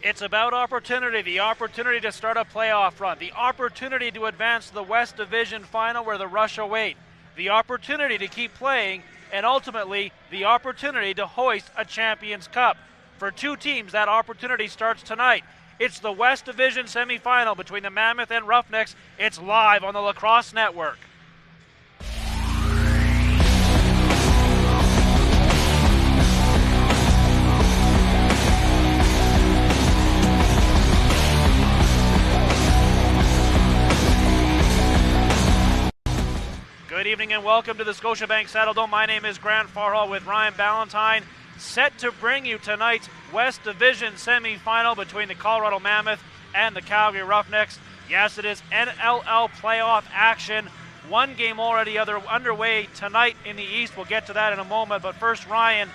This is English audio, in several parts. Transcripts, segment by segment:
It's about opportunity, the opportunity to start a playoff run, the opportunity to advance to the West Division Final where the Rush await, the opportunity to keep playing, and ultimately the opportunity to hoist a Champions Cup. For two teams, that opportunity starts tonight. It's the West Division semifinal between the Mammoth and Roughnecks. It's live on the Lacrosse Network. Good evening and welcome to the Scotiabank Saddledome. My name is Grant Farhall with Ryan Ballantyne, set to bring you tonight's West Division semifinal between the Colorado Mammoth and the Calgary Roughnecks. Yes, it is NLL playoff action. One game already underway tonight in the East. We'll get to that in a moment. But first, Ryan,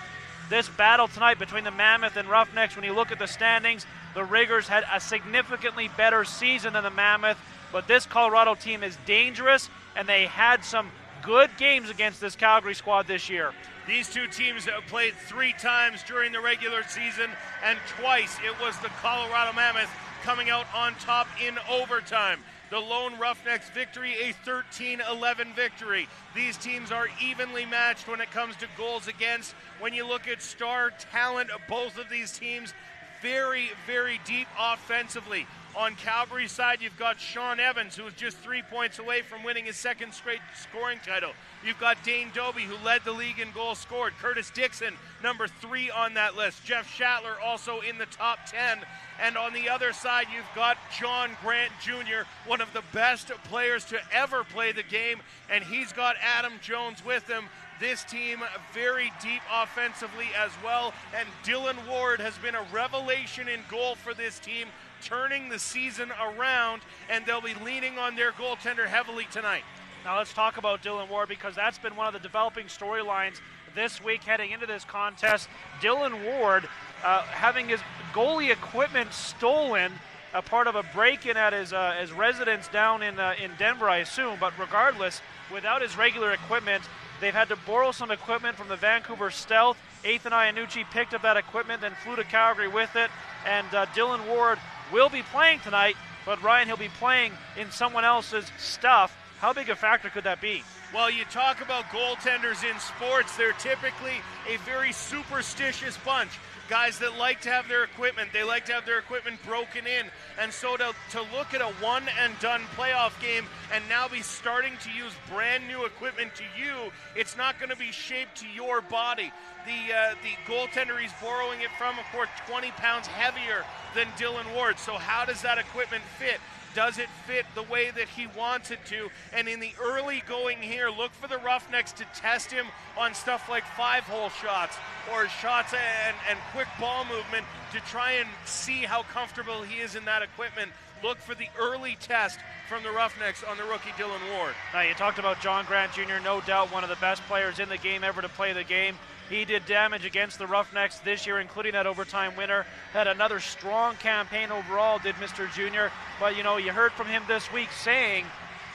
this battle tonight between the Mammoth and Roughnecks, when you look at the standings, the Riggers had a significantly better season than the Mammoth. But this Colorado team is dangerous, and they had some good games against this Calgary squad this year. These two teams have played 3 times during the regular season, and twice it was the Colorado Mammoth coming out on top in overtime. The lone Roughnecks victory, a 13-11 victory. These teams are evenly matched when it comes to goals against. When you look at star talent, both of these teams very, very deep offensively. On Calgary's side, you've got Sean Evans, who is just 3 points away from winning his second straight scoring title. You've got Dane Doby, who led the league in goals scored. Curtis Dixon, number 3 on that list. Jeff Shatler also in the top 10. And on the other side, you've got John Grant Jr., one of the best players to ever play the game, and he's got Adam Jones with him. This team very deep offensively as well, and Dylan Ward has been a revelation in goal for this team, turning the season around, and they'll be leaning on their goaltender heavily tonight. Now let's talk about Dylan Ward, because that's been one of the developing storylines this week heading into this contest. Dylan Ward having his goalie equipment stolen, a part of a break-in at his residence down in Denver, I assume. But regardless, without his regular equipment, they've had to borrow some equipment from the Vancouver Stealth. Ethan Iannucci picked up that equipment, then flew to Calgary with it. And Dylan Ward will be playing tonight, but Ryan, he'll be playing in someone else's stuff. How big a factor could that be? Well, you talk about goaltenders in sports, they're typically a very superstitious bunch. Guys that like to have their equipment, they like to have their equipment broken in. And so to look at a one-and-done playoff game and now be starting to use brand new equipment to you, it's not going to be shaped to your body. The goaltender he's borrowing it from, of course, 20 pounds heavier than Dylan Ward. So how does that equipment fit? Does it fit the way that he wants it to? And in the early going here, look for the Roughnecks to test him on stuff like 5-hole shots or shots and quick ball movement to try and see how comfortable he is in that equipment. Look for the early test from the Roughnecks on the rookie Dylan Ward. Now, you talked about John Grant Jr., no doubt one of the best players in the game ever to play the game. He did damage against the Roughnecks this year, including that overtime winner. Had another strong campaign overall, did Mr. Jr. But, you heard from him this week saying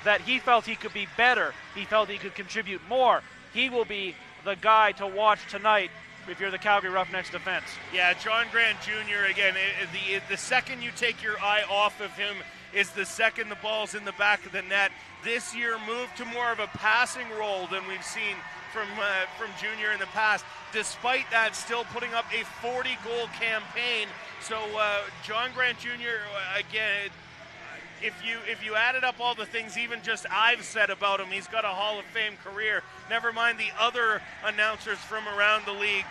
that he felt he could be better. He felt he could contribute more. He will be the guy to watch tonight if you're the Calgary Roughnecks defense. Yeah, John Grant Jr., again, the second you take your eye off of him is the second the ball's in the back of the net. This year moved to more of a passing role than we've seen from Junior in the past. Despite that, still putting up a 40-goal campaign. So John Grant Jr., again, if you added up all the things even just I've said about him, he's got a Hall of Fame career. Never mind the other announcers from around the league.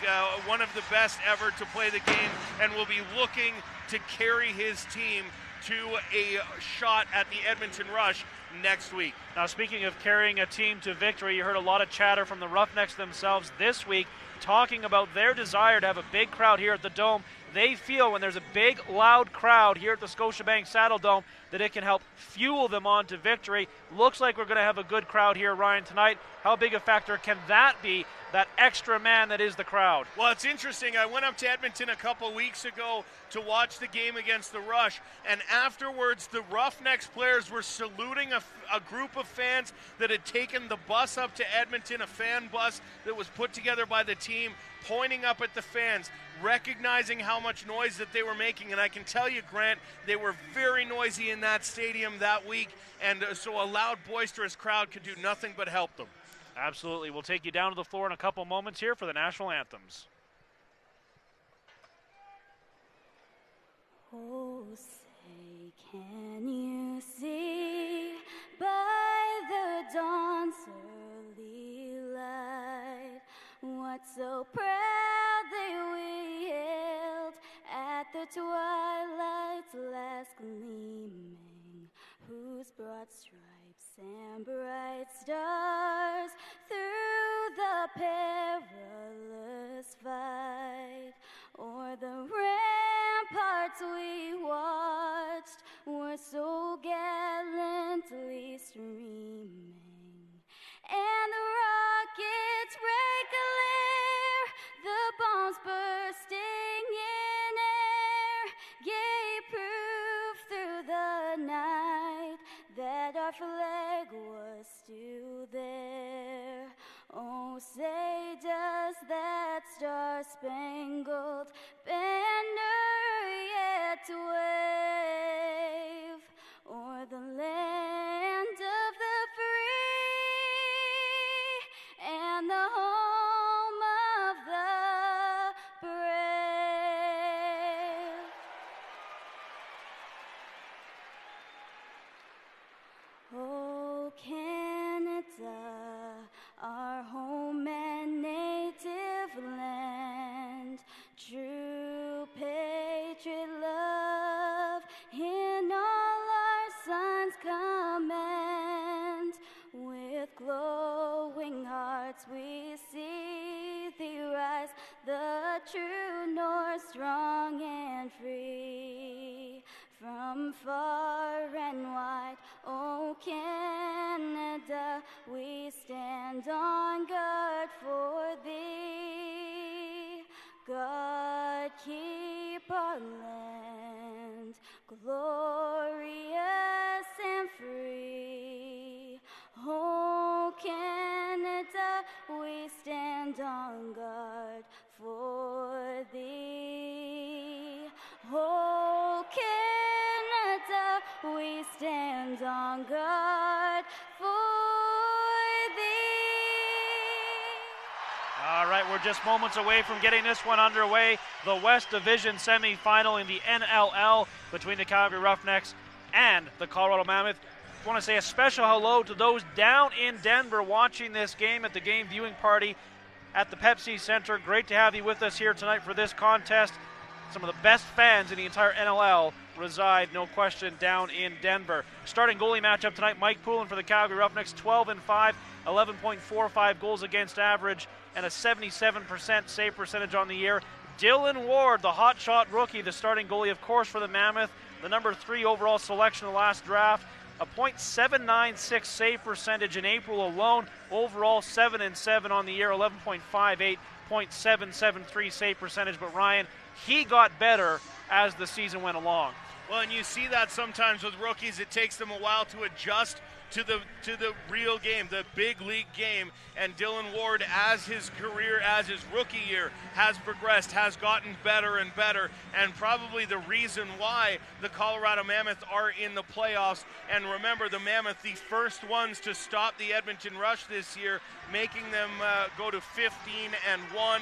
One of the best ever to play the game, and will be looking to carry his team to a shot at the Edmonton Rush next week. Now, speaking of carrying a team to victory, you heard a lot of chatter from the Roughnecks themselves this week talking about their desire to have a big crowd here at the Dome. They feel when there's a big, loud crowd here at the Scotiabank Saddledome that it can help fuel them on to victory. Looks like we're going to have a good crowd here, Ryan, tonight. How big a factor can that be, that extra man that is the crowd? Well, it's interesting. I went up to Edmonton a couple weeks ago to watch the game against the Rush, and afterwards the Roughnecks players were saluting a group of fans that had taken the bus up to Edmonton, a fan bus that was put together by the team. team, pointing up at the fans, recognizing how much noise that they were making. And I can tell you, Grant, they were very noisy in that stadium that week, and so a loud, boisterous crowd could do nothing but help them. Absolutely. We'll take you down to the floor in a couple moments here for the national anthems. Oh, say, can you see by the dawn's early light what so proudly we hailed at the twilight's last gleaming, whose broad stripes and bright stars through the perilous fight o'er the ramparts we watched were so gallantly streaming, and the rockets' red glare, the bombs bursting in air, gave proof through the night that our flag was still there. Oh, say does that star-spangled banner yet wave o'er the land of the free and the home of the brave? Oh, Canada, our home and native land, true patriot love in all our sons command. With glowing hearts we see thee rise, the true North, strong and free. From far and wide, oh Canada, we stand on guard for thee. God, keep our land glorious and free. Oh Canada, we stand on guard for thee. Oh Canada, we stand on guard for thee. All right, we're just moments away from getting this one underway. The West Division semifinal in the NLL between the Calgary Roughnecks and the Colorado Mammoth. I want to say a special hello to those down in Denver watching this game at the game viewing party at the Pepsi Center. Great to have you with us here tonight for this contest. Some of the best fans in the entire NLL reside, no question, down in Denver. Starting goalie matchup tonight, Mike Poulin for the Calgary Roughnecks, 12-5, 11.45 goals against average, and a 77% save percentage on the year. Dylan Ward, the hotshot rookie, the starting goalie, of course, for the Mammoth, the number 3 overall selection in the last draft. A .796 save percentage in April alone. Overall, 7-7 on the year, 11.58, .773 save percentage. But Ryan, he got better as the season went along. Well, and you see that sometimes with rookies. It takes them a while to adjust to the real game, the big league game. And Dylan Ward, as his career, as his rookie year, has progressed, has gotten better and better, and probably the reason why the Colorado Mammoth are in the playoffs. And remember, the Mammoth, the first ones to stop the Edmonton Rush this year, making them go to 15-1.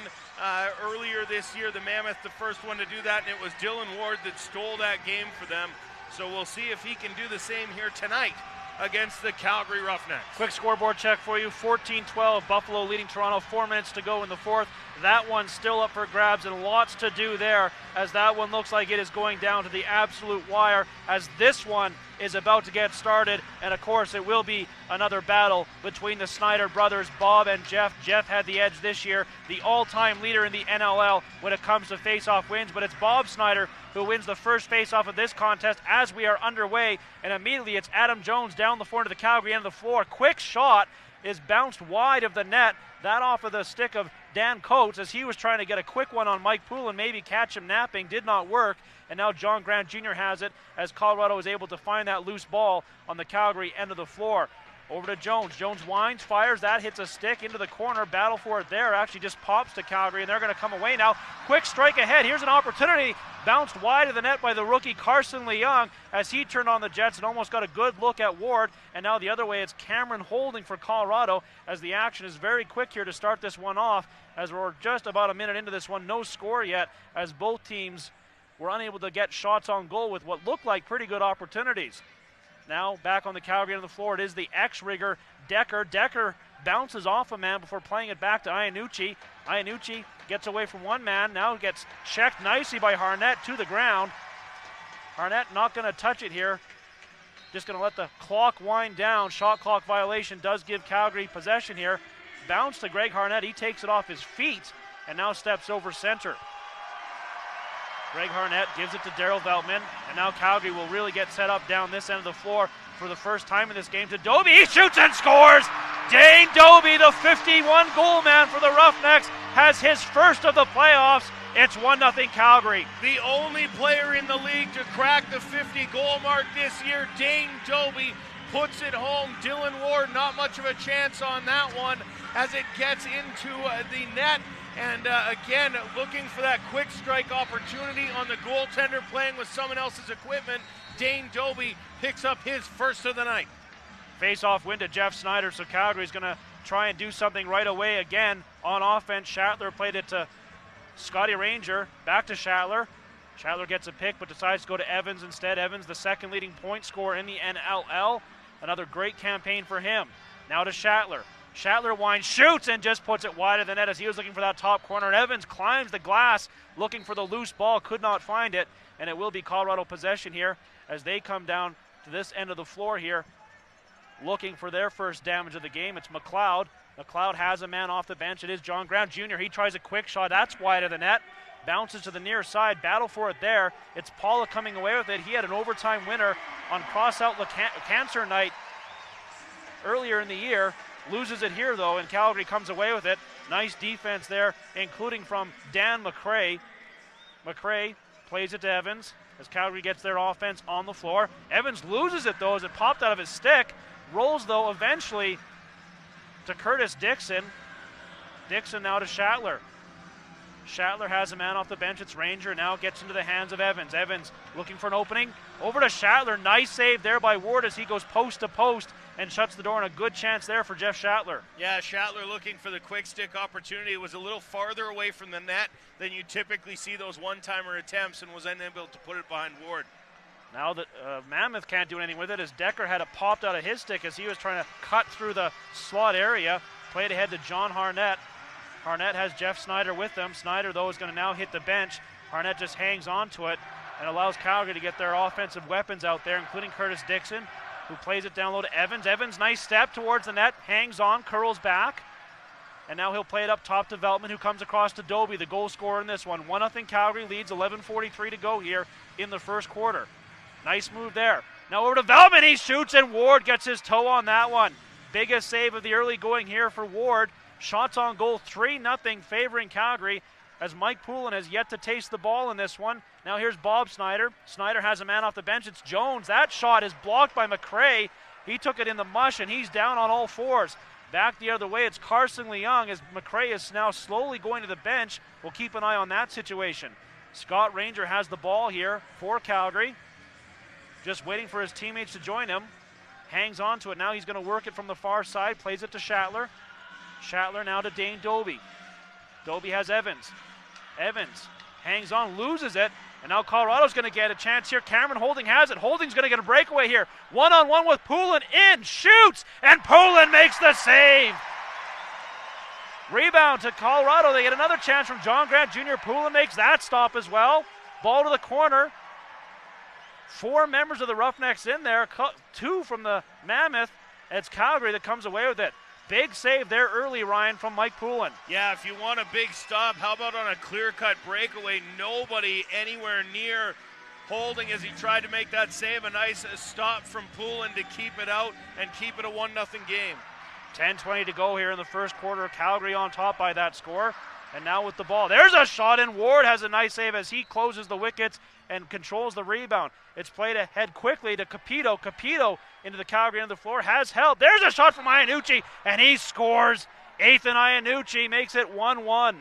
Earlier this year, the Mammoth, the first one to do that, and it was Dylan Ward that stole that game for them. So we'll see if he can do the same here tonight against the Calgary Roughnecks. Quick scoreboard check for you. 14-12, Buffalo leading Toronto, 4 minutes to go in the fourth. That one's still up for grabs and lots to do there, as that one looks like it is going down to the absolute wire, as this one is about to get started. And of course, it will be another battle between the Snyder brothers, Bob and Jeff. Jeff had the edge this year, the all-time leader in the NLL when it comes to face-off wins, but it's Bob Snyder who wins the first face-off of this contest as we are underway. And immediately it's Adam Jones down the floor to the Calgary end of the floor. Quick shot is bounced wide of the net. That off of the stick of Dan Coates as he was trying to get a quick one on Mike Poulin, maybe catch him napping. Did not work. And now John Grant Jr. has it as Colorado is able to find that loose ball on the Calgary end of the floor. Over to Jones. Jones winds, fires. That hits a stick into the corner. Battle for it there. Actually just pops to Calgary, and they're going to come away now. Quick strike ahead. Here's an opportunity. Bounced wide of the net by the rookie Carson Leung as he turned on the Jets and almost got a good look at Ward. And now the other way, it's Cameron holding for Colorado as the action is very quick here to start this one off, as we're just about a minute into this one. No score yet, as both teams were unable to get shots on goal with what looked like pretty good opportunities. Now back on the Calgary end of the floor, it is the ex-rigger Decker. Decker bounces off a man before playing it back to Iannucci. Iannucci gets away from one man, now gets checked nicely by Harnett to the ground. Harnett not going to touch it here, just going to let the clock wind down. Shot clock violation does give Calgary possession here. Bounce to Greg Harnett, he takes it off his feet and now steps over center. Greg Harnett gives it to Darryl Veltman, and now Calgary will really get set up down this end of the floor for the first time in this game to Doby. He shoots and scores! Dane Doby, the 51-goal man for the Roughnecks, has his first of the playoffs. It's 1-0 Calgary. The only player in the league to crack the 50-goal mark this year, Dane Doby, puts it home. Dylan Ward, not much of a chance on that one as it gets into the net. And again, looking for that quick strike opportunity on the goaltender playing with someone else's equipment. Dane Doby picks up his first of the night. Face-off win to Jeff Snyder, so Calgary's going to try and do something right away again on offense. Schattler played it to Scotty Ranger, back to Schattler. Schattler gets a pick but decides to go to Evans instead. Evans, the second leading point scorer in the NLL. Another great campaign for him. Now to Schattler. Schattler winds, shoots, and just puts it wide of the net as he was looking for that top corner. And Evans climbs the glass looking for the loose ball, could not find it, and it will be Colorado possession here as they come down to this end of the floor here looking for their first damage of the game. It's McLeod. McLeod has a man off the bench. It is John Graham Jr. He tries a quick shot. That's wide of the net. Bounces to the near side. Battle for it there. It's Paula coming away with it. He had an overtime winner on Crossout Cancer night earlier in the year. Loses it here, though, and Calgary comes away with it. Nice defense there, including from Dan McRae. McRae plays it to Evans as Calgary gets their offense on the floor. Evans loses it, though, as it popped out of his stick. Rolls, though, eventually to Curtis Dixon. Dixon now to Schattler. Schattler has a man off the bench. It's Ranger. Now gets into the hands of Evans. Evans looking for an opening. Over to Schattler. Nice save there by Ward as he goes post to post and shuts the door, and a good chance there for Jeff Schattler. Yeah, Schattler looking for the quick stick opportunity. It was a little farther away from the net than you typically see those one-timer attempts and was unable to put it behind Ward. Now that Mammoth can't do anything with it as Decker had it popped out of his stick as he was trying to cut through the slot area. Played ahead to John Harnett. Harnett has Jeff Snyder with them. Snyder, though, is going to now hit the bench. Harnett just hangs on to it and allows Calgary to get their offensive weapons out there, including Curtis Dixon, who plays it down low to Evans. Evans, nice step towards the net, hangs on, curls back. And now he'll play it up top to Veltman, who comes across to Doby, the goal scorer in this one. 1-0 Calgary leads, 11:43 to go here in the first quarter. Nice move there. Now over to Veltman, he shoots, and Ward gets his toe on that one. Biggest save of the early going here for Ward. Shots on goal, 3-0 favoring Calgary as Mike Poulin has yet to taste the ball in this one. Now here's Bob Snyder. Snyder has a man off the bench. It's Jones. That shot is blocked by McRae. He took it in the mush, and he's down on all fours. Back the other way, it's Carson Leung as McRae is now slowly going to the bench. We'll keep an eye on that situation. Scott Ranger has the ball here for Calgary. Just waiting for his teammates to join him. Hangs on to it. Now he's going to work it from the far side. Plays it to Schattler. Schattler now to Dane Doby. Doby has Evans. Evans hangs on, loses it, and now Colorado's going to get a chance here. Cameron Holding has it. Holding's going to get a breakaway here. One-on-one with Poulin, in, shoots, and Poulin makes the save. Rebound to Colorado. They get another chance from John Grant Jr. Poulin makes that stop as well. Ball to the corner. 4 members of the Roughnecks in there, 2 from the Mammoth. It's Calgary that comes away with it. Big save there early, Ryan, from Mike Poulin. Yeah, if you want a big stop, how about on a clear-cut breakaway? Nobody anywhere near Holding as he tried to make that save. A nice stop from Poulin to keep it out and keep it a 1-0 game. 10:20 to go here in the first quarter. Calgary on top by that score. And now with the ball, there's a shot, and Ward has a nice save as he closes the wickets and controls the rebound. It's played ahead quickly to Capito. Capito into the Calgary end of the floor, has help. There's a shot from Iannucci, and he scores. Ethan Iannucci makes it 1-1.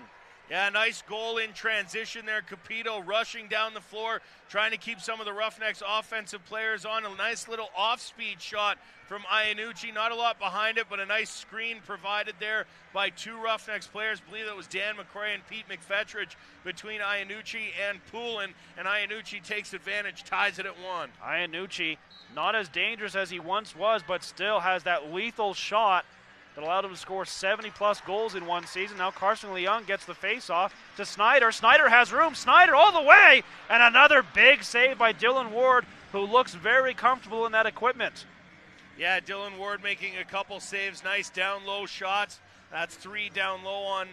Yeah, nice goal in transition there. Capito rushing down the floor, trying to keep some of the Roughnecks offensive players on. A nice little off-speed shot from Iannucci. Not a lot behind it, but a nice screen provided there by two Roughnecks players. I believe that was Dan McCray and Pete McFetridge between Iannucci and Poulin. And Iannucci takes advantage, ties it at 1. Iannucci, not as dangerous as he once was, but still has that lethal shot that allowed him to score 70-plus goals in one season. Now Carson Leung gets the face-off to Snyder. Snyder has room. Snyder all the way. And another big save by Dylan Ward, who looks very comfortable in that equipment. Yeah, Dylan Ward making a couple saves. Nice down-low shots. That's 3 down low on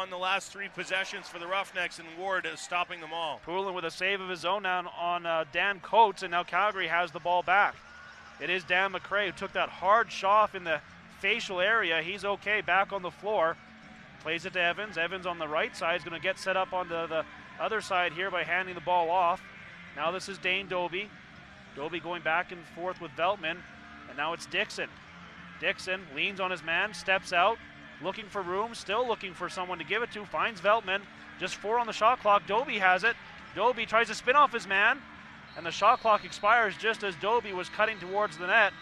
the last 3 possessions for the Roughnecks, and Ward is stopping them all. Poulin with a save of his own now on Dan Coates, and now Calgary has the ball back. It is Dan McCray who took that hard shot in the facial area. He's okay, back on the floor. Plays it to Evans. Evans on the right side is going to get set up on the other side here by handing the ball off. Now this is Dane Doby. Doby going back and forth with Veltman. And now it's Dixon. Dixon leans on his man, steps out, looking for room, still looking for someone to give it to. Finds Veltman. Just 4 on the shot clock. Doby has it. Doby tries to spin off his man. And the shot clock expires just as Doby was cutting towards the net.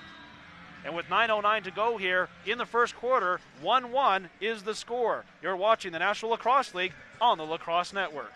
And with 9:09 to go here in the first quarter, 1-1 is the score. You're watching the National Lacrosse League on the Lacrosse Network.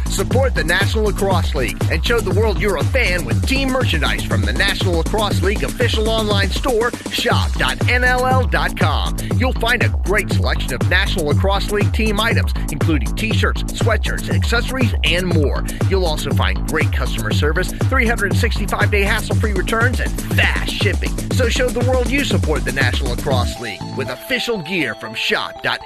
Support the National Lacrosse League and show the world you're a fan with team merchandise from the National Lacrosse League official online store, shop.nll.com. You'll find a great selection of National Lacrosse League team items, including t-shirts, sweatshirts, accessories, and more. You'll also find great customer service, 365-day hassle-free returns, and fast shipping. So show the world you support the National Lacrosse League with official gear from shop.nll.com.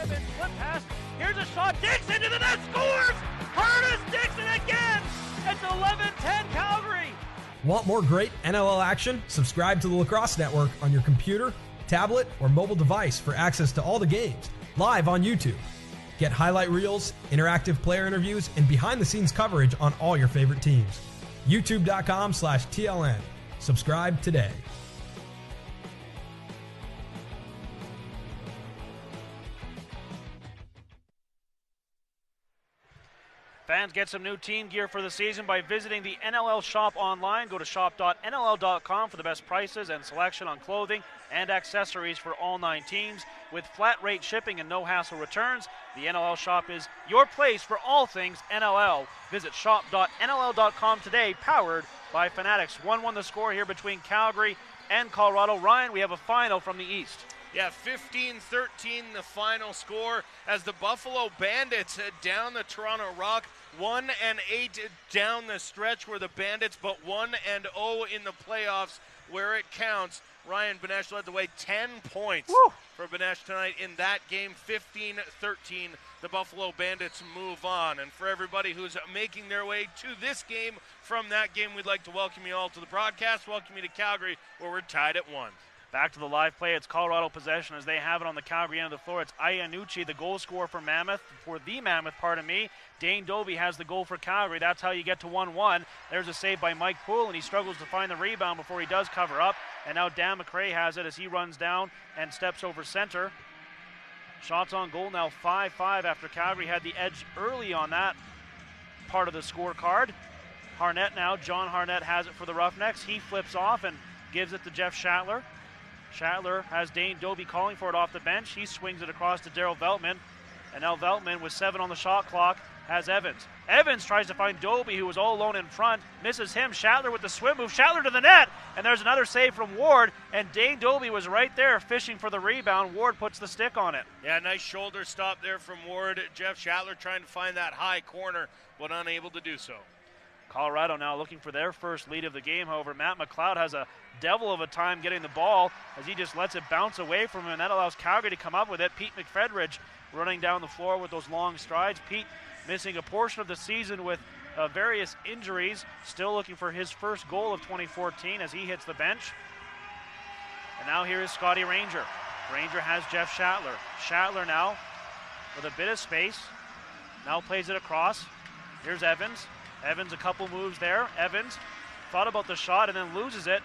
Evans, flip pass. Here's a shot. Dixon to the net, scores! Curtis Dixon again! It's 11-10 Calgary! Want more great NLL action? Subscribe to the Lacrosse Network on your computer, tablet, or mobile device for access to all the games, live on YouTube. Get highlight reels, interactive player interviews, and behind-the-scenes coverage on all your favorite teams. YouTube.com/TLN. Subscribe today. Fans get some new team gear for the season by visiting the NLL shop online. Go to shop.nll.com for the best prices and selection on clothing and accessories for all 9 teams. With flat rate shipping and no hassle returns, the NLL shop is your place for all things NLL. Visit shop.nll.com today, powered by Fanatics. 1-1 the score here between Calgary and Colorado. Ryan, we have a final from the East. Yeah, 15-13 the final score as the Buffalo Bandits head down the Toronto Rock. 1-8 down the stretch where the Bandits, but 1-0 in the playoffs where it counts. Ryan Benesch led the way, 10 points for Benesch tonight in that game. 15-13, the Buffalo Bandits move on. And for everybody who's making their way to this game from that game, we'd like to welcome you all to the broadcast. Welcome you to Calgary, where we're tied at 1. Back to the live play. It's Colorado possession as they have it on the Calgary end of the floor. It's Iannucci, the goal scorer for the Mammoth, Dane Doby has the goal for Calgary. That's how you get to 1-1. There's a save by Mike Poole, and he struggles to find the rebound before he does cover up. And now Dan McCray has it as he runs down and steps over center. Shots on goal now 5-5 after Calgary had the edge early on that part of the scorecard. Harnett now, John Harnett has it for the Roughnecks. He flips off and gives it to Jeff Shatler. Shatler has Dane Doby calling for it off the bench. He swings it across to Daryl Veltman. And now Veltman, with 7 on the shot clock, has Evans. Evans tries to find Doby, who was all alone in front. Misses him. Shatler with the swim move. Shatler to the net. And there's another save from Ward. And Dane Doby was right there fishing for the rebound. Ward puts the stick on it. Yeah, nice shoulder stop there from Ward. Jeff Shatler trying to find that high corner, but unable to do so. Colorado now looking for their first lead of the game. However, Matt McLeod has a devil of a time getting the ball as he just lets it bounce away from him, and that allows Calgary to come up with it. Pete McFedridge running down the floor with those long strides. Pete missing a portion of the season with various injuries, still looking for his first goal of 2014 as he hits the bench. And now here is Scotty Ranger. Ranger has Jeff Shatler. Shatler now with a bit of space. Now plays it across. Here's Evans. Evans a couple moves there. Evans thought about the shot and then loses it.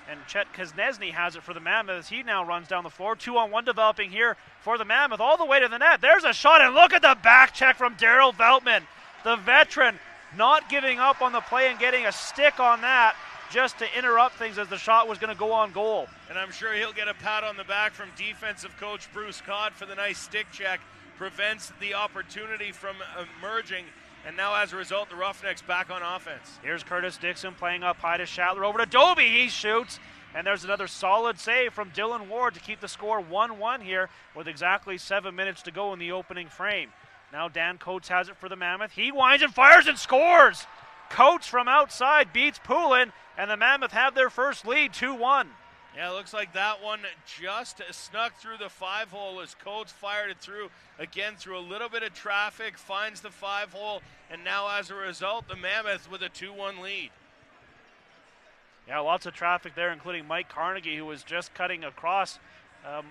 And Chet Kaznesny has it for the Mammoth as he now runs down the floor. 2-on-1 developing here for the Mammoth all the way to the net. There's a shot, and look at the back check from Daryl Veltman. The veteran not giving up on the play and getting a stick on that just to interrupt things as the shot was going to go on goal. And I'm sure he'll get a pat on the back from defensive coach Bruce Codd for the nice stick check. Prevents the opportunity from emerging. And now, as a result, the Roughnecks back on offense. Here's Curtis Dixon playing up high to Shatler. Over to Dobie. He shoots. And there's another solid save from Dylan Ward to keep the score 1-1 here with exactly 7 minutes to go in the opening frame. Now Dan Coates has it for the Mammoth. He winds and fires and scores. Coates from outside beats Poulin, and the Mammoth have their first lead, 2-1. Yeah, it looks like that one just snuck through the 5-hole as Coates fired it through, again through a little bit of traffic, finds the 5-hole, and now as a result, the Mammoth with a 2-1 lead. Yeah, lots of traffic there, including Mike Carnegie, who was just cutting across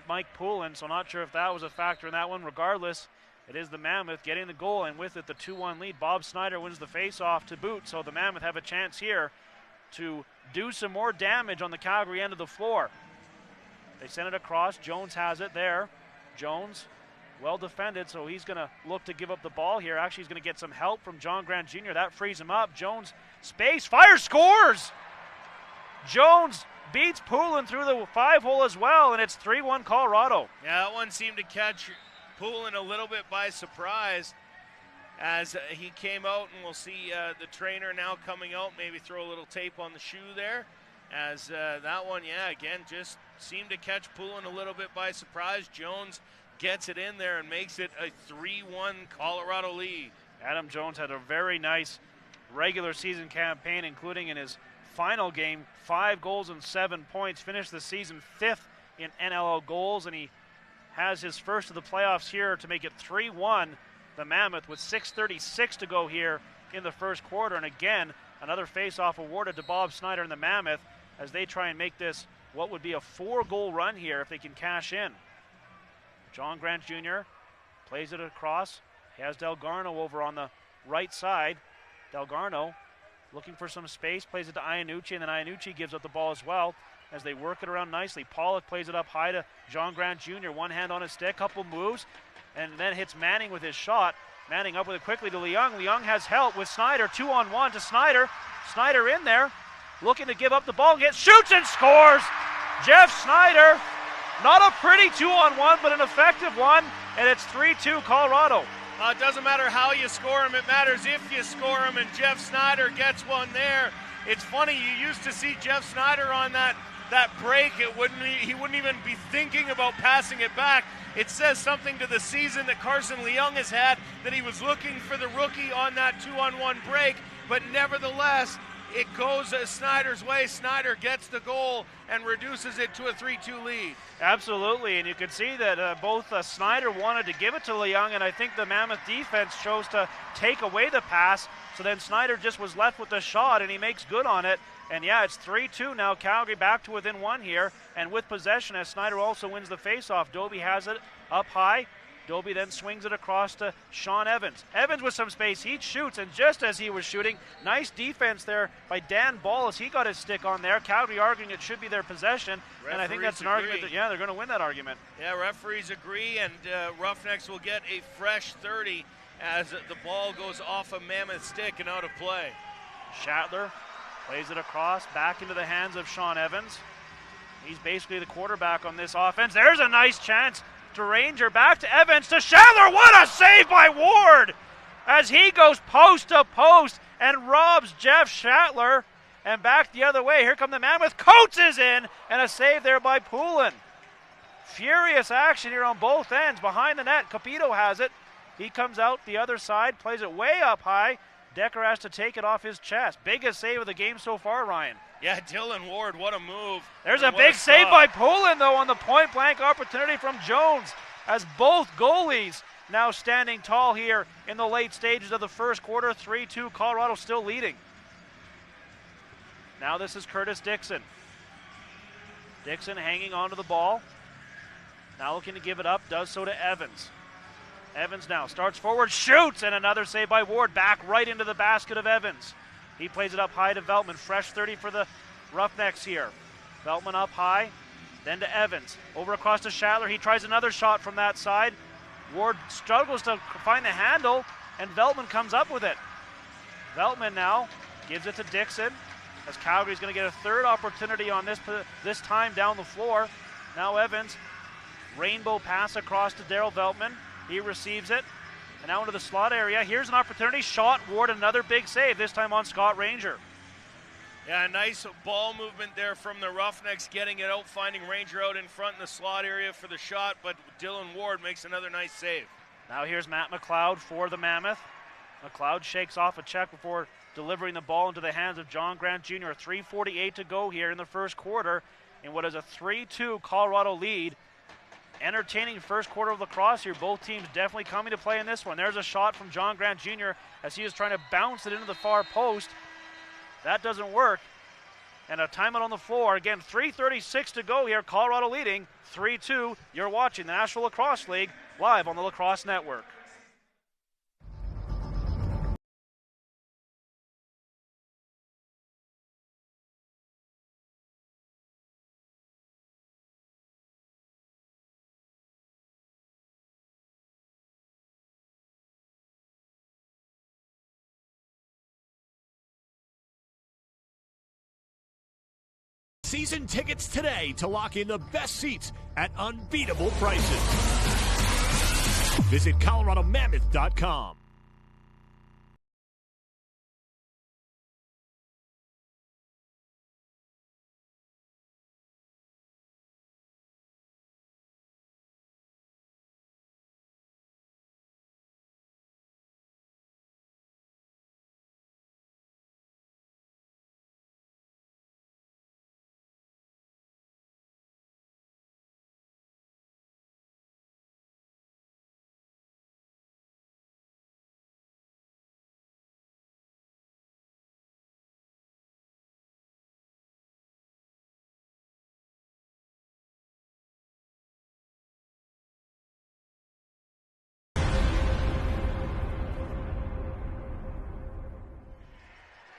Mike Poulin, so not sure if that was a factor in that one. Regardless, it is the Mammoth getting the goal, and with it, the 2-1 lead. Bob Snyder wins the face-off to boot, so the Mammoth have a chance here to do some more damage on the Calgary end of the floor. They send it across. Jones has it there. Jones, well defended, so he's going to look to give up the ball here. Actually, he's going to get some help from John Grant Jr. That frees him up. Jones, space, fires, scores! Jones beats Poulin through the 5-hole as well, and it's 3-1 Colorado. Yeah, that one seemed to catch Poulin a little bit by surprise as he came out, and we'll see the trainer now coming out, maybe throw a little tape on the shoe there, as that one, yeah, again, just seemed to catch Poulin a little bit by surprise. Jones gets it in there and makes it a 3-1 Colorado lead. Adam Jones had a very nice regular season campaign, including in his final game, 5 goals and 7 points, finished the season 5th in NLL goals, and he has his first of the playoffs here to make it 3-1. The Mammoth with 6:36 to go here in the first quarter. And again, another face-off awarded to Bob Snyder and the Mammoth as they try and make this what would be a 4-goal run here if they can cash in. John Grant Jr. plays it across. He has Delgarno over on the right side. Delgarno looking for some space, plays it to Iannucci, and then Iannucci gives up the ball as well as they work it around nicely. Pollock plays it up high to John Grant Jr. One hand on his stick, couple moves, and then hits Manning with his shot. Manning up with it quickly to Leung. Leung has help with Snyder. 2-on-1 to Snyder. Snyder in there, looking to give up the ball, shoots and scores! Jeff Snyder, not a pretty 2-on-1, but an effective one, and it's 3-2 Colorado. It doesn't matter how you score them, it matters if you score them, and Jeff Snyder gets one there. It's funny, you used to see Jeff Snyder on that break. He wouldn't even be thinking about passing it back. It says something to the season that Carson Leung has had, that he was looking for the rookie on that 2-on-1 break, but nevertheless, it goes Snyder's way. Snyder gets the goal and reduces it to a 3-2 lead. Absolutely, and you can see that both Snyder wanted to give it to Leung, and I think the Mammoth defense chose to take away the pass, so then Snyder just was left with the shot, and he makes good on it. And yeah, it's 3-2 now. Calgary back to within 1 here, and with possession as Snyder also wins the faceoff. Dobie has it up high. Dobie then swings it across to Sean Evans. Evans with some space, he shoots, and just as he was shooting, nice defense there by Dan Ball as he got his stick on there. Calgary arguing it should be their possession, and I think that's an argument that, yeah, they're going to win that argument. Yeah, referees agree, and Roughnecks will get a fresh 30 as the ball goes off a Mammoth stick and out of play. Shatler plays it across, back into the hands of Sean Evans. He's basically the quarterback on this offense. There's a nice chance to Ranger, back to Evans, to Shatler. What a save by Ward as he goes post to post and robs Jeff Shatler. And back the other way, here come the Mammoth. Coates is in, and a save there by Poulin. Furious action here on both ends. Behind the net, Capito has it. He comes out the other side, plays it way up high. Decker has to take it off his chest. Biggest save of the game so far, Ryan. Yeah, Dylan Ward, what a move. There's a big save by Poulin, though, on the point-blank opportunity from Jones, as both goalies now standing tall here in the late stages of the first quarter. 3-2, Colorado still leading. Now this is Curtis Dixon. Dixon hanging onto the ball. Now looking to give it up, does so to Evans. Evans now starts forward, shoots, and another save by Ward. Back right into the basket of Evans. He plays it up high to Veltman. Fresh 30 for the Roughnecks here. Veltman up high, then to Evans. Over across to Schattler. He tries another shot from that side. Ward struggles to find the handle, and Veltman comes up with it. Veltman now gives it to Dixon, as Calgary's going to get a third opportunity on this time down the floor. Now Evans, rainbow pass across to Daryl Veltman. He receives it, and now into the slot area. Here's an opportunity. Shot, Ward, another big save, this time on Scott Ranger. Yeah, nice ball movement there from the Roughnecks, getting it out, finding Ranger out in front in the slot area for the shot, but Dylan Ward makes another nice save. Now here's Matt McLeod for the Mammoth. McLeod shakes off a check before delivering the ball into the hands of John Grant Jr. 3:48 to go here in the first quarter in what is a 3-2 Colorado lead. Entertaining first quarter of lacrosse here. Both teams definitely coming to play in this one. There's a shot from John Grant Jr. as he is trying to bounce it into the far post. That doesn't work. And a timeout on the floor. Again, 3:36 to go here. Colorado leading 3-2. You're watching the National Lacrosse League live on the Lacrosse Network. Season tickets today to lock in the best seats at unbeatable prices. Visit ColoradoMammoth.com.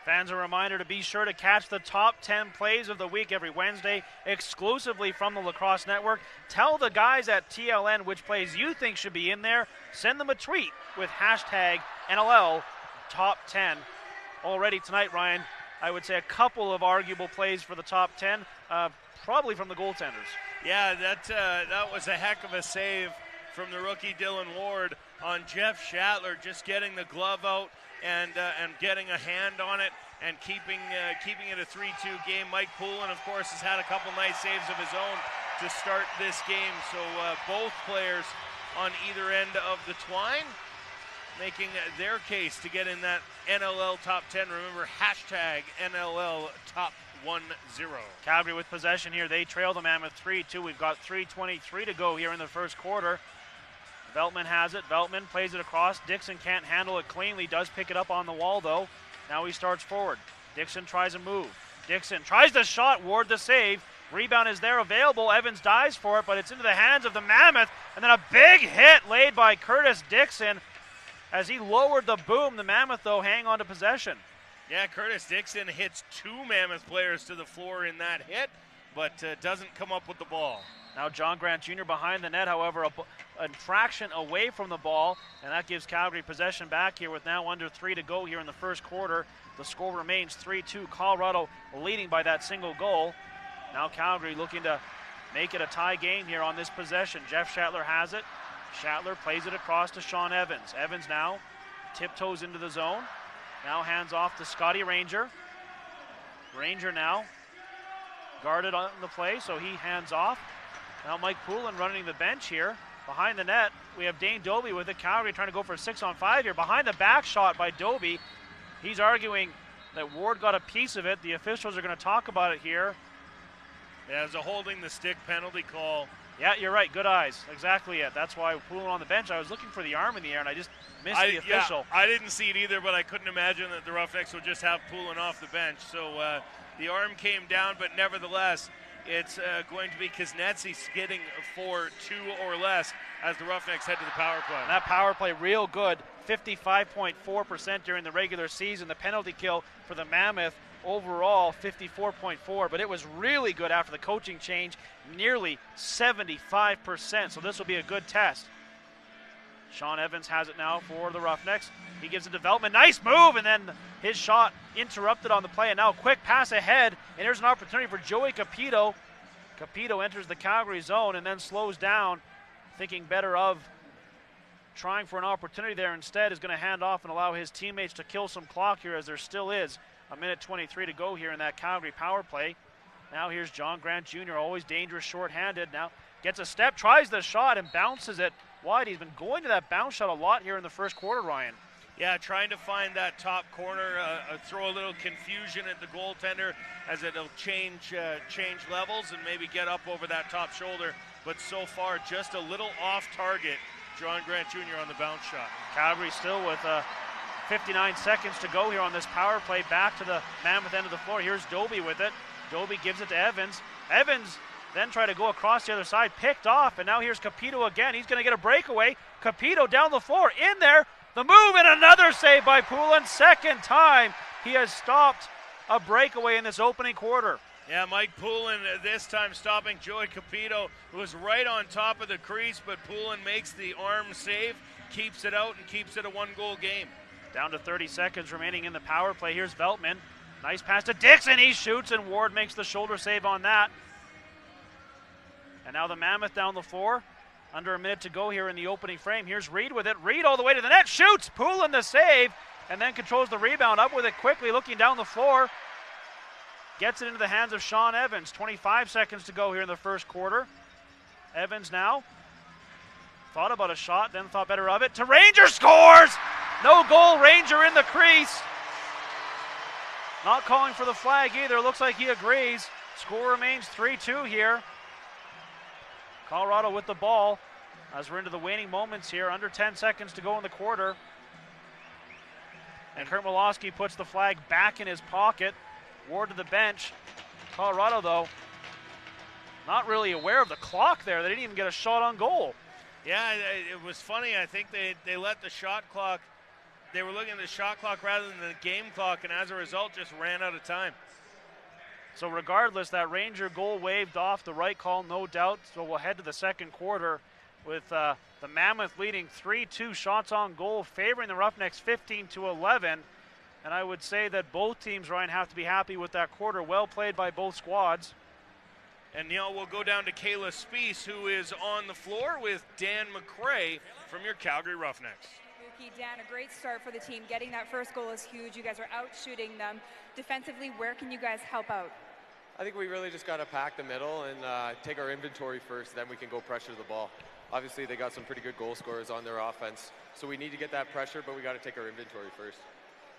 Fans, a reminder to be sure to catch the top 10 plays of the week every Wednesday exclusively from the Lacrosse Network. Tell the guys at TLN which plays you think should be in there. Send them a tweet with hashtag NLL Top 10. Already tonight, Ryan, I would say a couple of arguable plays for the top 10, probably from the goaltenders. Yeah, that was a heck of a save from the rookie Dylan Ward on Jeff Schattler, just getting the glove out and getting a hand on it and keeping it a 3-2 game. Mike Poulin, of course, has had a couple nice saves of his own to start this game. So both players on either end of the twine making their case to get in that NLL top 10. Remember, hashtag NLL top 10. Calgary with possession here. They trail the Mammoth 3-2. We've got 3:23 to go here in the first quarter. Veltman has it. Veltman plays it across. Dixon can't handle it cleanly. Does pick it up on the wall, though. Now he starts forward. Dixon tries a move. Dixon tries the shot. Ward the save. Rebound is there available. Evans dives for it, but it's into the hands of the Mammoth. And then a big hit laid by Curtis Dixon as he lowered the boom. The Mammoth, though, hang on to possession. Yeah, Curtis Dixon hits two Mammoth players to the floor in that hit, but doesn't come up with the ball. Now John Grant Jr. behind the net, however, a fraction away from the ball, and that gives Calgary possession back here with now under 3 to go here in the first quarter. The score remains 3-2, Colorado leading by that single goal. Now Calgary looking to make it a tie game here on this possession. Jeff Schattler has it. Schattler plays it across to Sean Evans. Evans now tiptoes into the zone. Now hands off to Scotty Ranger. Ranger now guarded on the play, so he hands off. Now Mike Poulin running the bench here. Behind the net, we have Dane Doby with it. Calgary trying to go for a 6-on-5 here. Behind the back shot by Doby. He's arguing that Ward got a piece of it. The officials are going to talk about it here. Yeah, it was a holding the stick penalty call. Yeah, you're right. Good eyes. Exactly it. That's why Poulin on the bench. I was looking for the arm in the air, and I just missed the official. Yeah, I didn't see it either, but I couldn't imagine that the Roughnecks would just have Poulin off the bench. So the arm came down, but nevertheless, it's going to be Kuznetsy skidding for 2 or less as the Roughnecks head to the power play. And that power play real good, 55.4% during the regular season. The penalty kill for the Mammoth overall 54.4%, but it was really good after the coaching change, nearly 75%. So this will be a good test. Sean Evans has it now for the Roughnecks. He gives a development, nice move, and then his shot interrupted on the play, and now a quick pass ahead, and here's an opportunity for Joey Capito. Capito enters the Calgary zone and then slows down, thinking better of trying for an opportunity there. Instead is going to hand off and allow his teammates to kill some clock here, as there still is a minute 23 to go here in that Calgary power play. Now here's John Grant Jr., always dangerous short-handed. Now gets a step, tries the shot, and bounces it wide. He's been going to that bounce shot a lot here in the first quarter, Ryan. Yeah, trying to find that top corner, throw a little confusion at the goaltender as it'll change levels and maybe get up over that top shoulder. But so far, just a little off target. John Grant Jr. on the bounce shot. Calgary still with 59 seconds to go here on this power play. Back to the Mammoth end of the floor. Here's Doby with it. Doby gives it to Evans. Evans then tried to go across the other side, picked off, and now here's Capito again. He's going to get a breakaway. Capito down the floor, in there. The move, and another save by Poulin. Second time he has stopped a breakaway in this opening quarter. Yeah, Mike Poulin this time stopping Joey Capito, who was right on top of the crease, but Poulin makes the arm save, keeps it out, and keeps it a one-goal game. Down to 30 seconds remaining in the power play. Here's Veltman. Nice pass to Dixon. He shoots, and Ward makes the shoulder save on that. And now the Mammoth down the floor. Under a minute to go here in the opening frame. Here's Reed with it. Reed all the way to the net. Shoots. Poulin the save. And then controls the rebound. Up with it quickly. Looking down the floor. Gets it into the hands of Sean Evans. 25 seconds to go here in the first quarter. Evans now. Thought about a shot. Then thought better of it. To Ranger. Scores! No goal. Ranger in the crease. Not calling for the flag either. Looks like he agrees. Score remains 3-2 here. Colorado with the ball as we're into the waning moments here. Under 10 seconds to go in the quarter. And Kurt Milosky puts the flag back in his pocket. Ward to the bench. Colorado, though, not really aware of the clock there. They didn't even get a shot on goal. Yeah, it was funny. I think they let the shot clock. They were looking at the shot clock rather than the game clock, and as a result, just ran out of time. So regardless, that Ranger goal waved off, the right call, no doubt. So we'll head to the second quarter with the Mammoth leading 3-2, shots on goal, favoring the Roughnecks 15-11. And I would say that both teams, Ryan, have to be happy with that quarter. Well played by both squads. And Neil, we'll go down to Kayla Spees, who is on the floor with Dan McCrae from your Calgary Roughnecks. Dan, a great start for the team. Getting that first goal is huge. You guys are out shooting them. Defensively, where can you guys help out? I think we really just got to pack the middle and take our inventory first, then we can go pressure the ball. Obviously, they got some pretty good goal scorers on their offense, so we need to get that pressure, but we got to take our inventory first.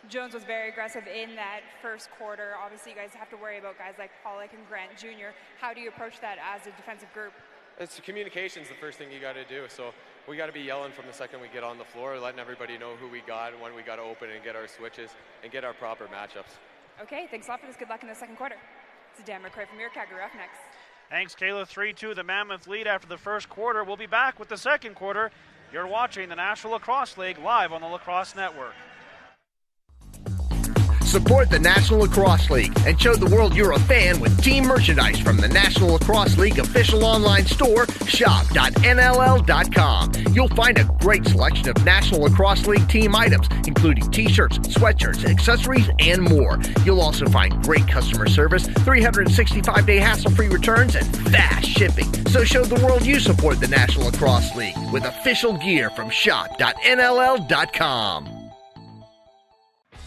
Jones was very aggressive in that first quarter. Obviously, you guys have to worry about guys like Pollock and Grant Jr. How do you approach that as a defensive group? It's communication's the first thing you got to do, so we got to be yelling from the second we get on the floor, letting everybody know who we got and when we got to open and get our switches and get our proper matchups. Okay, thanks a lot for this. Good luck in the second quarter. This is Dan McCrae from your Calgary Roughnecks. Thanks, Kayla. 3-2, the Mammoth lead after the first quarter. We'll be back with the second quarter. You're watching the National Lacrosse League live on the Lacrosse Network. Support the National Lacrosse League and show the world you're a fan with team merchandise from the National Lacrosse League official online store, shop.nll.com. You'll find a great selection of National Lacrosse League team items, including t-shirts, sweatshirts, accessories, and more. You'll also find great customer service, 365-day hassle-free returns, and fast shipping. So show the world you support the National Lacrosse League with official gear from shop.nll.com.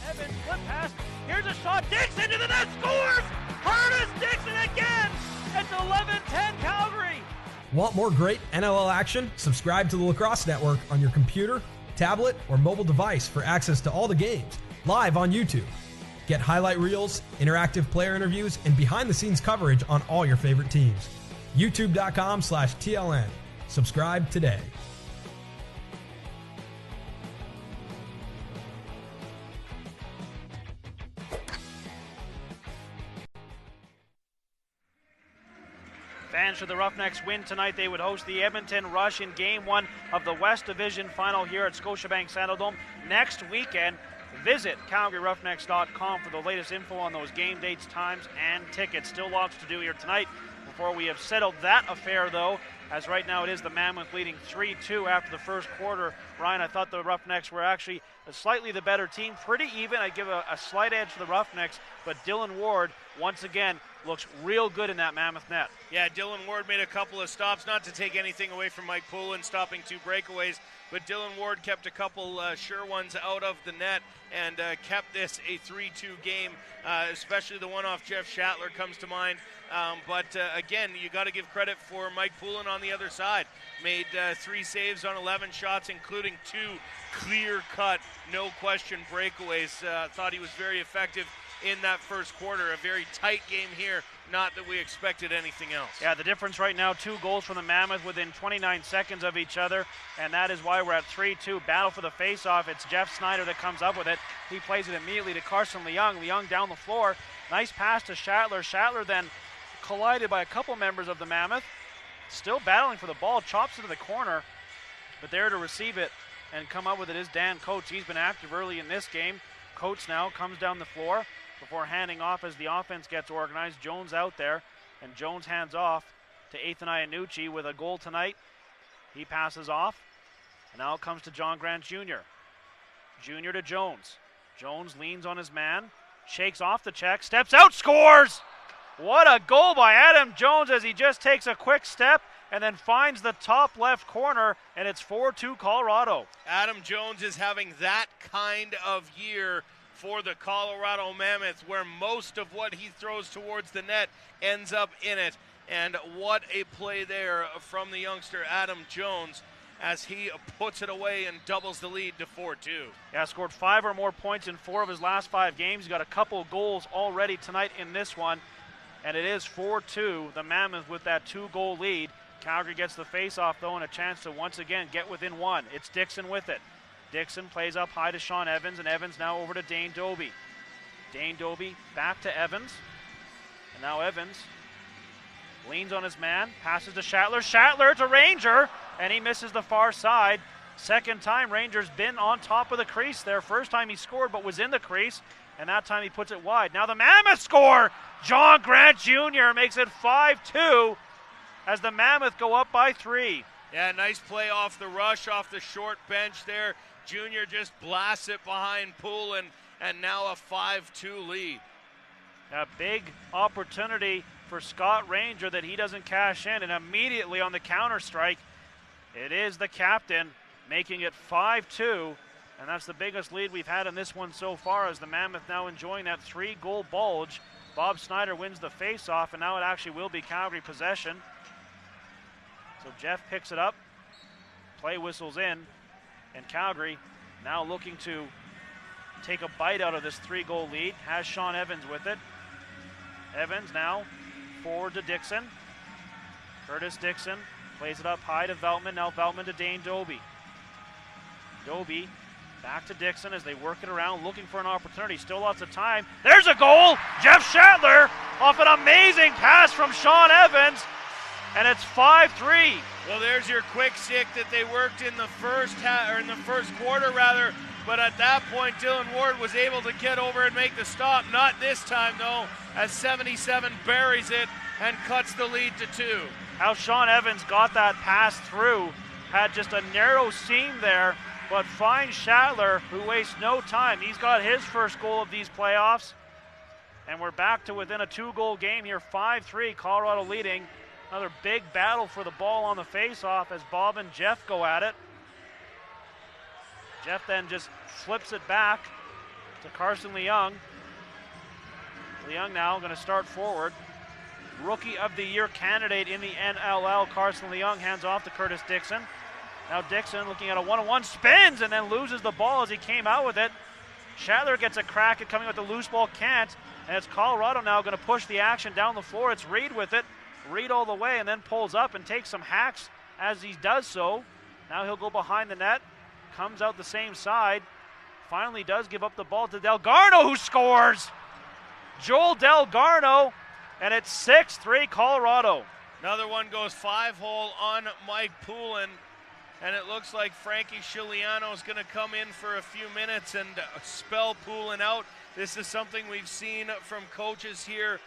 Evans, flip pass. Here's a shot. Dixon to the net, scores! Curtis Dixon again! It's 11-10 Calgary. Want more great NLL action? Subscribe to the Lacrosse Network on your computer, tablet, or mobile device for access to all the games, live on YouTube. Get highlight reels, interactive player interviews, and behind-the-scenes coverage on all your favorite teams. YouTube.com/TLN. Subscribe today. Fans should the Roughnecks win tonight, they would host the Edmonton Rush in Game 1 of the West Division Final here at Scotiabank Saddledome next weekend. Visit CalgaryRoughnecks.com for the latest info on those game dates, times, and tickets. Still lots to do here tonight before we have settled that affair, though, as right now it is the Mammoth leading 3-2 after the first quarter. Ryan, I thought the Roughnecks were actually slightly the better team. Pretty even. I'd give a slight edge to the Roughnecks, but Dylan Ward, once again, looks real good in that Mammoth net. Yeah, Dylan Ward made a couple of stops, not to take anything away from Mike Poulin stopping 2 breakaways, but Dylan Ward kept a couple sure ones out of the net and kept this a 3-2 game, especially the one off Jeff Shatler comes to mind. But again, you got to give credit for Mike Poulin on the other side. Made 3 saves on 11 shots, including 2 clear-cut, no-question breakaways. Thought he was very effective in that first quarter. A very tight game here, not that we expected anything else. Yeah, the difference right now, 2 goals from the Mammoth within 29 seconds of each other, and that is why we're at 3-2. Battle for the face-off. It's Jeff Snyder that comes up with it. He plays it immediately to Carson Leung. Leung down the floor. Nice pass to Shatler. Shatler then collided by a couple members of the Mammoth. Still battling for the ball. Chops it to the corner, but there to receive it and come up with it is Dan Coates. He's been active early in this game. Coates now comes down the floor before handing off as the offense gets organized. Jones out there, and Jones hands off to Ethan Iannucci with a goal tonight. He passes off, and now it comes to John Grant Jr. Jr. to Jones. Jones leans on his man, shakes off the check, steps out, scores! What a goal by Adam Jones as he just takes a quick step and then finds the top left corner, and it's 4-2 Colorado. Adam Jones is having that kind of year for the Colorado Mammoth, where most of what he throws towards the net ends up in it. And what a play there from the youngster Adam Jones as he puts it away and doubles the lead to 4-2. Yeah, scored 5 or more points in 4 of his last 5 games. He's got a couple goals already tonight in this one. And it is 4-2, the Mammoth with that 2-goal lead. Calgary gets the face-off, though, and a chance to once again get within 1. It's Dixon with it. Dixon plays up high to Sean Evans, and Evans now over to Dane Doby. Dane Doby back to Evans. And now Evans leans on his man, passes to Shatler. Shatler to Ranger, and he misses the far side. Second time Ranger's been on top of the crease there. First time he scored but was in the crease, and that time he puts it wide. Now the Mammoth score! John Grant Jr. makes it 5-2 as the Mammoth go up by 3. Yeah, nice play off the rush, off the short bench there. Junior just blasts it behind Poulin, and now a 5-2 lead. A big opportunity for Scott Ranger that he doesn't cash in, and immediately on the counter strike, it is the captain making it 5-2, and that's the biggest lead we've had in this one so far, as the Mammoth now enjoying that 3-goal bulge. Bob Snyder wins the face-off, and now it actually will be Calgary possession. So Jeff picks it up, play whistles in, and Calgary now looking to take a bite out of this 3-goal lead. Has Sean Evans with it. Evans now forward to Dixon. Curtis Dixon plays it up high to Veltman. Now Veltman to Dane Doby. Doby back to Dixon as they work it around, looking for an opportunity. Still lots of time. There's a goal! Jeff Shatler off an amazing pass from Sean Evans, and it's 5-3. Well, there's your quick stick that they worked in the first quarter, but at that point, Dylan Ward was able to get over and make the stop. Not this time, though, as 77 buries it and cuts the lead to 2. How Sean Evans got that pass through, had just a narrow seam there, but finds Shatler, who wastes no time. He's got his first goal of these playoffs, and we're back to within a 2-goal game here, 5-3, Colorado leading. Another big battle for the ball on the face-off as Bob and Jeff go at it. Jeff then just flips it back to Carson Leung. Leung now going to start forward. Rookie of the Year candidate in the NLL, Carson Leung hands off to Curtis Dixon. Now Dixon looking at a 1-on-1, spins and then loses the ball as he came out with it. Shatler gets a crack at coming with the loose ball, can't, and it's Colorado now going to push the action down the floor. It's Reed with it. Reed all the way and then pulls up and takes some hacks as he does so. Now he'll go behind the net, comes out the same side, finally does give up the ball to Delgarno, who scores! Joel Delgarno, and it's 6-3 Colorado. Another one goes 5-hole on Mike Poulin, and it looks like Frankie Chiliano is going to come in for a few minutes and spell Poulin out. This is something we've seen from coaches here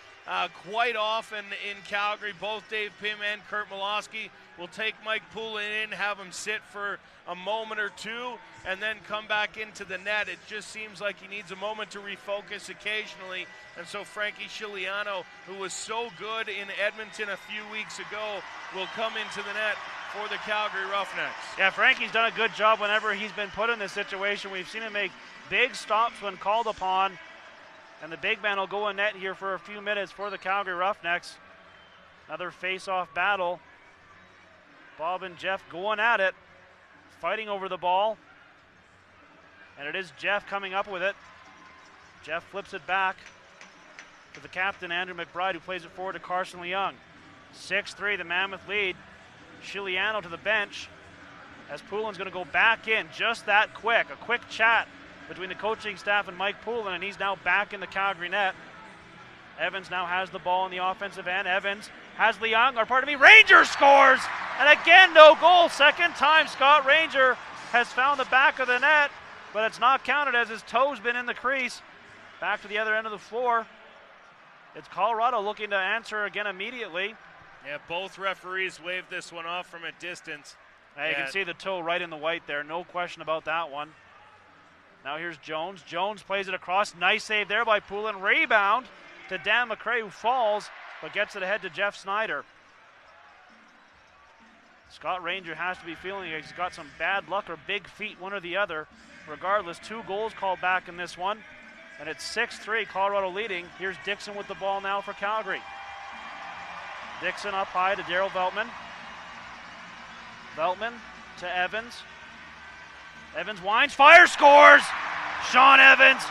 quite often in Calgary. Both Dave Pym and Kurt Malosky will take Mike Poulin in, have him sit for a moment or two, and then come back into the net. It just seems like he needs a moment to refocus occasionally, and so Frankie Chiliano, who was so good in Edmonton a few weeks ago, will come into the net for the Calgary Roughnecks. Yeah, Frankie's done a good job whenever he's been put in this situation. We've seen him make big stops when called upon, and the big man will go in net here for a few minutes for the Calgary Roughnecks. Another face-off battle. Bob and Jeff going at it, fighting over the ball. And it is Jeff coming up with it. Jeff flips it back to the captain, Andrew McBride, who plays it forward to Carson Leung. 6-3, the Mammoth lead. Chiliano to the bench as Poulin's going to go back in just that quick. A quick chat between the coaching staff and Mike Poulin, and he's now back in the Calgary net. Evans now has the ball in the offensive end. Evans has Leung, Ranger scores! And again, no goal. Second time Scott Ranger has found the back of the net, but it's not counted as his toe's been in the crease. Back to the other end of the floor. It's Colorado looking to answer again immediately. Yeah, both referees waved this one off from a distance. Now you can see the toe right in the white there. No question about that one. Now here's Jones. Jones plays it across. Nice save there by Poulin. Rebound to Dan McRae, who falls, but gets it ahead to Jeff Snyder. Scott Ranger has to be feeling he's got some bad luck or big feet, one or the other. Regardless, 2 goals called back in this one. And it's 6-3, Colorado leading. Here's Dixon with the ball now for Calgary. Dixon up high to Daryl Veltman. Veltman to Evans. Evans winds, fires, scores! Sean Evans,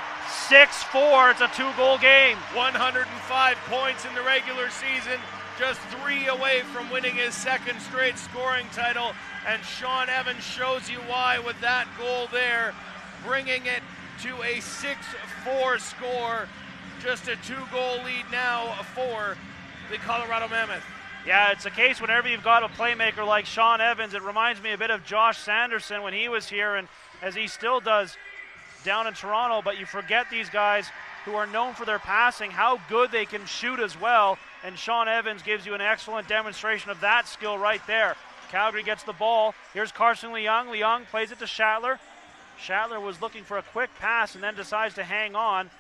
6-4. It's a 2-goal game. 105 points in the regular season, just 3 away from winning his second straight scoring title. And Sean Evans shows you why with that goal there, bringing it to a 6-4 score. Just a 2-goal lead now for the Colorado Mammoth. Yeah, it's a case whenever you've got a playmaker like Sean Evans, it reminds me a bit of Josh Sanderson when he was here, and as he still does down in Toronto, but you forget these guys who are known for their passing, how good they can shoot as well, and Sean Evans gives you an excellent demonstration of that skill right there. Calgary gets the ball. Here's Carson Leung. Leung plays it to Schattler. Schattler was looking for a quick pass and then decides to hang on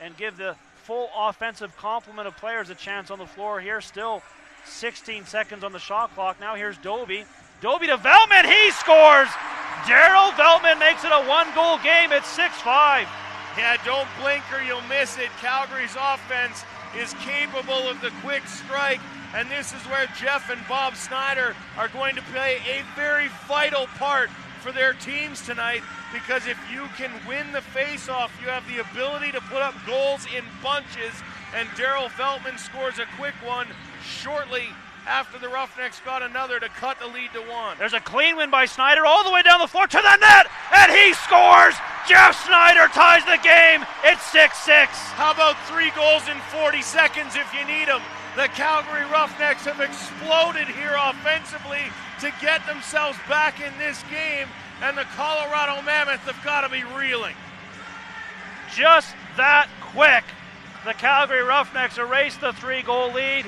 and give the full offensive complement of players a chance on the floor here. Still 16 seconds on the shot clock. Now here's Doby. Doby to Veltman. He scores! Daryl Veltman makes it a 1-goal game. It's 6-5. Yeah, don't blink or you'll miss it. Calgary's offense is capable of the quick strike, and this is where Jeff and Bob Snyder are going to play a very vital part for their teams tonight, because if you can win the face-off, you have the ability to put up goals in bunches, and Daryl Veltman scores a quick one shortly after the Roughnecks got another to cut the lead to 1. There's a clean win by Snyder all the way down the floor to the net, and he scores! Jeff Snyder ties the game. It's 6-6. How about 3 goals in 40 seconds if you need them? The Calgary Roughnecks have exploded here offensively to get themselves back in this game, and the Colorado Mammoth have got to be reeling. Just that quick, the Calgary Roughnecks erased the 3-goal lead,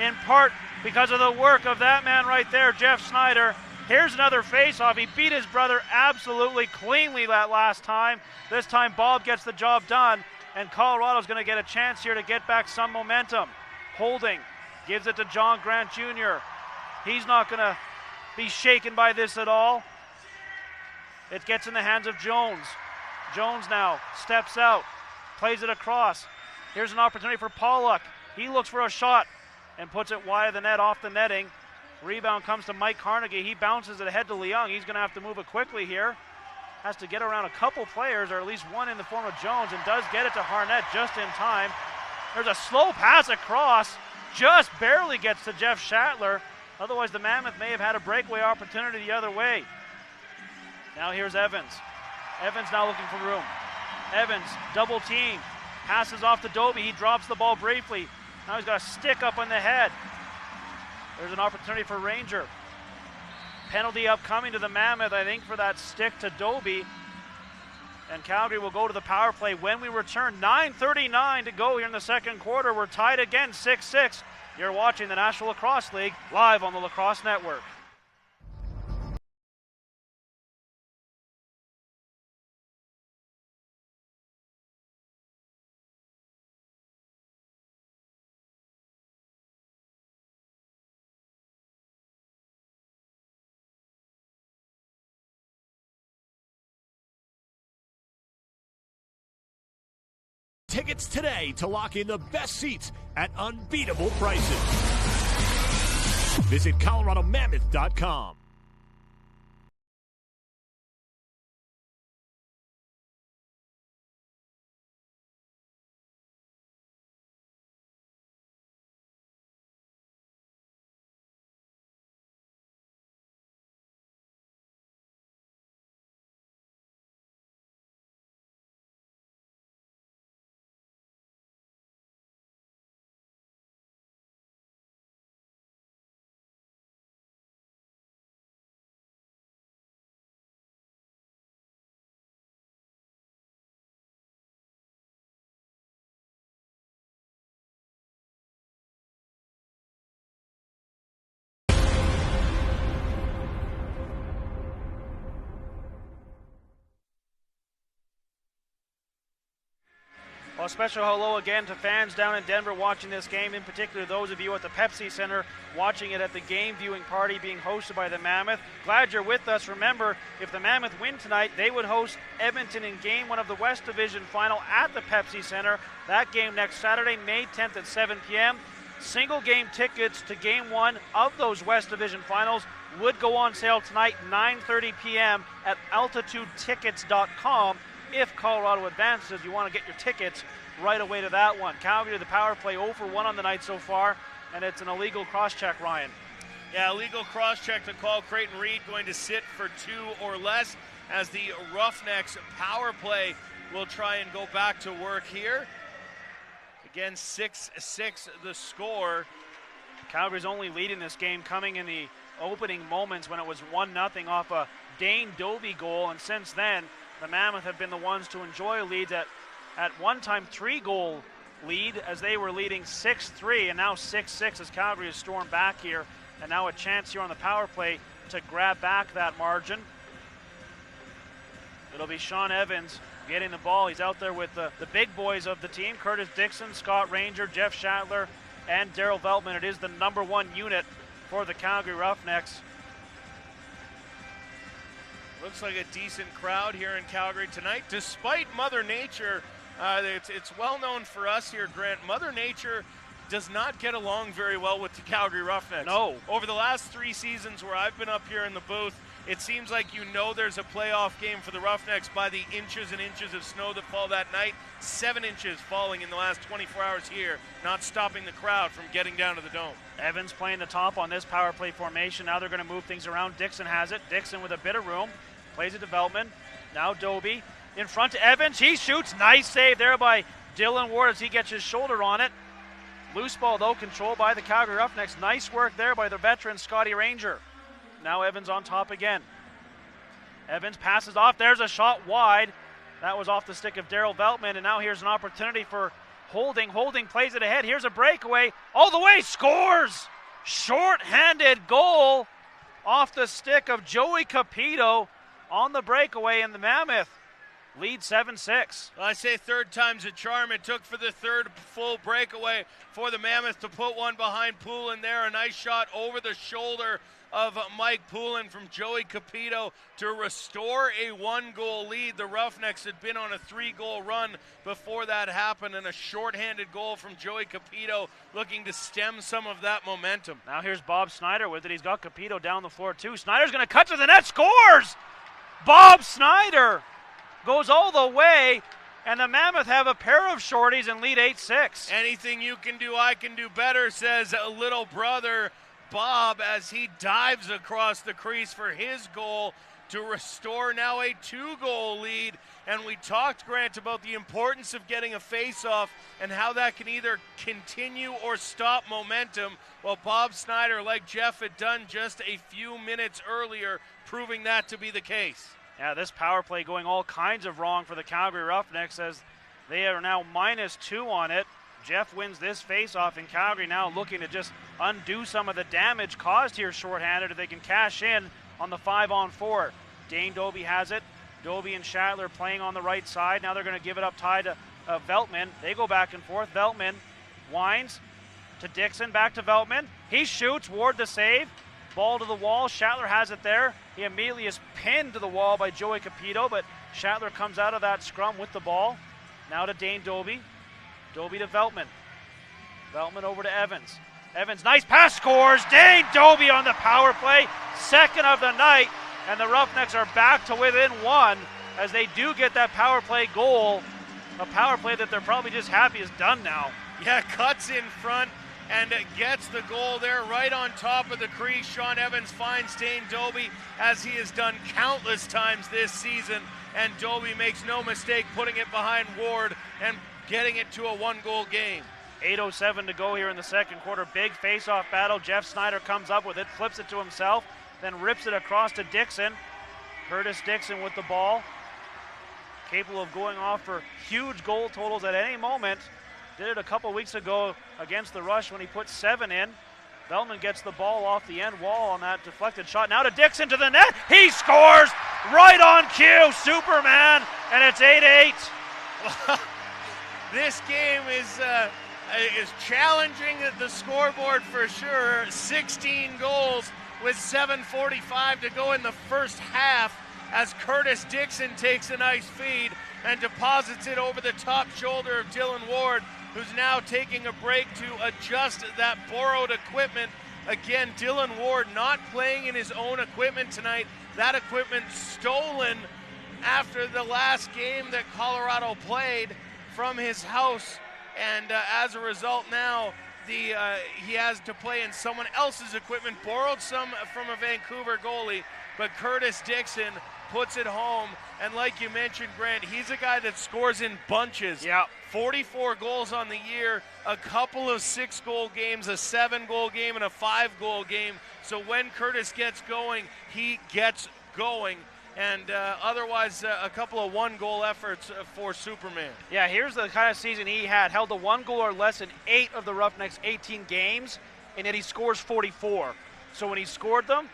in part because of the work of that man right there, Jeff Snyder. Here's another face-off. He beat his brother absolutely cleanly that last time. This time Bob gets the job done, and Colorado's going to get a chance here to get back some momentum. Holding gives it to John Grant Jr. He's not going to be shaken by this at all. It gets in the hands of Jones. Jones now steps out, plays it across. Here's an opportunity for Pollock. He looks for a shot and puts it wide of the net, off the netting. Rebound comes to Mike Carnegie. He bounces it ahead to Leung. He's going to have to move it quickly here. Has to get around a couple players, or at least one in the form of Jones, and does get it to Harnett just in time. There's a slow pass across, just barely gets to Jeff Schattler. Otherwise, the Mammoth may have had a breakaway opportunity the other way. Now here's Evans. Evans now looking for room. Evans, double team, passes off to Doby. He drops the ball briefly. Now he's got a stick up on the head. There's an opportunity for Ranger. Penalty upcoming to the Mammoth, I think, for that stick to Doby. And Calgary will go to the power play when we return. 9:39 to go here in the second quarter. We're tied again, 6-6. You're watching the National Lacrosse League live on the Lacrosse Network. Tickets today to lock in the best seats at unbeatable prices. Visit ColoradoMammoth.com. Well, a special hello again to fans down in Denver watching this game, in particular those of you at the Pepsi Center watching it at the game viewing party being hosted by the Mammoth. Glad you're with us. Remember, if the Mammoth win tonight, they would host Edmonton in Game 1 of the West Division Final at the Pepsi Center. That game next Saturday, May 10th at 7 p.m. Single game tickets to Game 1 of those West Division Finals would go on sale tonight, 9:30 p.m. at altitudetickets.com. If Colorado advances, you want to get your tickets right away to that one. Calgary to the power play 0 for 1 on the night so far, and it's an illegal cross-check, Ryan. Yeah, illegal cross-check to call. Creighton Reed going to sit for 2 or less as the Roughnecks power play will try and go back to work here. Again, 6-6 the score. Calgary's only lead in this game coming in the opening moments when it was 1-0 off a Dane Doby goal, and since then, the Mammoth have been the ones to enjoy leads at one time 3-goal lead as they were leading 6-3 and now 6-6 as Calgary has stormed back here, and now a chance here on the power play to grab back that margin. It'll be Sean Evans getting the ball. He's out there with the big boys of the team, Curtis Dixon, Scott Ranger, Jeff Shatler, and Daryl Veltman. It is the number 1 unit for the Calgary Roughnecks. Looks like a decent crowd here in Calgary tonight, despite Mother Nature. It's well known for us here, Grant. Mother Nature does not get along very well with the Calgary Roughnecks. No. Over the last 3 seasons where I've been up here in the booth, it seems like there's a playoff game for the Roughnecks by the inches and inches of snow that fall that night. 7 inches falling in the last 24 hours here, not stopping the crowd from getting down to the dome. Evans playing the top on this power play formation. Now they're going to move things around. Dixon has it. Dixon with a bit of room. Plays a development. Now Doby in front to Evans. He shoots. Nice save there by Dylan Ward as he gets his shoulder on it. Loose ball, though, controlled by the Calgary Roughnecks. Nice work there by the veteran Scotty Ranger. Now Evans on top again. Evans passes off. There's a shot wide. That was off the stick of Daryl Veltman, and now here's an opportunity for Holding. Holding plays it ahead. Here's a breakaway. All the way. Scores! Short-handed goal off the stick of Joey Capito on the breakaway, and the Mammoth lead 7-6. Well, I say third time's a charm. It took for the third full breakaway for the Mammoth to put one behind Poulin there. A nice shot over the shoulder of Mike Poulin from Joey Capito to restore a 1-goal lead. The Roughnecks had been on a 3-goal run before that happened, and a shorthanded goal from Joey Capito looking to stem some of that momentum. Now here's Bob Snyder with it. He's got Capito down the floor too. Snyder's going to cut to the net. Scores! Bob Snyder goes all the way, and the Mammoth have a pair of shorties and lead 8-6. Anything you can do, I can do better, says little brother Bob as he dives across the crease for his goal to restore now a 2-goal lead. And we talked, Grant, about the importance of getting a face-off and how that can either continue or stop momentum. Well, Bob Snyder, like Jeff had done just a few minutes earlier, proving that to be the case. Yeah, this power play going all kinds of wrong for the Calgary Roughnecks as they are now -2 on it. Jeff wins this face-off, and Calgary now looking to just undo some of the damage caused here shorthanded if they can cash in on the 5-on-4. Dane Doby has it. Doby and Shatler playing on the right side. Now they're going to give it up tied to Veltman. They go back and forth. Veltman winds to Dixon, back to Veltman. He shoots. Ward the save. Ball to the wall. Shatler has it there. He immediately is pinned to the wall by Joey Capito, but Shatler comes out of that scrum with the ball. Now to Dane Doby. Doby to Veltman. Veltman over to Evans. Evans, nice pass, scores. Dane Doby on the power play. Second of the night. And the Roughnecks are back to within one as they do get that power play goal. A power play that they're probably just happy is done now. Yeah, cuts in front and gets the goal there right on top of the crease. Sean Evans finds Dane Doby as he has done countless times this season. And Doby makes no mistake putting it behind Ward and getting it to a one-goal game. 8:07 to go here in the second quarter. Big face-off battle. Jeff Snyder comes up with it, flips it to himself, then rips it across to Dixon. Curtis Dixon with the ball. Capable of going off for huge goal totals at any moment. Did it a couple weeks ago against the Rush when he put 7 in. Veltman gets the ball off the end wall on that deflected shot. Now to Dixon to the net. He scores right on cue. Superman. And it's 8-8. This game is challenging the scoreboard for sure. 16 goals with 7:45 to go in the first half as Curtis Dixon takes a nice feed and deposits it over the top shoulder of Dylan Ward, who's now taking a break to adjust that borrowed equipment. Again, Dylan Ward not playing in his own equipment tonight. That equipment stolen after the last game that Colorado played from his house, and as a result now he has to play in someone else's equipment, borrowed some from a Vancouver goalie, but Curtis Dixon puts it home. And like you mentioned, Grant, he's a guy that scores in bunches. Yeah. 44 goals on the year, a couple of 6-goal games, a 7-goal game, and a 5-goal game. So when Curtis gets going, he gets going. And otherwise, a couple of 1-goal efforts for Superman. Yeah, here's the kind of season he had. Held to 1 goal or less in 8 of the Roughnecks' 18 games, and yet he scores 44. So when he scored them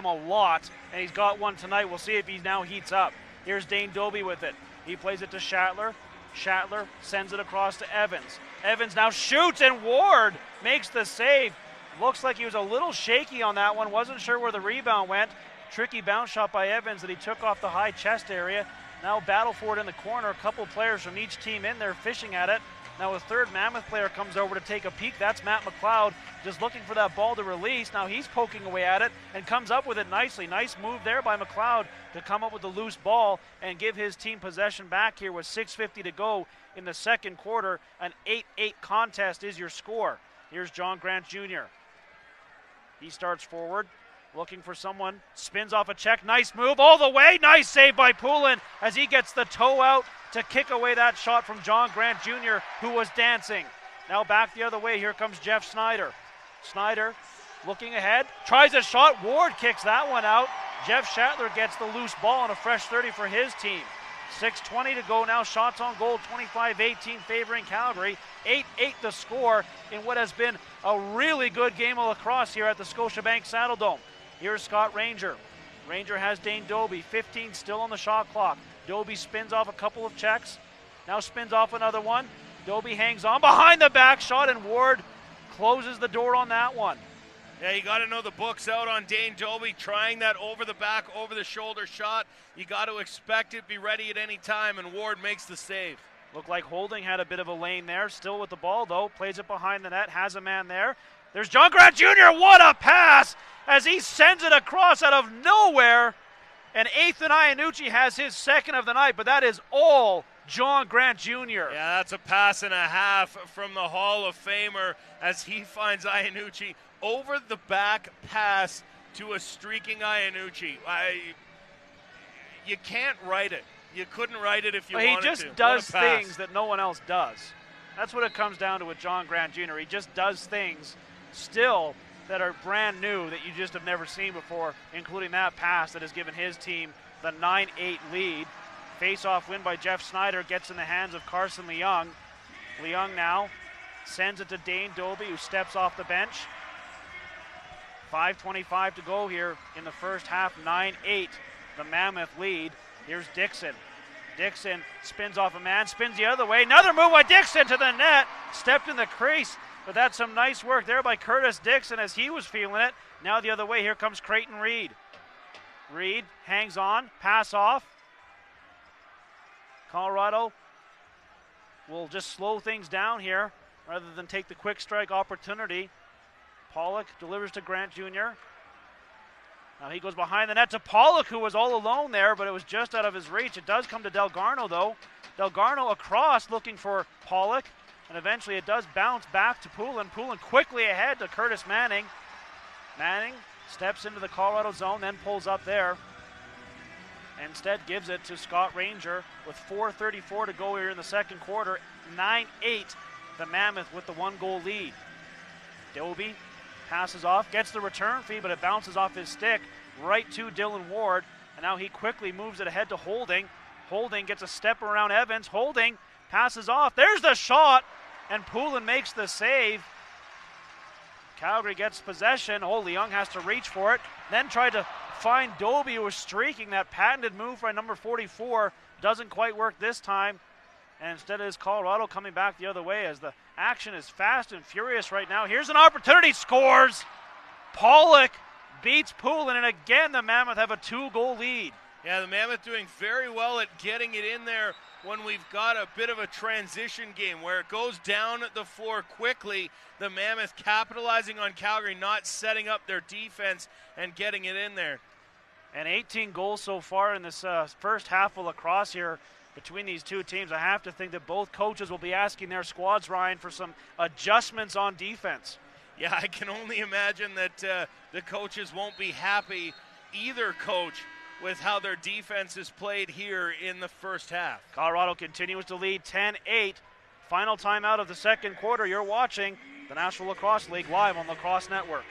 a lot, and he's got one tonight. We'll see if he now heats up. Here's Dane Doby with it. He plays it to Shatler. Shatler sends it across to Evans. Evans now shoots, and Ward makes the save. Looks like he was a little shaky on that one. Wasn't sure where the rebound went. Tricky bounce shot by Evans that he took off the high chest area. Now battle for it in the corner. A couple players from each team in there fishing at it. Now a third Mammoth player comes over to take a peek. That's Matt McLeod just looking for that ball to release. Now he's poking away at it and comes up with it nicely. Nice move there by McLeod to come up with the loose ball and give his team possession back here with 6:50 to go in the second quarter. An 8-8 contest is your score. Here's John Grant Jr. He starts forward, looking for someone, spins off a check, nice move all the way, nice save by Poulin as he gets the toe out to kick away that shot from John Grant Jr., who was dancing. Now back the other way, here comes Jeff Snyder. Snyder looking ahead, tries a shot, Ward kicks that one out. Jeff Shatler gets the loose ball and a fresh 30 for his team. 6:20 to go now, shots on goal, 25-18 favoring Calgary. 8-8 the score in what has been a really good game of lacrosse here at the Scotiabank Saddledome. Here's Scott Ranger. Ranger has Dane Doby, 15 still on the shot clock. Doby spins off a couple of checks, now spins off another one. Doby hangs on behind the back shot, and Ward closes the door on that one. Yeah, you got to know the book's out on Dane Doby, trying that over the back, over the shoulder shot. You got to expect it, be ready at any time, and Ward makes the save. Looked like Holding had a bit of a lane there, still with the ball though, plays it behind the net, has a man there. There's John Grant Jr., what a pass as he sends it across out of nowhere. And Ethan Iannucci has his second of the night, but that is all John Grant Jr. Yeah, that's a pass and a half from the Hall of Famer as he finds Iannucci. Over the back pass to a streaking Iannucci. You can't write it. You couldn't write it if you But wanted to. he just does things that no one else does. That's what it comes down to with John Grant Jr. He just does things still that are brand new that you just have never seen before, including that pass that has given his team the 9-8 lead. Face-off win by Jeff Snyder gets in the hands of Carson Leung. Leung now sends it to Dane Doby, who steps off the bench. 5:25 to go here in the first half. 9-8, the Mammoth lead. Here's Dixon. Dixon spins off a man, spins the other way. Another move by Dixon to the net. Stepped in the crease, but that's some nice work there by Curtis Dixon as he was feeling it. Now the other way, here comes Creighton Reed. Reed hangs on, pass off. Colorado will just slow things down here rather than take the quick strike opportunity. Pollock delivers to Grant Jr. Now he goes behind the net to Pollock, who was all alone there, but it was just out of his reach. It does come to Delgarno, though. Delgarno across looking for Pollock, and eventually it does bounce back to Poulin. Poulin quickly ahead to Curtis Manning. Manning steps into the Colorado zone, then pulls up there. Instead gives it to Scott Ranger with 4:34 to go here in the second quarter. 9-8, the Mammoth with the one-goal lead. Doby passes off, gets the return fee, but it bounces off his stick right to Dylan Ward. And now he quickly moves it ahead to Holding. Holding gets a step around Evans. Holding passes off. There's the shot, and Poulin makes the save. Calgary gets possession. Leung has to reach for it. Then tried to find Doby, who was streaking. That patented move by number 44 doesn't quite work this time. And instead it is Colorado coming back the other way as the action is fast and furious right now. Here's an opportunity, scores! Pollock beats Poulin, and again the Mammoth have a 2-goal lead. Yeah, the Mammoth doing very well at getting it in there when we've got a bit of a transition game where it goes down the floor quickly. The Mammoth capitalizing on Calgary not setting up their defense and getting it in there. And 18 goals so far in this first half of lacrosse here between these two teams. I have to think that both coaches will be asking their squads, Ryan, for some adjustments on defense. Yeah, I can only imagine that the coaches won't be happy, either coach, with how their defense is played here in the first half. Colorado continues to lead 10-8. Final timeout of the second quarter. You're watching the National Lacrosse League live on Lacrosse Network.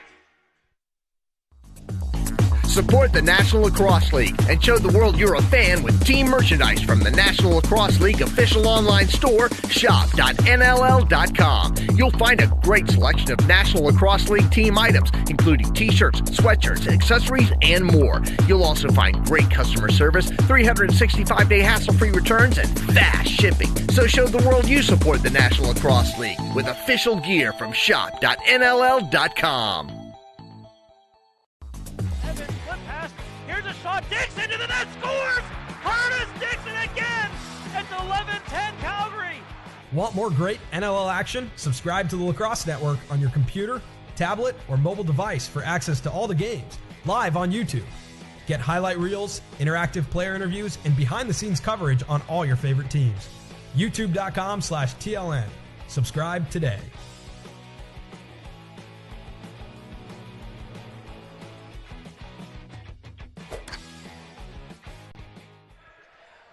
Support the National Lacrosse League and show the world you're a fan with team merchandise from the National Lacrosse League official online store, shop.nll.com. You'll find a great selection of National Lacrosse League team items, including t-shirts, sweatshirts, accessories, and more. You'll also find great customer service, 365-day hassle-free returns, and fast shipping. So show the world you support the National Lacrosse League with official gear from shop.nll.com. Here's a shot. Dixon to the net, scores! Curtis Dixon again! It's 11-10 Calgary! Want more great NLL action? Subscribe to the Lacrosse Network on your computer, tablet, or mobile device for access to all the games, live on YouTube. Get highlight reels, interactive player interviews, and behind-the-scenes coverage on all your favorite teams. YouTube.com/TLN. Subscribe today.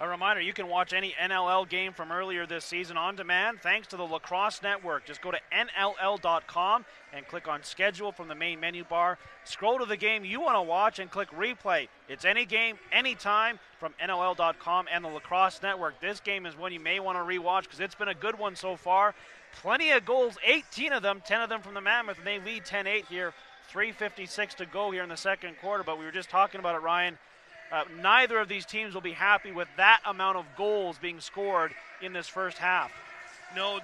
A reminder, you can watch any NLL game from earlier this season on demand thanks to the Lacrosse Network. Just go to NLL.com and click on Schedule from the main menu bar. Scroll to the game you want to watch and click Replay. It's any game, anytime from NLL.com and the Lacrosse Network. This game is one you may want to rewatch because it's been a good one so far. Plenty of goals, 18 of them, 10 of them from the Mammoth, and they lead 10-8 here. 3:56 to go here in the second quarter, but we were just talking about it, Ryan. Neither of these teams will be happy with that amount of goals being scored in this first half. No,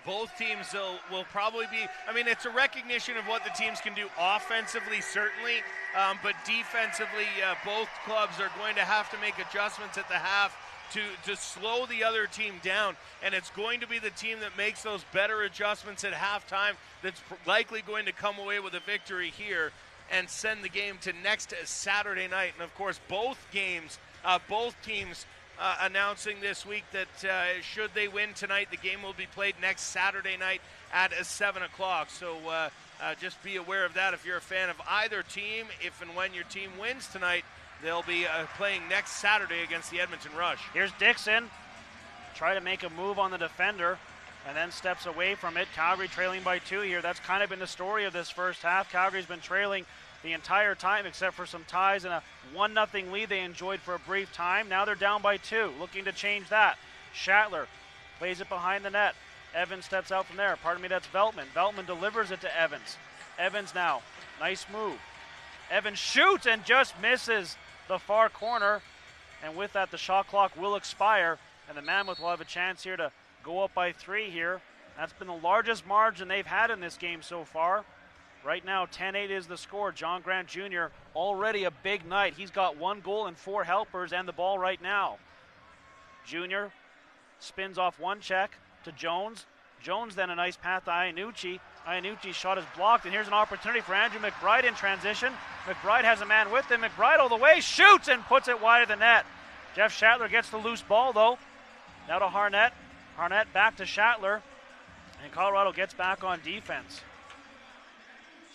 both teams will probably be, I mean, it's a recognition of what the teams can do offensively, certainly, but defensively, both clubs are going to have to make adjustments at the half to slow the other team down, and it's going to be the team that makes those better adjustments at halftime that's likely going to come away with a victory here and send the game to next Saturday night. And of course, both teams announcing this week that should they win tonight, the game will be played next Saturday night at 7 o'clock. So just be aware of that if you're a fan of either team. If and when your team wins tonight, They'll be playing next Saturday against the Edmonton Rush. Here's Dixon. Try to make a move on the defender and then steps away from it. Calgary trailing by 2 here. That's kind of been the story of this first half. Calgary's been trailing the entire time except for some ties and a 1-0 lead they enjoyed for a brief time. Now they're down by 2, looking to change that. Schattler plays it behind the net. Evans steps out from there. Pardon me, that's Veltman. Veltman delivers it to Evans. Evans now, nice move. Evans shoots and just misses the far corner. And with that, the shot clock will expire, and the Mammoth will have a chance here to go up by 3 here. That's been the largest margin they've had in this game so far. Right now, 10-8 is the score. John Grant Jr. already a big night. He's got 1 goal and 4 helpers and the ball right now. Jr. spins off one check to Jones. Jones then a nice pass to Iannucci. Iannucci's shot is blocked, and here's an opportunity for Andrew McBride in transition. McBride has a man with him. McBride all the way, shoots and puts it wide of the net. Jeff Schattler gets the loose ball, though. Now to Harnett. Harnett back to Schattler, and Colorado gets back on defense.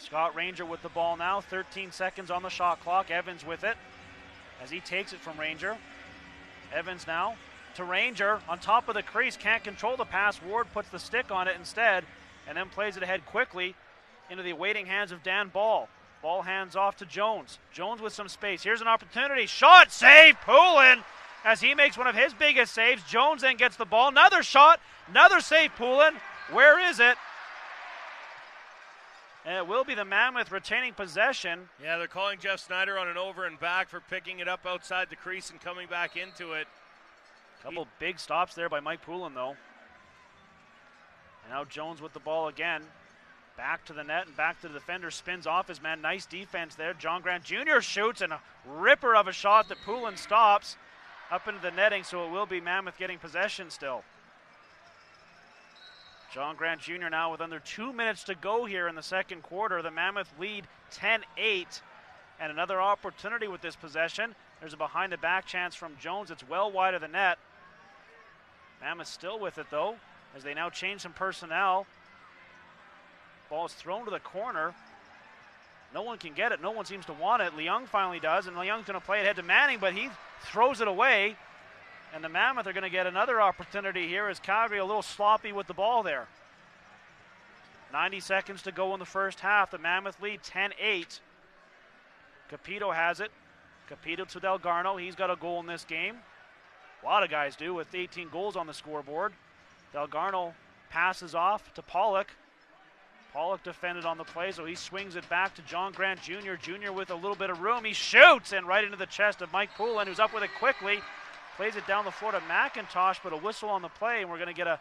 Scott Ranger with the ball now. 13 seconds on the shot clock. Evans with it as he takes it from Ranger. Evans now to Ranger on top of the crease. Can't control the pass. Ward puts the stick on it instead and then plays it ahead quickly into the waiting hands of Dan Ball. Ball hands off to Jones. Jones with some space. Here's an opportunity. Shot, save, Poulin as he makes one of his biggest saves. Jones then gets the ball. Another shot, another save, Poulin. Where is it? And it will be the Mammoth retaining possession. Yeah, they're calling Jeff Snyder on an over and back for picking it up outside the crease and coming back into it. Couple big stops there by Mike Poulin, though. And now Jones with the ball again. Back to the net and back to the defender. Spins off his man. Nice defense there. John Grant Jr. shoots and a ripper of a shot that Poulin stops up into the netting, so it will be Mammoth getting possession still. John Grant Jr. now with under 2 minutes to go here in the second quarter. The Mammoth lead 10-8. And another opportunity with this possession. There's a behind-the-back chance from Jones. It's well wide of the net. Mammoth still with it, though, as they now change some personnel. Ball is thrown to the corner. No one can get it. No one seems to want it. Leung finally does, and Leung's going to play it ahead to Manning, but he throws it away. And the Mammoth are going to get another opportunity here as Calgary a little sloppy with the ball there. 90 seconds to go in the first half. The Mammoth lead 10-8. Capito has it. Capito to Delgarno. He's got a goal in this game. A lot of guys do with 18 goals on the scoreboard. Delgarno passes off to Pollock. Pollock defended on the play, so he swings it back to John Grant Jr. Jr. with a little bit of room. He shoots and right into the chest of Mike Poulin, who's up with it quickly. Plays it down the floor to McIntosh, but a whistle on the play, and we're going to get a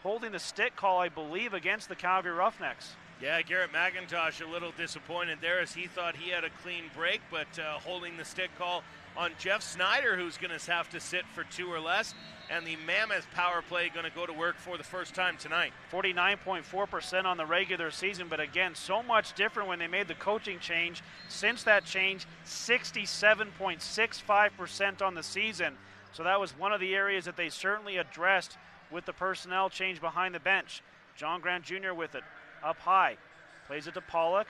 holding the stick call, I believe, against the Calgary Roughnecks. Yeah, Garrett McIntosh a little disappointed there as he thought he had a clean break, but holding the stick call on Jeff Snyder, who's going to have to sit for 2 or less, and the Mammoth power play going to go to work for the first time tonight. 49.4% on the regular season, but again, so much different when they made the coaching change. Since that change, 67.65% on the season. So that was one of the areas that they certainly addressed with the personnel change behind the bench. John Grant Jr. with it, up high. Plays it to Pollock.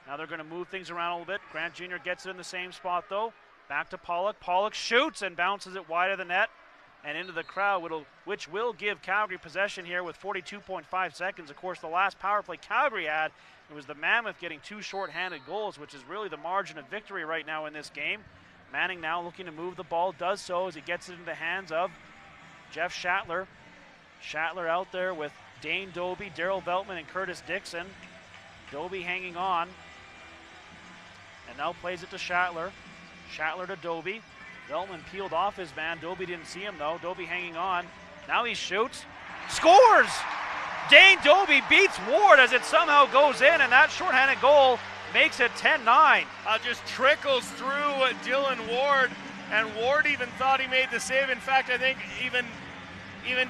Now they're going to move things around a little bit. Grant Jr. gets it in the same spot, though. Back to Pollock. Pollock shoots and bounces it wide of the net and into the crowd, which will give Calgary possession here with 42.5 seconds. Of course, the last power play Calgary had, it was the Mammoth getting 2 shorthanded goals, which is really the margin of victory right now in this game. Manning now looking to move the ball, does so as he gets it into the hands of Jeff Schattler. Schattler out there with Dane Doby, Darryl Veltman, and Curtis Dixon. Doby hanging on. And now plays it to Schattler. Schattler to Doby. Veltman peeled off his man. Doby didn't see him, though. Doby hanging on. Now he shoots. Scores! Dane Doby beats Ward as it somehow goes in, and that shorthanded goal makes it 10-9. Just trickles through Dylan Ward, and Ward even thought he made the save. In fact, I think even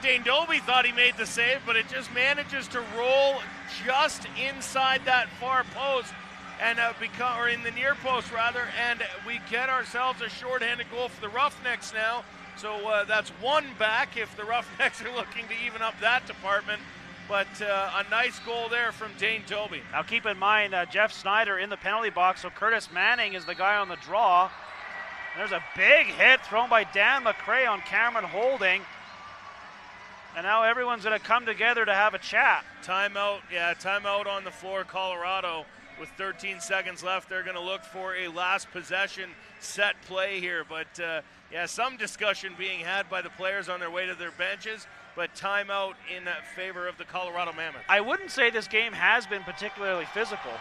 Dane Doby thought he made the save, but it just manages to roll just inside that far post and or in the near post rather, and we get ourselves a shorthanded goal for the Roughnecks now. So that's 1 back if the Roughnecks are looking to even up that department. But a nice goal there from Dane Doby. Now keep in mind, Jeff Snyder in the penalty box, so Curtis Manning is the guy on the draw. There's a big hit thrown by Dan McRae on Cameron Holding. And now everyone's going to come together to have a chat. Timeout on the floor, Colorado. With 13 seconds left, they're going to look for a last possession set play here. But, some discussion being had by the players on their way to their benches, but timeout in favor of the Colorado Mammoth. I wouldn't say this game has been particularly physical.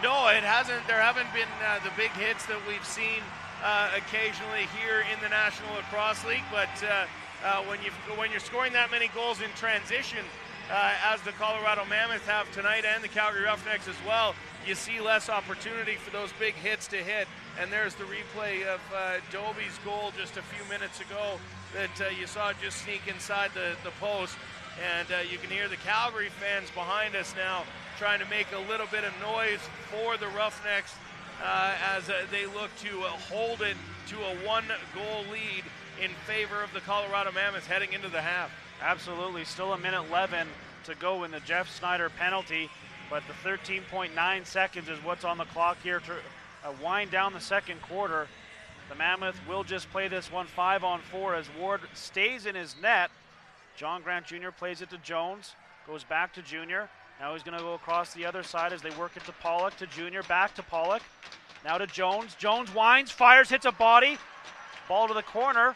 No, it hasn't. There haven't been the big hits that we've seen occasionally here in the National Lacrosse League, but when you're scoring that many goals in transition, as the Colorado Mammoth have tonight and the Calgary Roughnecks as well, you see less opportunity for those big hits to hit. And there's the replay of Doby's goal just a few minutes ago that you saw just sneak inside the post. And you can hear the Calgary fans behind us now trying to make a little bit of noise for the Roughnecks as they look to hold it to a 1-goal lead in favor of the Colorado Mammoth heading into the half. Absolutely. Still a minute 11 to go in the Jeff Snyder penalty, but the 13.9 seconds is what's on the clock here to wind down the second quarter. The Mammoth will just play this one 5-on-4 as Ward stays in his net. John Grant Jr. plays it to Jones, goes back to Jr. Now he's going to go across the other side as they work it to Pollock, to Jr., back to Pollock. Now to Jones. Jones winds, fires, hits a body. Ball to the corner.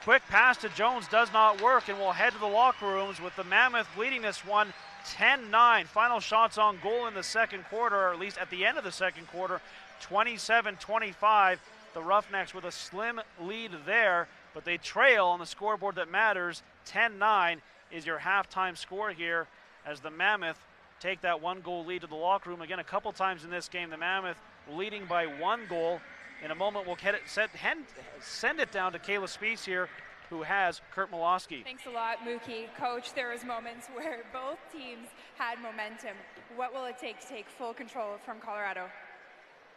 Quick pass to Jones does not work, and we'll head to the locker rooms with the Mammoth leading this one 10-9. Final shots on goal in the second quarter, or at least at the end of the second quarter, 27-25. The Roughnecks with a slim lead there, but they trail on the scoreboard that matters. 10-9 is your halftime score here as the Mammoth take that 1-goal lead to the locker room. Again, a couple times in this game, the Mammoth leading by 1 goal. In a moment, we'll send it down to Kayla Spees here, who has Kurt Malosky. Thanks a lot, Mookie. Coach, there was moments where both teams had momentum. What will it take to take full control from Colorado?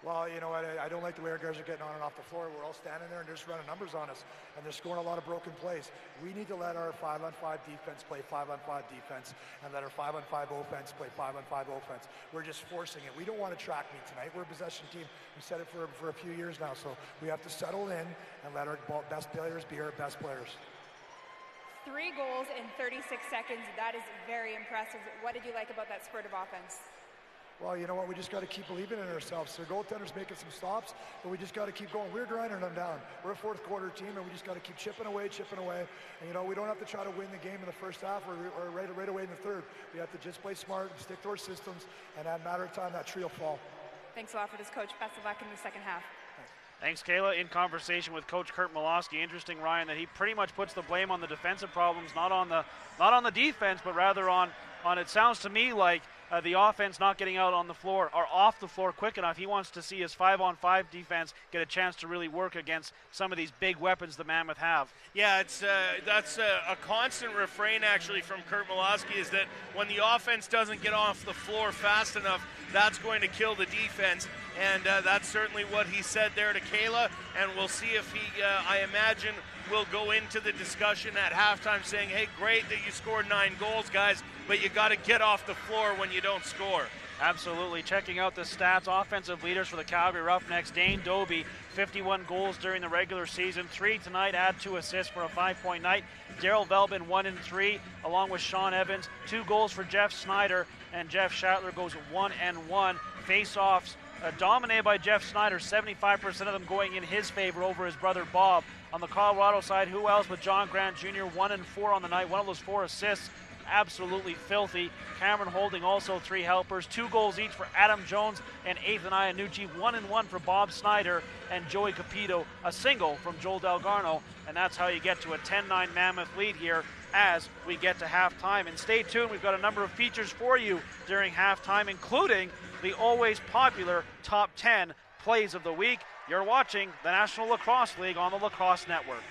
Well, you know what, I don't like the way our guys are getting on and off the floor. We're all standing there and they're just running numbers on us, and they're scoring a lot of broken plays. We need to let our 5-on-5 defense play 5-on-5 defense, and let our 5-on-5 offense play 5-on-5 offense. We're just forcing it. We don't want to track meet tonight. We're a possession team. We said it for a few years now, so we have to settle in and let our best players be our best players. 3 goals in 36 seconds. That is very impressive. What did you like about that spurt of offense? Well, you know what? We just got to keep believing in ourselves. Their goaltender's making some stops, but we just got to keep going. We're grinding them down. We're a fourth quarter team, and we just got to keep chipping away. And, you know, we don't have to try to win the game in the first half or right away in the third. We have to just play smart and stick to our systems, and at a matter of time, that tree will fall. Thanks a lot for this, Coach. Best of luck in the second half. Thanks, Kayla. In conversation with Coach Kurt Malosky. Interesting, Ryan, that he pretty much puts the blame on the defensive problems, not on the defense, but rather on it sounds to me like the offense not getting out on the floor or off the floor quick enough. He wants to see his 5-on-5 defense get a chance to really work against some of these big weapons the Mammoth have. Yeah, that's a constant refrain actually from Kurt Malosky, is that when the offense doesn't get off the floor fast enough, that's going to kill the defense. And that's certainly what he said there to Kayla, and we'll see if he, I imagine, will go into the discussion at halftime saying, hey, great that you scored 9 goals, guys, but you got to get off the floor when you don't score. Absolutely. Checking out the stats, offensive leaders for the Calgary Roughnecks, Dane Doby, 51 goals during the regular season, 3 tonight, add 2 assists for a 5-point night. Daryl Velbin, 1 and 3, along with Sean Evans, 2 goals for Jeff Snyder, and Jeff Schattler goes 1 and 1. Face-offs dominated by Jeff Snyder, 75% of them going in his favor over his brother Bob. On the Colorado side, who else but John Grant Jr., 1 and 4 on the night, one of those 4 assists. Absolutely filthy. Cameron Holding also 3 helpers, 2 goals each for Adam Jones and Ethan Iannucci, 1 and 1 for Bob Snyder and Joey Capito, a single from Joel Delgarno, and that's how you get to a 10-9 Mammoth lead here as we get to halftime. And stay tuned, we've got a number of features for you during halftime, including the always popular Top 10 Plays of the Week. You're watching the National Lacrosse League on the Lacrosse Network.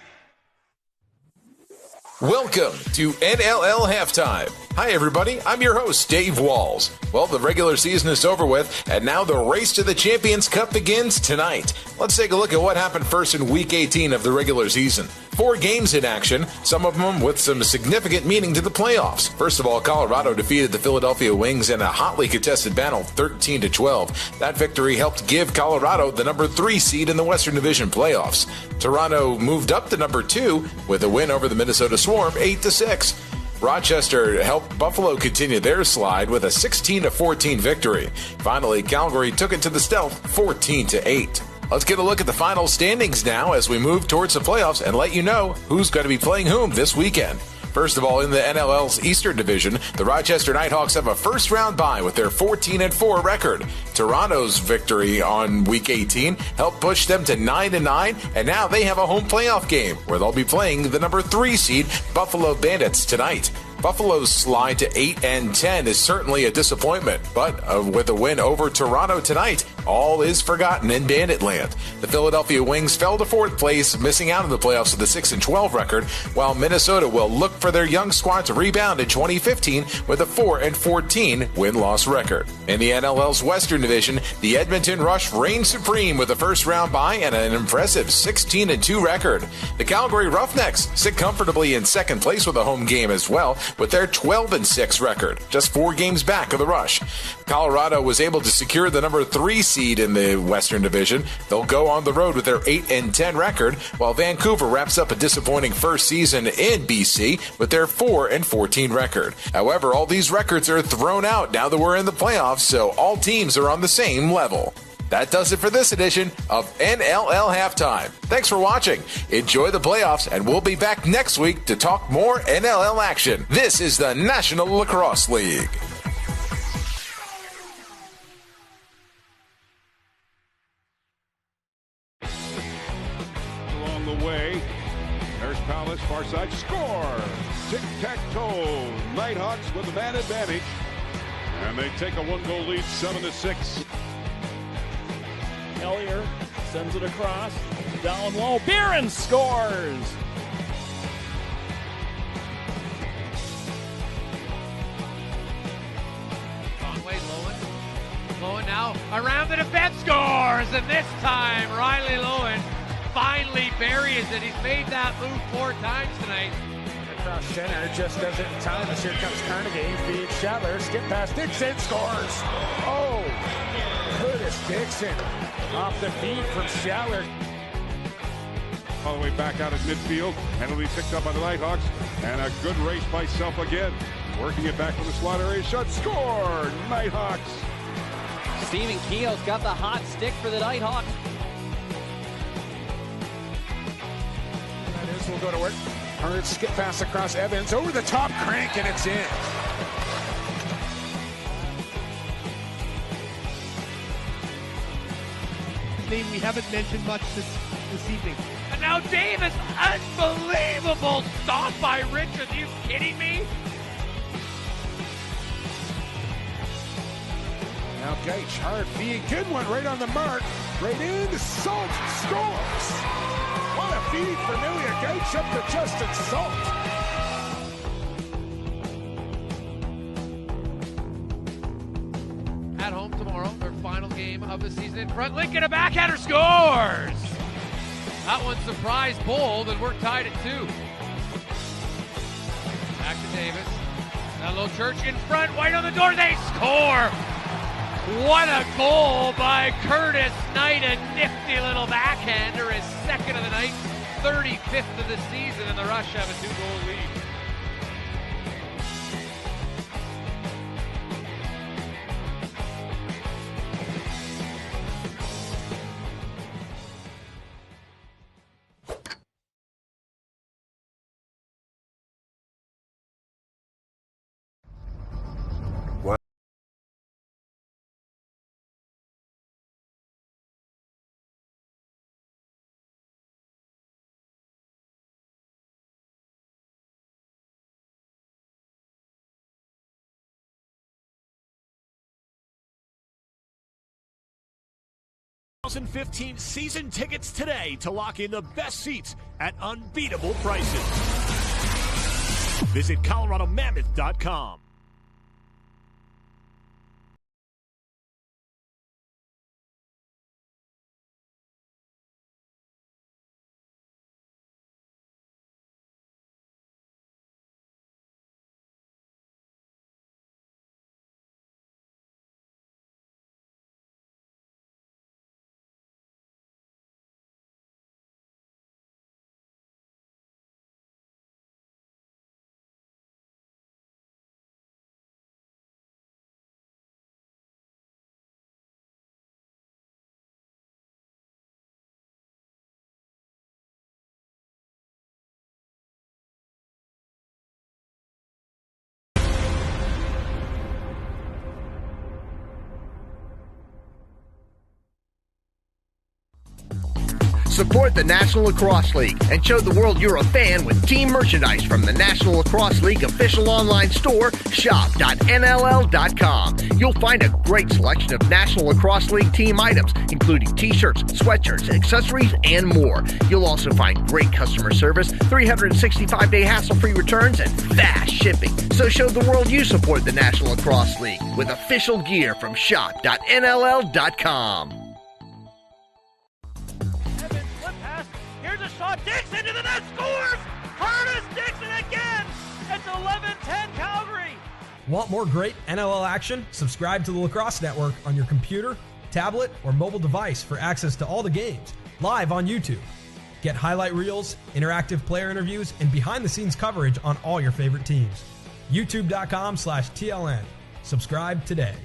Welcome to NLL Halftime. Hi everybody, I'm your host, Dave Walls. Well, the regular season is over with, and now the race to the Champions Cup begins tonight. Let's take a look at what happened first in Week 18 of the regular season. 4 games in action, some of them with some significant meaning to the playoffs. First of all, Colorado defeated the Philadelphia Wings in a hotly contested battle, 13-12. That victory helped give Colorado the number 3 seed in the Western Division playoffs. Toronto moved up to number 2 with a win over the Minnesota Swarm, 8-6. Rochester helped Buffalo continue their slide with a 16-14 victory. Finally, Calgary took it to the stealth, 14-8. Let's get a look at the final standings now as we move towards the playoffs and let you know who's going to be playing whom this weekend. First of all, in the NLL's Eastern Division, the Rochester Nighthawks have a first-round bye with their 14-4 record. Toronto's victory on Week 18 helped push them to 9-9, and now they have a home playoff game where they'll be playing the number 3 seed Buffalo Bandits tonight. Buffalo's slide to 8-10 is certainly a disappointment, but with a win over Toronto tonight, all is forgotten in Bandit land. The Philadelphia Wings fell to 4th place, missing out of the playoffs with a 6-12 record, while Minnesota will look for their young squad to rebound in 2015 with a 4-14 win-loss record. In the NLL's Western Division, the Edmonton Rush reigned supreme with a first-round bye and an impressive 16-2 record. The Calgary Roughnecks sit comfortably in 2nd place with a home game as well, with their 12-6 record, just 4 games back of the Rush. Colorado was able to secure the number 3 seed in the Western Division. They'll go on the road with their 8-10 record, while Vancouver wraps up a disappointing first season in BC with their 4-14 record. However, all these records are thrown out now that we're in the playoffs, so all teams are on the same level. That does it for this edition of NLL Halftime. Thanks for watching. Enjoy the playoffs, and we'll be back next week to talk more NLL action. This is the National Lacrosse League. Along the way, there's Palace, far side, score! Tic-tac-toe, Nighthawks with the man advantage, and they take a 1-goal lead, 7-6. Ellier sends it across, down low, Barron scores! Conway, Lowen now, around the defense, scores! And this time, Riley Lowen finally buries it. He's made that move 4 times tonight. Across center, just does it in time as here comes Carnegie, feeds Shetler, skip past Dixon, scores! Oh, Curtis Dixon off the feed from Shetler. All the way back out at midfield, penalty picked up by the Nighthawks, and a good race by Self again. Working it back from the slot area, shot, score! Nighthawks! Stephen Keogh's got the hot stick for the Nighthawks. That is, we'll go to work. Hurd skip pass across Evans, over the top, crank, and it's in. Name we haven't mentioned much this evening. And now Davis, unbelievable stop by Richards. Are you kidding me? Now Gaich, hard feed, good one right on the mark. Right into Salt, scores. What a feed for Millia. Gaich up to Justin Salt. At home tomorrow, their final game of the season in front. Lincoln, a backhander, scores! That one surprised Bold, and we're tied at 2. Back to Davis. Now Low Church in front, White on the door, they score! What a goal by Curtis Knight, a nifty little backhander, his 2nd of the night, 35th of the season, and the Rush have a 2-goal lead. The 2015 season tickets today to lock in the best seats at unbeatable prices. Visit ColoradoMammoth.com. Support the National Lacrosse League and show the world you're a fan with team merchandise from the National Lacrosse League official online store, shop.nll.com. You'll find a great selection of National Lacrosse League team items, including t-shirts, sweatshirts, accessories, and more. You'll also find great customer service, 365-day hassle-free returns, and fast shipping. So show the world you support the National Lacrosse League with official gear from shop.nll.com. Here's a shot. Dixon to the net, scores! Curtis Dixon again! It's 11-10 Calgary! Want more great NLL action? Subscribe to the Lacrosse Network on your computer, tablet, or mobile device for access to all the games, live on YouTube. Get highlight reels, interactive player interviews, and behind-the-scenes coverage on all your favorite teams. YouTube.com/TLN. Subscribe today.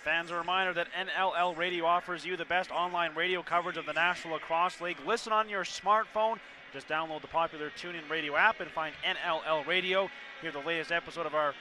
Fans, a reminder that NLL Radio offers you the best online radio coverage of the National Lacrosse League. Listen on your smartphone. Just download the popular TuneIn Radio app and find NLL Radio. Hear the latest episode of our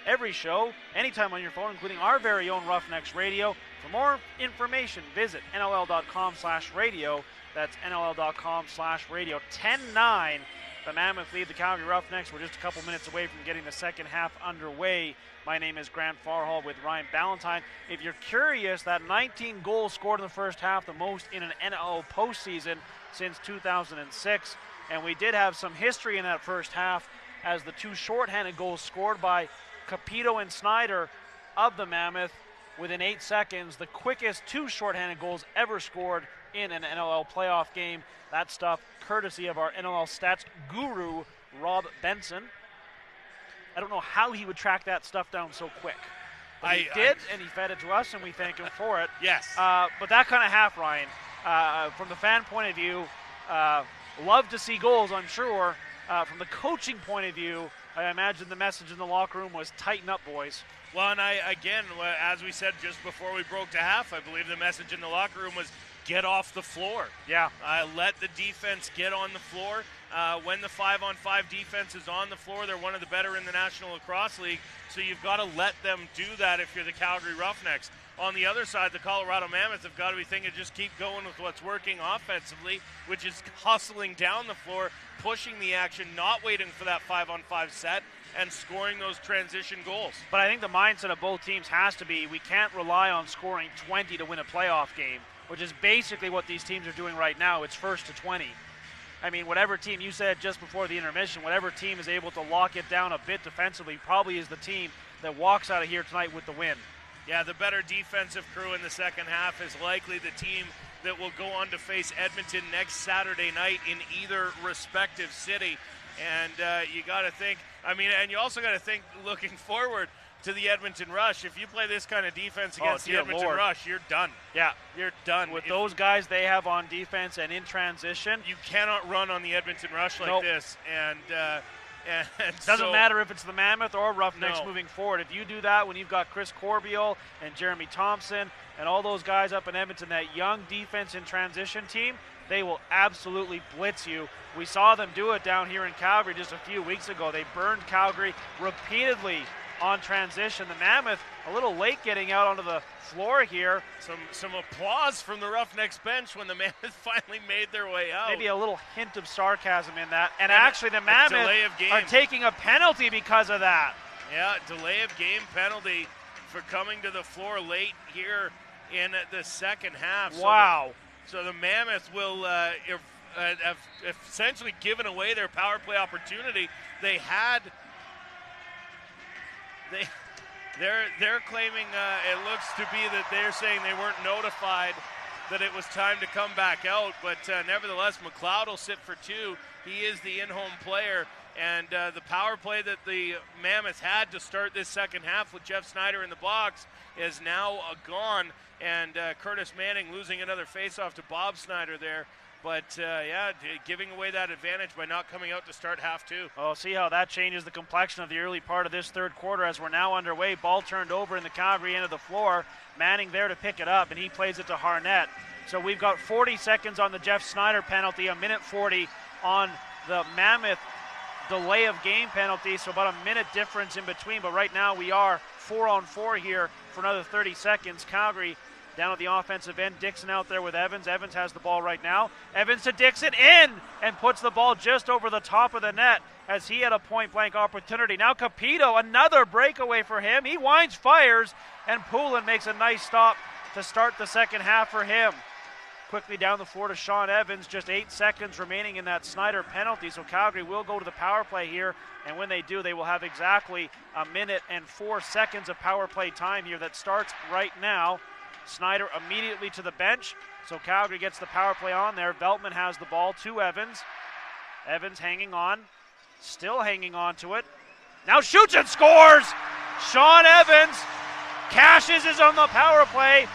every show anytime on your phone, including our very own Roughnecks Radio. For more information, visit NLL.com/radio. That's NLL.com/radio. 10-9. The Mammoth lead the Calgary Roughnecks. We're just a couple minutes away from getting the second half underway. My name is Grant Farhall with Ryan Ballantyne. If you're curious, that 19 goals scored in the first half, the most in an NLL postseason since 2006. And we did have some history in that first half as the two shorthanded goals scored by Capito and Snyder of the Mammoth within 8 seconds. The quickest two shorthanded goals ever scored in an NLL playoff game. That stuff courtesy of our NLL stats guru, Rob Benson. I don't know how he would track that stuff down so quick. But he did, and he fed it to us, and we thank him for it. Yes. But that kind of half, Ryan, from the fan point of view, love to see goals, I'm sure. From the coaching point of view, I imagine the message in the locker room was tighten up, boys. Well, and as we said just before we broke to half, I believe the message in the locker room was get off the floor. Yeah. Let the defense get on the floor. When the 5-on-5 defense is on the floor, they're one of the better in the National Lacrosse League, so you've got to let them do that if you're the Calgary Roughnecks. On the other side, the Colorado Mammoth have got to be thinking just keep going with what's working offensively, which is hustling down the floor, pushing the action, not waiting for that 5-on-5 set, and scoring those transition goals. But I think the mindset of both teams has to be we can't rely on scoring 20 to win a playoff game, which is basically what these teams are doing right now. It's first to 20. I mean, whatever team, you said just before the intermission, whatever team is able to lock it down a bit defensively probably is the team that walks out of here tonight with the win. Yeah, the better defensive crew in the second half is likely the team that will go on to face Edmonton next Saturday night in either respective city. And you got to think, and you also got to think looking forward to the Edmonton Rush. If you play this kind of defense against the Edmonton Rush, you're done. Yeah. You're done. With those guys they have on defense and in transition. You cannot run on the Edmonton Rush like this. And doesn't matter if it's the Mammoth or Roughnecks moving forward. If you do that when you've got Chris Corbeil and Jeremy Thompson and all those guys up in Edmonton, that young defense in transition team, they will absolutely blitz you. We saw them do it down here in Calgary just a few weeks ago. They burned Calgary repeatedly on transition. The Mammoth a little late getting out onto the floor here. Some applause from the Roughnecks bench when the Mammoth finally made their way out. Maybe a little hint of sarcasm in that. And actually the Mammoth are taking a penalty because of that. Yeah, delay of game penalty for coming to the floor late here in the second half. Wow. So the Mammoth will have essentially given away their power play opportunity. They're claiming it looks to be that they're saying they weren't notified that it was time to come back out, but nevertheless, McLeod will sit for two. He is the in-home player, and the power play that the Mammoth had to start this second half with Jeff Snyder in the box is now gone, and Curtis Manning losing another faceoff to Bob Snyder there. But, giving away that advantage by not coming out to start half two. Oh, see how that changes the complexion of the early part of this third quarter as we're now underway. Ball turned over in the Calgary end of the floor. Manning there to pick it up, and he plays it to Harnett. So we've got 40 seconds on the Jeff Snyder penalty, a minute 40 on the Mammoth delay of game penalty, so about a minute difference in between. But right now we are 4-on-4 here for another 30 seconds. Calgary down at the offensive end. Dixon out there with Evans. Evans has the ball right now. Evans to Dixon, in, and puts the ball just over the top of the net as he had a point-blank opportunity. Now Capito, another breakaway for him. He winds, fires, and Poulin makes a nice stop to start the second half for him. Quickly down the floor to Sean Evans. Just 8 seconds remaining in that Snyder penalty. So Calgary will go to the power play here. And when they do, they will have exactly a minute and 4 seconds of power play time here that starts right now. Snyder immediately to the bench. So Calgary gets the power play on there. Veltman has the ball to Evans. Evans hanging on. Still hanging on to it. Now shoots and scores! Sean Evans cashes is on the power play.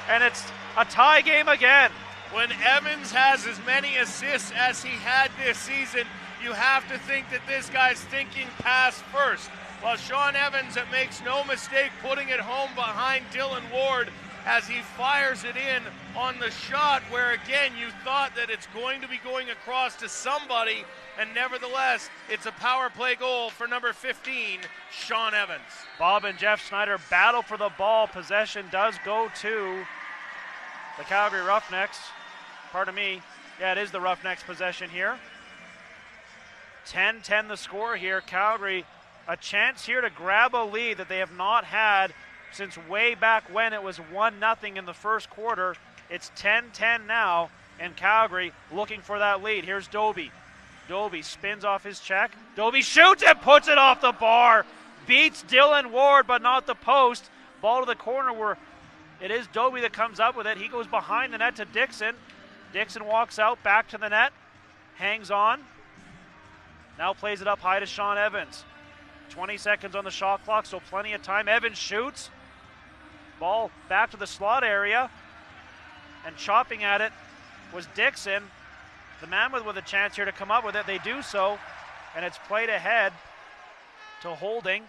And it's a tie game again. When Evans has as many assists as he had this season, you have to think that this guy's thinking pass first. While Sean Evans, it makes no mistake, putting it home behind Dylan Ward as he fires it in on the shot where, again, you thought that it's going to be going across to somebody, and nevertheless, it's a power play goal for number 15, Sean Evans. Bob and Jeff Snyder battle for the ball. Possession does go to the Calgary Roughnecks. Pardon me. Yeah, it is the Roughnecks' possession here. 10-10 the score here. Calgary, a chance here to grab a lead that they have not had since way back when it was 1-0 in the first quarter. It's 10-10 now, and Calgary looking for that lead. Here's Doby. Doby spins off his check. Doby shoots and puts it off the bar. Beats Dylan Ward, but not the post. Ball to the corner where it is Doby that comes up with it. He goes behind the net to Dixon. Dixon walks out, back to the net. Hangs on. Now plays it up high to Sean Evans. 20 seconds on the shot clock, so plenty of time. Evans shoots. Ball back to the slot area. And chopping at it was Dixon. The Mammoth with a chance here to come up with it. They do so, and it's played ahead to Holding.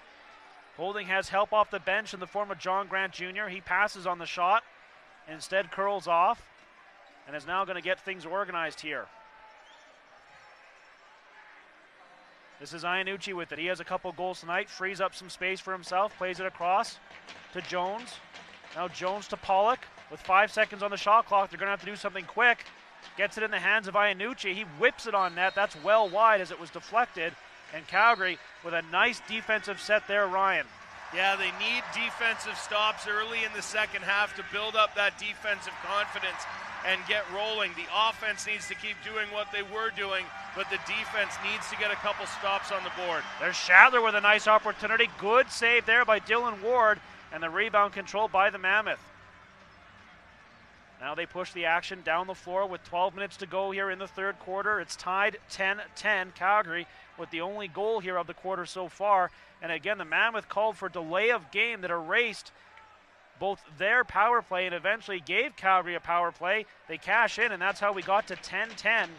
Holding has help off the bench in the form of John Grant Jr. He passes on the shot, instead curls off, and is now going to get things organized here. This is Iannucci with it. He has a couple goals tonight, frees up some space for himself, plays it across to Jones. Now Jones to Pollock with 5 seconds on the shot clock. They're going to have to do something quick. Gets it in the hands of Iannucci. He whips it on net. That's well wide as it was deflected. And Calgary with a nice defensive set there, Ryan. Yeah, they need defensive stops early in the second half to build up that defensive confidence and get rolling. The offense needs to keep doing what they were doing, but the defense needs to get a couple stops on the board. There's Shatler with a nice opportunity. Good save there by Dylan Ward, and the rebound controlled by the Mammoth. Now they push the action down the floor with 12 minutes to go here in the third quarter. It's tied 10-10. Calgary with the only goal here of the quarter so far. And again, the Mammoth called for delay of game that erased both their power play and eventually gave Calgary a power play. They cash in, and that's how we got to 10-10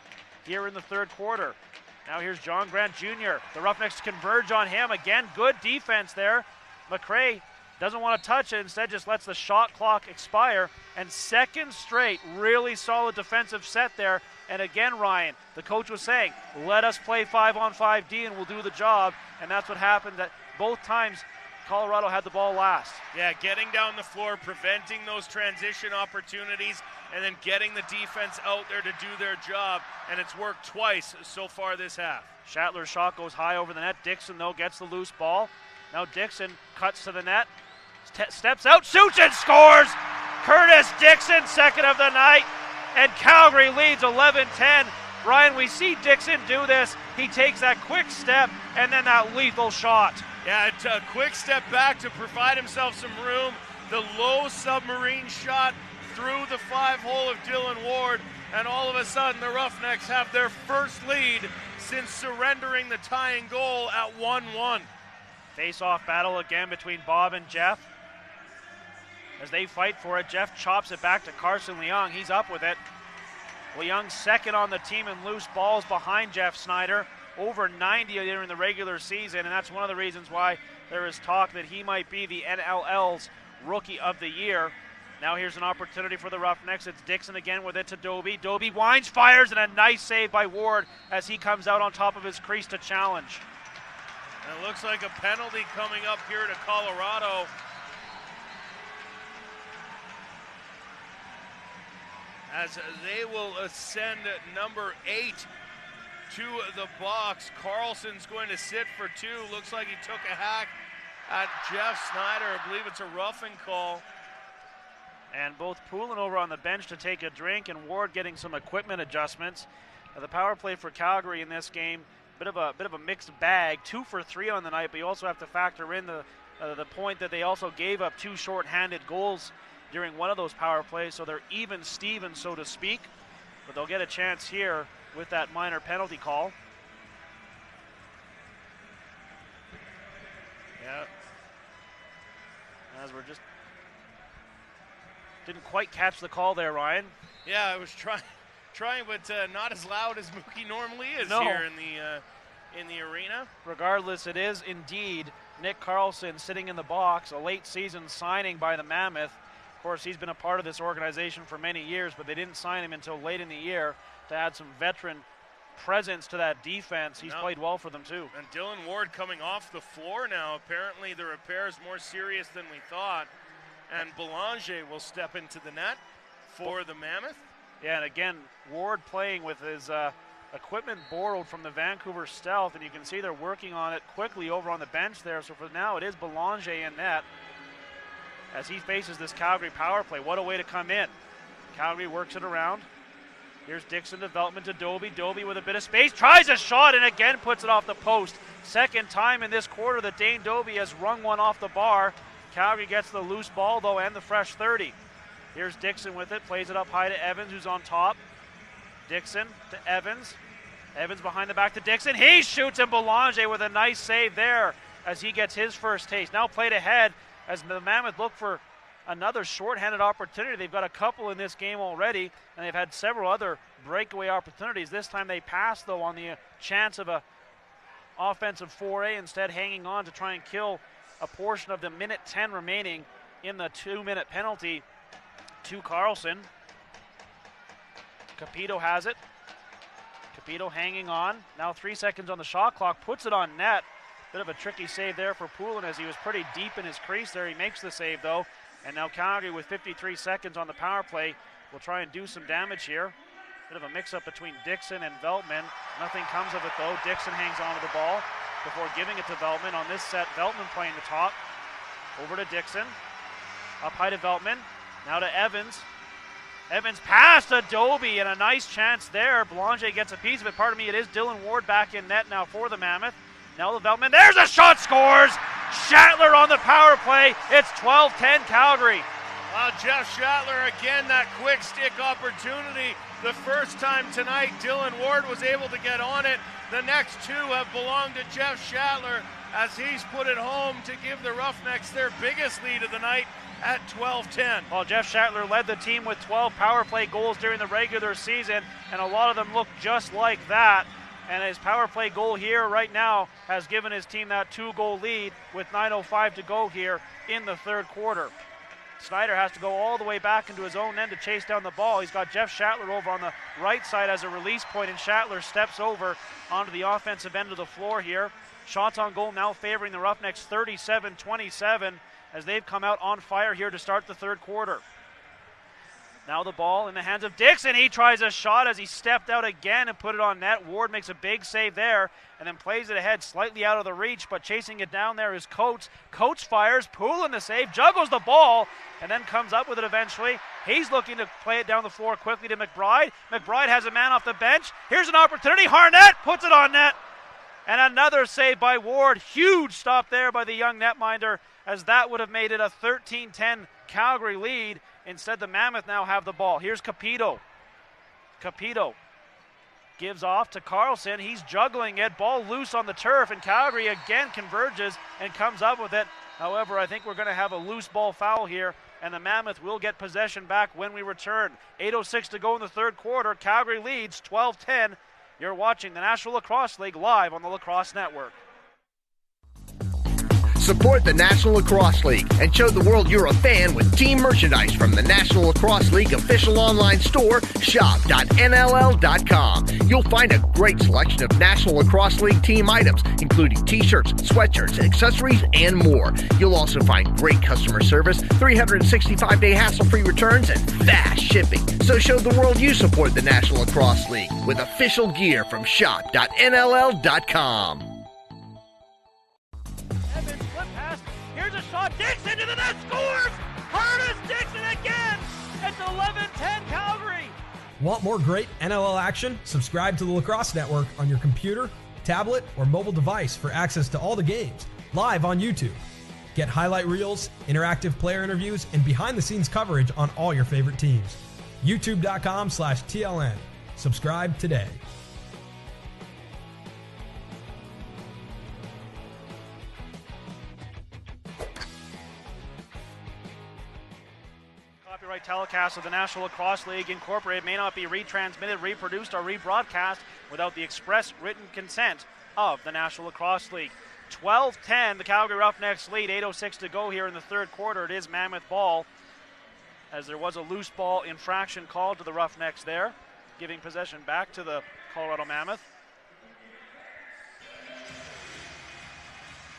here in the third quarter. Now here's John Grant Jr. The Roughnecks converge on him. Again, good defense there. McRae doesn't want to touch it, instead just lets the shot clock expire. And second straight, really solid defensive set there. And again, Ryan, the coach was saying, let us play 5-on-5D and we'll do the job. And that's what happened that both times Colorado had the ball last. Yeah, getting down the floor, preventing those transition opportunities, and then getting the defense out there to do their job. And it's worked twice so far this half. Shatler's shot goes high over the net. Dixon, though, gets the loose ball. Now Dixon cuts to the net. Steps out, shoots and scores! Curtis Dixon, second of the night, and Calgary leads 11-10. Brian, we see Dixon do this. He takes that quick step and then that lethal shot. Yeah, a quick step back to provide himself some room. The low submarine shot through the 5-hole of Dylan Ward, and all of a sudden the Roughnecks have their first lead since surrendering the tying goal at 1-1. Face-off battle again between Bob and Jeff. As they fight for it, Jeff chops it back to Carson Leung. He's up with it. Leung second on the team in loose balls behind Jeff Snyder. Over 90 during the regular season, and that's one of the reasons why there is talk that he might be the NLL's Rookie of the Year. Now here's an opportunity for the Roughnecks. It's Dixon again with it to Doby. Doby winds, fires, and a nice save by Ward as he comes out on top of his crease to challenge. And it looks like a penalty coming up here to Colorado. As they will send number 8 to the box. Carlson's going to sit for 2. Looks like he took a hack at Jeff Snyder. I believe it's a roughing call. And both Poulin over on the bench to take a drink, and Ward getting some equipment adjustments. The power play for Calgary in this game, bit of a mixed bag. 2 for 3 on the night, but you also have to factor in the point that they also gave up 2 short-handed goals during one of those power plays, so they're even Steven, so to speak. But they'll get a chance here with that minor penalty call. Yeah. As we're just didn't quite catch the call there, Ryan. Yeah, I was trying, but not as loud as Mookie normally is No. here in the arena. Regardless, it is indeed Nick Carlson sitting in the box, a late season signing by the Mammoth. Of course, he's been a part of this organization for many years, but they didn't sign him until late in the year to add some veteran presence to that defense. He's played well for them too. And Dylan Ward coming off the floor now. Apparently the repair is more serious than we thought. And Belanger will step into the net for the Mammoth. Yeah, and again, Ward playing with his equipment borrowed from the Vancouver Stealth, and you can see they're working on it quickly over on the bench there. So for now, it is Belanger in net as he faces this Calgary power play. What a way to come in. Calgary works it around. Here's Dixon, development to Doby. Doby with a bit of space, tries a shot, and again puts it off the post. Second time in this quarter that Dane Doby has rung one off the bar. Calgary gets the loose ball, though, and the fresh 30. Here's Dixon with it, plays it up high to Evans, who's on top. Dixon to Evans. Evans behind the back to Dixon. He shoots, and Belanger with a nice save there as he gets his first taste. Now played ahead as the Mammoth look for another shorthanded opportunity. They've got a couple in this game already, and they've had several other breakaway opportunities. This time they passed, though, on the chance of a offensive foray, instead hanging on to try and kill a portion of the minute 10 remaining in the 2-minute penalty to Carlson. Capito has it. Capito hanging on. Now 3 seconds on the shot clock, puts it on net. Bit of a tricky save there for Poulin as he was pretty deep in his crease there. He makes the save, though. And now Calgary with 53 seconds on the power play will try and do some damage here. Bit of a mix-up between Dixon and Veltman. Nothing comes of it, though. Dixon hangs on to the ball before giving it to Veltman. On this set, Veltman playing the top. Over to Dixon. Up high to Veltman. Now to Evans. Evans past Adobe, and a nice chance there. Belanger gets a piece of it. Pardon me, it is Dylan Ward back in net now for the Mammoth. Now the Veltman. There's a shot, scores! Shatler on the power play. It's 12-10 Calgary. Jeff Shatler again, that quick stick opportunity. The first time tonight, Dylan Ward was able to get on it. The next two have belonged to Jeff Shatler as he's put it home to give the Roughnecks their biggest lead of the night at 12-10. Well, Jeff Shatler led the team with 12 power play goals during the regular season, and a lot of them look just like that. And his power play goal here right now has given his team that 2-goal lead with 9:05 to go here in the third quarter. Snyder has to go all the way back into his own end to chase down the ball. He's got Jeff Shatler over on the right side as a release point, and Shatler steps over onto the offensive end of the floor here. Shots on goal now favoring the Roughnecks 37-27 as they've come out on fire here to start the third quarter. Now the ball in the hands of Dixon. He tries a shot as he stepped out again and put it on net. Ward makes a big save there and then plays it ahead slightly out of the reach, but chasing it down there is Coates. Coates fires, Poulin the save, juggles the ball, and then comes up with it eventually. He's looking to play it down the floor quickly to McBride. McBride has a man off the bench. Here's an opportunity. Harnett puts it on net. And another save by Ward. Huge stop there by the young netminder as that would have made it a 13-10 Calgary lead. Instead, the Mammoth now have the ball. Here's Capito. Capito gives off to Carlson. He's juggling it. Ball loose on the turf, and Calgary again converges and comes up with it. However, I think we're going to have a loose ball foul here, and the Mammoth will get possession back when we return. 8:06 to go in the third quarter. Calgary leads 12-10. You're watching the National Lacrosse League live on the Lacrosse Network. Support the National Lacrosse League and show the world you're a fan with team merchandise from the National Lacrosse League official online store, shop.nll.com. You'll find a great selection of National Lacrosse League team items, including t-shirts, sweatshirts, accessories, and more. You'll also find great customer service, 365-day hassle-free returns, and fast shipping. So show the world you support the National Lacrosse League with official gear from shop.nll.com. Here's a shot. Dixon to the net, scores! Curtis Dixon again! It's 11-10 Calgary! Want more great NLL action? Subscribe to the Lacrosse Network on your computer, tablet, or mobile device for access to all the games, live on YouTube. Get highlight reels, interactive player interviews, and behind-the-scenes coverage on all your favorite teams. YouTube.com/TLN. Subscribe today. Copyright telecast of the National Lacrosse League Incorporated may not be retransmitted, reproduced, or rebroadcast without the express written consent of the National Lacrosse League. 12-10, the Calgary Roughnecks lead, 8:06 to go here in the third quarter. It is Mammoth ball, as there was a loose ball infraction called to the Roughnecks there, giving possession back to the Colorado Mammoth.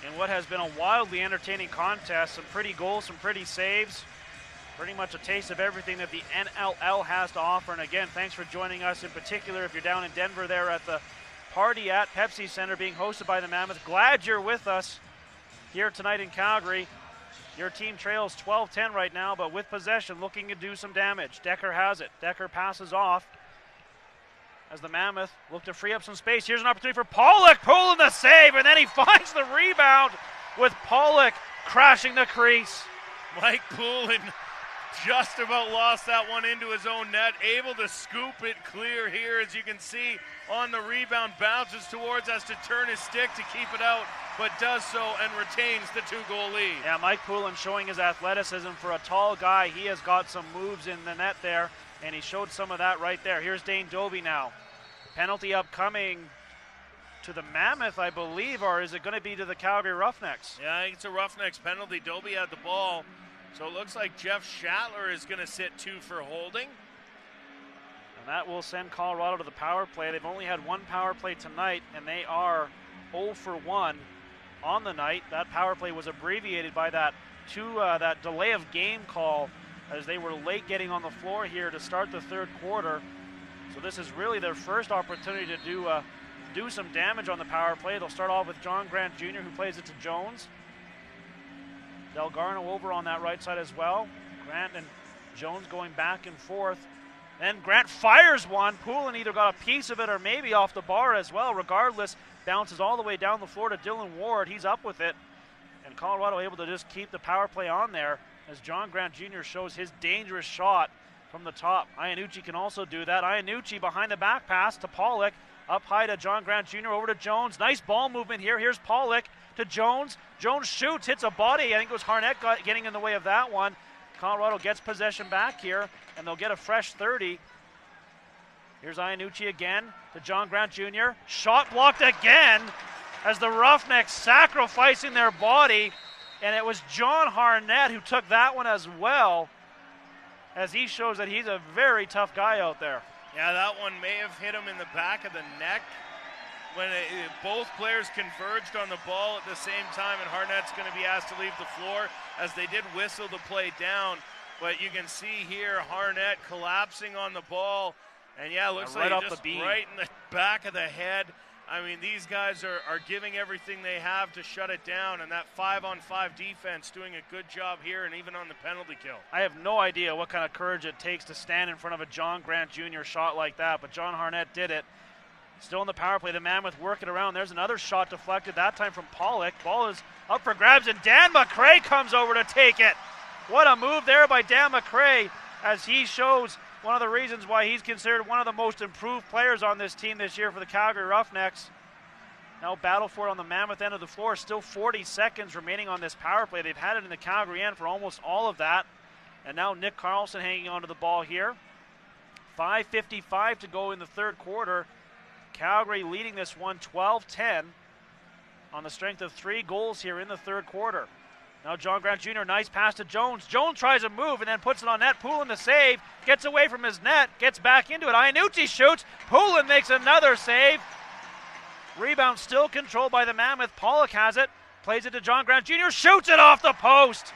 In what has been a wildly entertaining contest, some pretty goals, some pretty saves, pretty much a taste of everything that the NLL has to offer. And again, thanks for joining us, in particular if you're down in Denver there at the party at Pepsi Center being hosted by the Mammoth. Glad you're with us here tonight in Calgary. Your team trails 12-10 right now, but with possession looking to do some damage. Decker has it. Decker passes off as the Mammoth look to free up some space. Here's an opportunity for Pollock, pulling the save, and then he finds the rebound with Pollock crashing the crease. Mike Poulin just about lost that one into his own net, able to scoop it clear here, as you can see on the rebound, bounces towards us to turn his stick to keep it out, but does so and retains the 2-goal lead. Yeah, Mike Poulin showing his athleticism for a tall guy. He has got some moves in the net there, and he showed some of that right there. Here's Dane Doby now. Penalty upcoming to the Mammoth, I believe, or is it going to be to the Calgary Roughnecks? Yeah, I think it's a Roughnecks penalty. Doby had the ball, so it looks like Jeff Schattler is going to sit 2 for holding. And that will send Colorado to the power play. They've only had one power play tonight, and they are 0 for 1 on the night. That power play was abbreviated by that delay of game call, as they were late getting on the floor here to start the third quarter. So this is really their first opportunity to do some damage on the power play. They'll start off with John Grant Jr., who plays it to Jones. Delgarno over on that right side as well. Grant and Jones going back and forth. Then Grant fires one. Poulin either got a piece of it or maybe off the bar as well. Regardless, bounces all the way down the floor to Dylan Ward. He's up with it. And Colorado able to just keep the power play on there as John Grant Jr. shows his dangerous shot from the top. Iannucci can also do that. Iannucci behind the back pass to Pollock. Up high to John Grant Jr. over to Jones. Nice ball movement here. Here's Pollock to Jones. Jones shoots, hits a body. I think it was Harnett getting in the way of that one. Colorado gets possession back here, and they'll get a fresh 30. Here's Iannucci again to John Grant Jr. Shot blocked again as the Roughnecks sacrificing their body. And it was John Harnett who took that one as well, as he shows that he's a very tough guy out there. Yeah, that one may have hit him in the back of the neck when both players converged on the ball at the same time, and Harnett's going to be asked to leave the floor, as they did whistle the play down. But you can see here Harnett collapsing on the ball, and yeah, it looks right like off just the beam. right in the back of the head. I mean, these guys are giving everything they have to shut it down, and that 5-on-5 defense doing a good job here and even on the penalty kill. I have no idea what kind of courage it takes to stand in front of a John Grant Jr. shot like that, but John Harnett did it. Still in the power play, the Mammoth work it around. There's another shot deflected, that time from Pollock. Ball is up for grabs, and Dan McRae comes over to take it. What a move there by Dan McRae, as he shows one of the reasons why he's considered one of the most improved players on this team this year for the Calgary Roughnecks. Now battle for it on the Mammoth end of the floor. Still 40 seconds remaining on this power play. They've had it in the Calgary end for almost all of that. And now Nick Carlson hanging onto the ball here. 5:55 to go in the third quarter. Calgary leading this one 12-10 on the strength of 3 goals here in the third quarter. Now John Grant Jr., nice pass to Jones. Jones tries a move and then puts it on net. Poulin the save, gets away from his net, gets back into it. Iannucci shoots. Poulin makes another save. Rebound still controlled by the Mammoth. Pollock has it, plays it to John Grant Jr., shoots it off the post.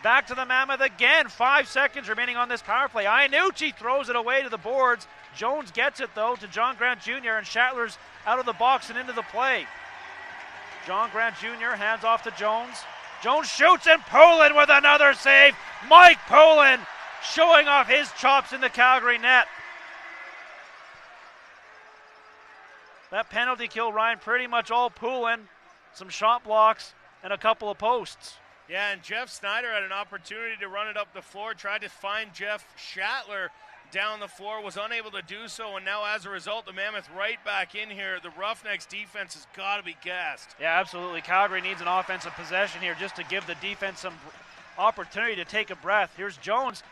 Back to the Mammoth again. 5 seconds remaining on this power play. Iannucci throws it away to the boards. Jones gets it, though, to John Grant Jr., and Schattler's out of the box and into the play. John Grant Jr. hands off to Jones. Jones shoots, and Poulin with another save. Mike Poulin showing off his chops in the Calgary net. That penalty kill, Ryan, pretty much all Poulin. Some shot blocks and a couple of posts. Yeah, and Jeff Snyder had an opportunity to run it up the floor, tried to find Jeff Schattler down the floor, was unable to do so, and now as a result, the Mammoth right back in here. The Roughnecks defense has got to be gassed. Yeah, absolutely. Calgary needs an offensive possession here just to give the defense some opportunity to take a breath. Here's Jones.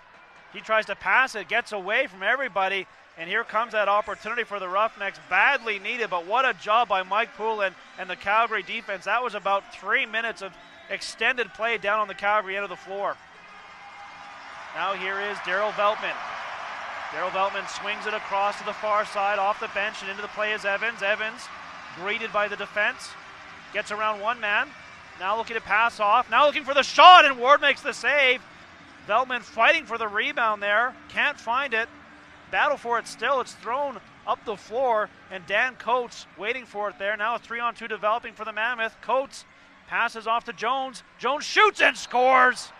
He tries to pass it, gets away from everybody, and here comes that opportunity for the Roughnecks. Badly needed, but what a job by Mike Poulin and the Calgary defense. That was about 3 minutes of extended play down on the Calgary end of the floor. Now here is Daryl Veltman. Daryl Veltman swings it across to the far side, off the bench, and into the play is Evans. Evans, greeted by the defense, gets around one man. Now looking to pass off. Now looking for the shot, and Ward makes the save. Veltman fighting for the rebound there. Can't find it. Battle for it still. It's thrown up the floor, and Dan Coates waiting for it there. Now a 3-on-2 developing for the Mammoth. Coates passes off to Jones. Jones shoots and scores.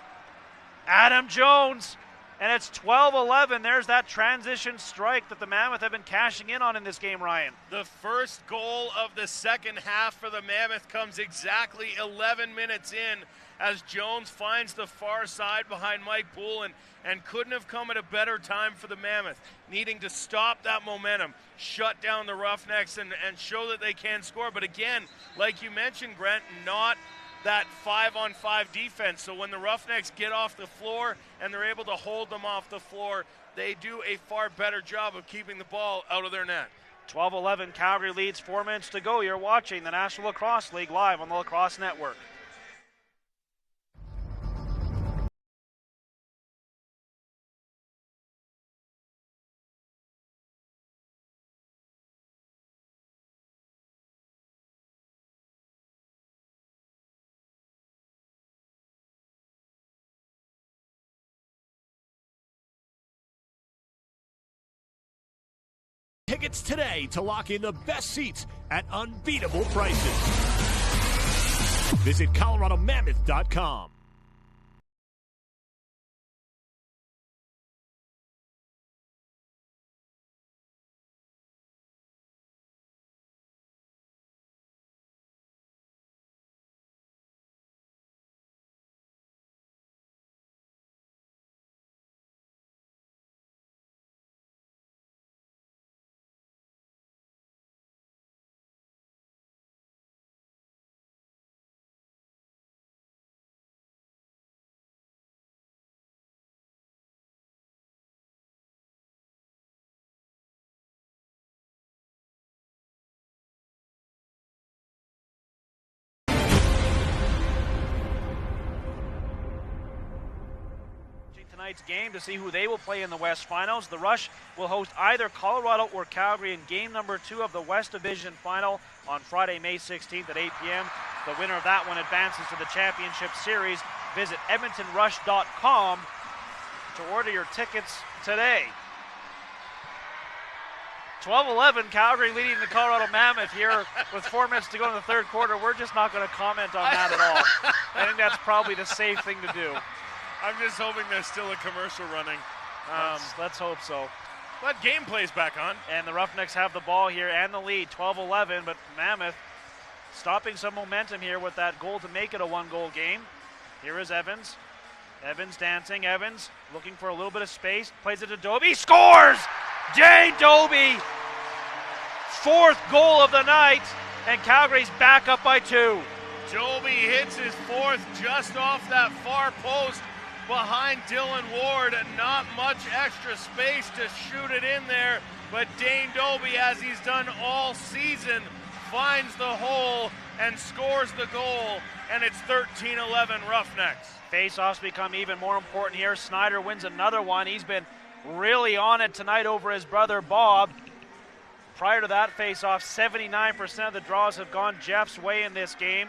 Adam Jones. And it's 12-11. There's that transition strike that the Mammoth have been cashing in on in this game, Ryan. The first goal of the second half for the Mammoth comes exactly 11 minutes in as Jones finds the far side behind Mike Poulin, and couldn't have come at a better time for the Mammoth, needing to stop that momentum, shut down the Roughnecks, and show that they can score. But again, like you mentioned, Grant, not that 5-on-5 defense. So when the Roughnecks get off the floor and they're able to hold them off the floor, they do a far better job of keeping the ball out of their net. 12-11, Calgary leads, 4 minutes to go. You're watching the National Lacrosse League live on the Lacrosse Network. Tickets today to lock in the best seats at unbeatable prices. Visit ColoradoMammoth.com. Tonight's game to see who they will play in the West Finals. The Rush will host either Colorado or Calgary in game number 2 of the West Division Final on Friday, May 16th at 8 p.m. The winner of that one advances to the Championship Series. Visit EdmontonRush.com to order your tickets today. 12-11, Calgary leading the Colorado Mammoth here with 4 minutes to go in the third quarter. We're just not going to comment on that at all. I think that's probably the safe thing to do. I'm just hoping there's still a commercial running. Let's hope so. But gameplay's back on. And the Roughnecks have the ball here and the lead, 12-11, but Mammoth stopping some momentum here with that goal to make it a one-goal game. Here is Evans. Evans dancing. Evans looking for a little bit of space. Plays it to Doby. Scores! Dane Doby! 4th goal of the night, and Calgary's back up by 2. Doby hits his 4th just off that far post behind Dylan Ward. Not much extra space to shoot it in there, but Dane Doby, as he's done all season, finds the hole and scores the goal, and it's 13-11 Roughnecks. Face-offs become even more important here. Snyder wins another one. He's been really on it tonight over his brother Bob. Prior to that face-off, 79% of the draws have gone Jeff's way in this game.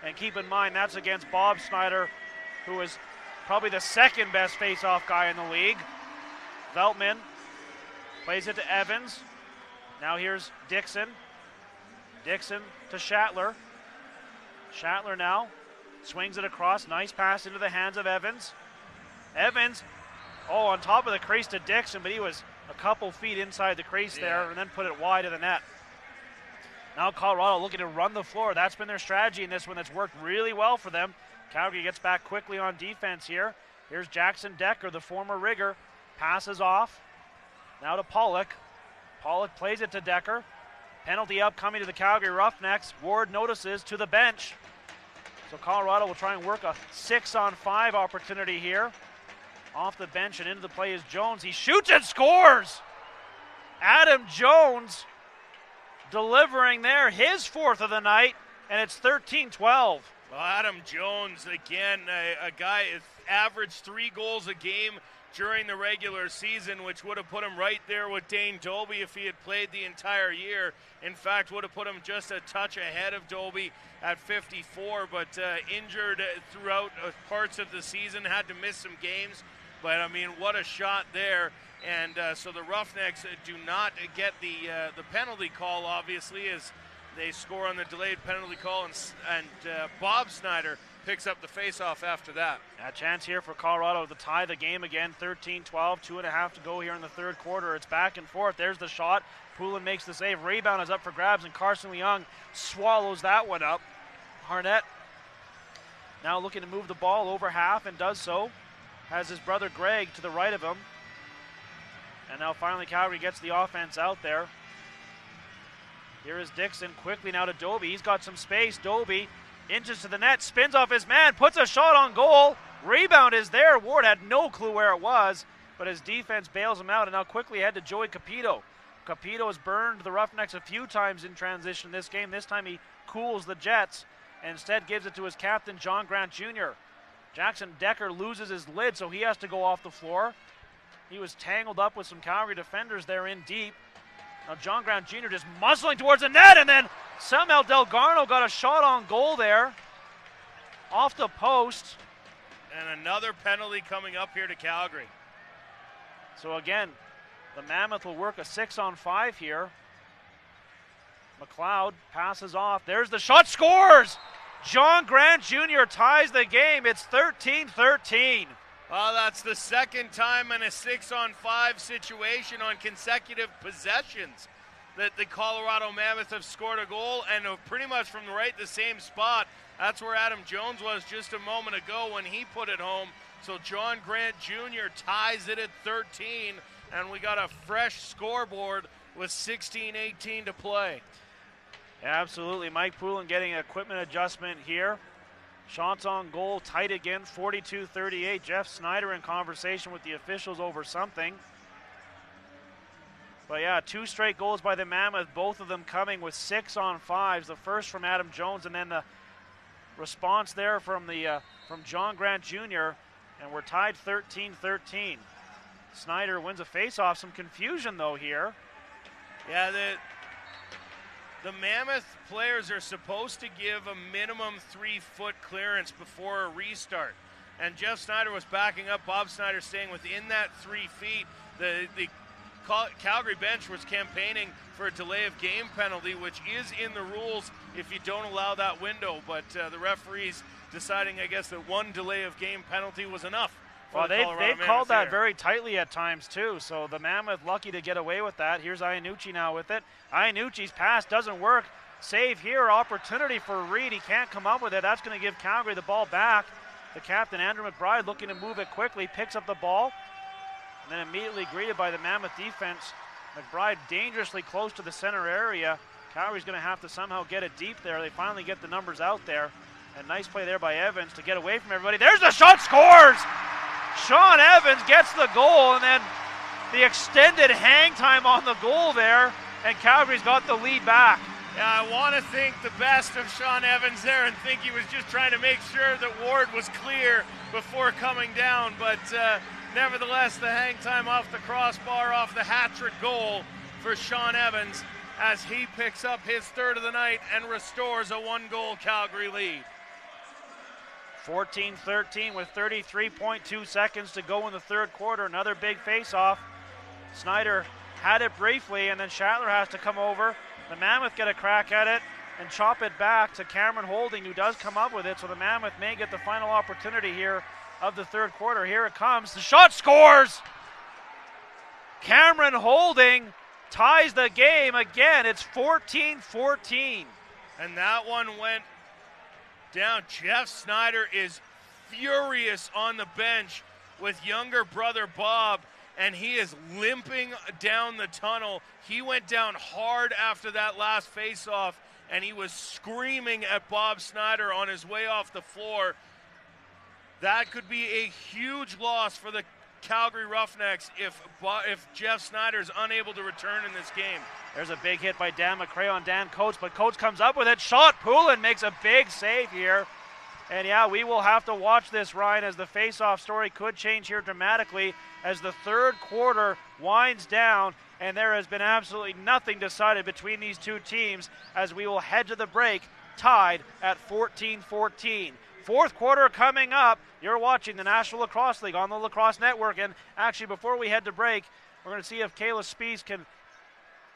And keep in mind, that's against Bob Snyder, who is probably the second best face-off guy in the league. Veltman plays it to Evans. Now here's Dixon. Dixon to Schattler. Schattler now swings it across. Nice pass into the hands of Evans. Evans, on top of the crease to Dixon, but he was a couple feet inside the crease there and then put it wide of the net. Now Colorado looking to run the floor. That's been their strategy in this one. That's worked really well for them. Calgary gets back quickly on defense here. Here's Jackson Decker, the former rigger. Passes off. Now to Pollock. Pollock plays it to Decker. Penalty upcoming to the Calgary Roughnecks. Ward notices to the bench. So Colorado will try and work a 6-on-5 opportunity here. Off the bench and into the play is Jones. He shoots and scores! Adam Jones delivering there, his 4th of the night, and it's 13-12. Well, Adam Jones, again, a guy has averaged 3 goals a game during the regular season, which would have put him right there with Dane Dobie if he had played the entire year. In fact, would have put him just a touch ahead of Dobie at 54, but injured throughout parts of the season, had to miss some games. But, I mean, what a shot there. And so the Roughnecks do not get the penalty call, obviously, as they score on the delayed penalty call, and Bob Snyder picks up the faceoff after that. A chance here for Colorado to tie the game again, 13-12, 2.5 to go here in the third quarter. It's back and forth. There's the shot. Poulin makes the save. Rebound is up for grabs, and Carson Leung swallows that one up. Harnett now looking to move the ball over half and does so. Has his brother Greg to the right of him. And now finally Calgary gets the offense out there. Here is Dixon quickly now to Dobie. He's got some space. Dobie inches to the net, spins off his man, puts a shot on goal. Rebound is there. Ward had no clue where it was, but his defense bails him out. And now quickly ahead to Joey Capito. Capito has burned the Roughnecks a few times in transition this game. This time he cools the Jets and instead gives it to his captain, John Grant Jr. Jackson Decker loses his lid, so he has to go off the floor. He was tangled up with some Calgary defenders there in deep. Now John Grant Jr. just muscling towards the net, and then somehow Delgarno got a shot on goal there. Off the post. And another penalty coming up here to Calgary. So again, the Mammoth will work a 6-on-5 here. McLeod passes off. There's the shot, scores! John Grant Jr. ties the game. It's 13-13. Well, that's the second time in a 6-on-5 situation on consecutive possessions that the Colorado Mammoth have scored a goal, and pretty much from the same spot. That's where Adam Jones was just a moment ago when he put it home. So John Grant Jr. ties it at 13, and we got a fresh scoreboard with 16:18 to play. Absolutely. Mike Poulin getting an equipment adjustment here. Shots on goal, tight again, 42-38. Jeff Snyder in conversation with the officials over something. But yeah, 2 straight goals by the Mammoth, both of them coming with 6-on-5s. The first from Adam Jones, and then the response there from John Grant Jr., and we're tied 13-13. Snyder wins a faceoff. Some confusion, though, here. Yeah, the Mammoth players are supposed to give a minimum 3-foot clearance before a restart. And Jeff Snyder was backing up. Bob Snyder staying within that 3 feet. The Calgary bench was campaigning for a delay of game penalty, which is in the rules if you don't allow that window. But the referees deciding, I guess, that 1 delay of game penalty was enough. Well, they've called that very tightly at times, too. So the Mammoth lucky to get away with that. Here's Iannucci now with it. Iannucci's pass doesn't work. Save here, opportunity for Reed. He can't come up with it. That's going to give Calgary the ball back. The captain, Andrew McBride, looking to move it quickly, picks up the ball, and then immediately greeted by the Mammoth defense. McBride dangerously close to the center area. Calgary's going to have to somehow get it deep there. They finally get the numbers out there. And nice play there by Evans to get away from everybody. There's the shot, scores! Sean Evans gets the goal, and then the extended hang time on the goal there, and Calgary's got the lead back. Yeah, I want to think the best of Sean Evans there and think he was just trying to make sure that Ward was clear before coming down, but nevertheless, the hang time off the crossbar, off the hat-trick goal for Sean Evans as he picks up his 3rd of the night and restores a 1-goal Calgary lead. 14-13 with 33.2 seconds to go in the third quarter. Another big face-off. Snyder had it briefly, and then Shatler has to come over. The Mammoth get a crack at it and chop it back to Cameron Holding, who does come up with it, so the Mammoth may get the final opportunity here of the third quarter. Here it comes. The shot, scores! Cameron Holding ties the game again. It's 14-14. And that one went down. Jeff Snyder is furious on the bench with younger brother Bob, and he is limping down the tunnel. He went down hard after that last faceoff, and he was screaming at Bob Snyder on his way off the floor. That could be a huge loss for the Calgary Roughnecks if Jeff Snyder is unable to return in this game. There's a big hit by Dan McRae on Dan Coates, but Coates comes up with it. Shot, Poulin makes a big save here. And yeah, we will have to watch this, Ryan, as the face-off story could change here dramatically as the third quarter winds down, and there has been absolutely nothing decided between these two teams as we will head to the break tied at 14-14. Fourth quarter coming up. You're watching the National Lacrosse League on the Lacrosse Network, and actually before we head to break, we're going to see if Kayla Spies can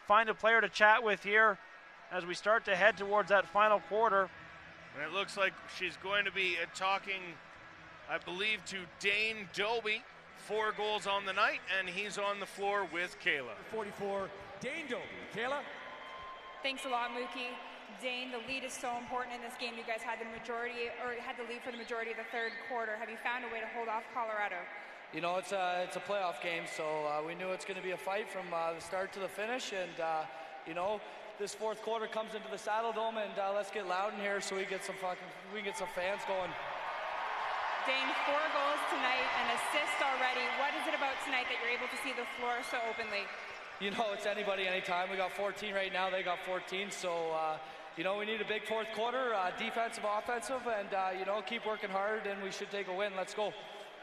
find a player to chat with here as we start to head towards that final quarter. And it looks like she's going to be talking, I believe, to Dane Doby. 4 goals on the night, and he's on the floor with Kayla. 44, Dane Doby. Kayla? Thanks a lot, Mookie. Dane, the lead is so important in this game. You guys had the lead for the majority of the third quarter. Have you found a way to hold off Colorado? You know, it's a playoff game, so we knew it's going to be a fight from the start to the finish, and you know, this fourth quarter comes into the Saddle Dome, and let's get loud in here so we can get some fans going. Dane, 4 goals tonight, an assist already. What is it about tonight that you're able to see the floor so openly? You know, it's anybody, anytime. We got 14 right now. They got 14, so you know, we need a big fourth quarter, defensive, offensive, and you know, keep working hard, and we should take a win. Let's go.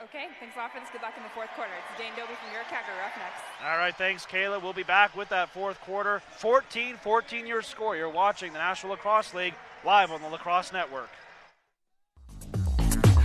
Okay, thanks a lot for this. Good luck in the fourth quarter. It's Dane Doby from your Calgary Roughnecks. All right, thanks, Kayla. We'll be back with that fourth quarter. 14-14 your score. You're watching the National Lacrosse League live on the Lacrosse Network.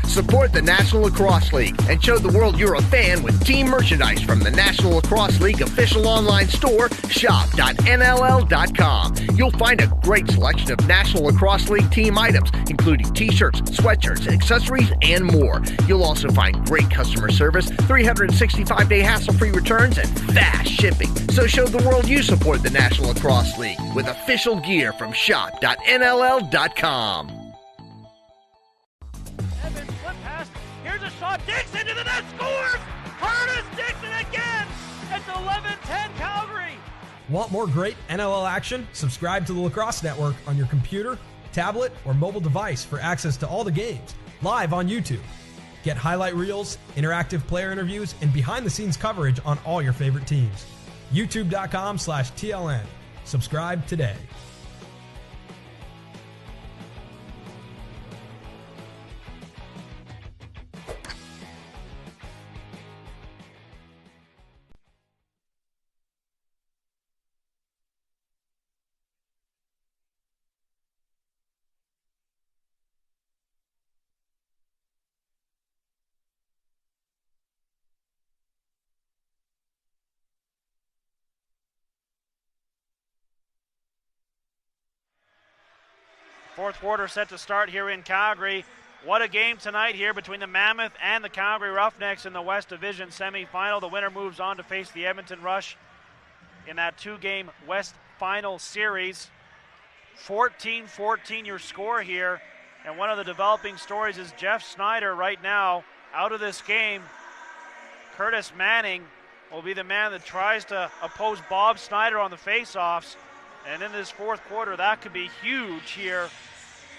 Support the National Lacrosse League and show the world you're a fan with team merchandise from the National Lacrosse League official online store, shop.nll.com. You'll find a great selection of National Lacrosse League team items, including t-shirts, sweatshirts, accessories, and more. You'll also find great customer service, 365-day hassle-free returns, and fast shipping. So show the world you support the National Lacrosse League with official gear from shop.nll.com. Here's a shot. Dixon to the net, scores! Curtis Dixon again! It's 11-10 Calgary! Want more great NLL action? Subscribe to the Lacrosse Network on your computer, tablet, or mobile device for access to all the games, live on YouTube. Get highlight reels, interactive player interviews, and behind-the-scenes coverage on all your favorite teams. YouTube.com/TLN. Subscribe today. Fourth quarter set to start here in Calgary. What a game tonight here between the Mammoth and the Calgary Roughnecks in the West Division semifinal. The winner moves on to face the Edmonton Rush in that 2-game West Final Series. 14-14 your score here. And one of the developing stories is Jeff Snyder right now out of this game. Curtis Manning will be the man that tries to oppose Bob Snyder on the faceoffs. And in this fourth quarter, that could be huge here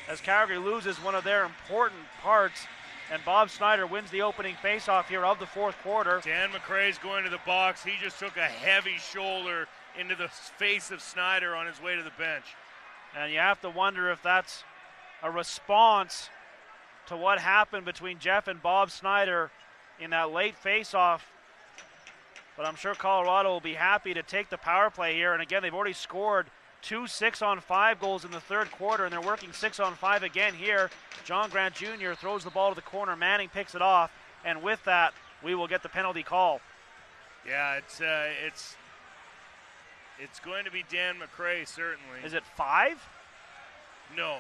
as Calgary loses one of their important parts. And Bob Snyder wins the opening faceoff here of the fourth quarter. Dan McRae's going to the box. He just took a heavy shoulder into the face of Snyder on his way to the bench. And you have to wonder if that's a response to what happened between Jeff and Bob Snyder in that late faceoff. But I'm sure Colorado will be happy to take the power play here. And again, they've already scored 2 6-on-5 goals in the third quarter, and they're working 6-on-5 again here. John Grant Jr. throws the ball to the corner. Manning picks it off, and with that, we will get the penalty call. Yeah, it's going to be Dan McRae, certainly. Is it 5? No.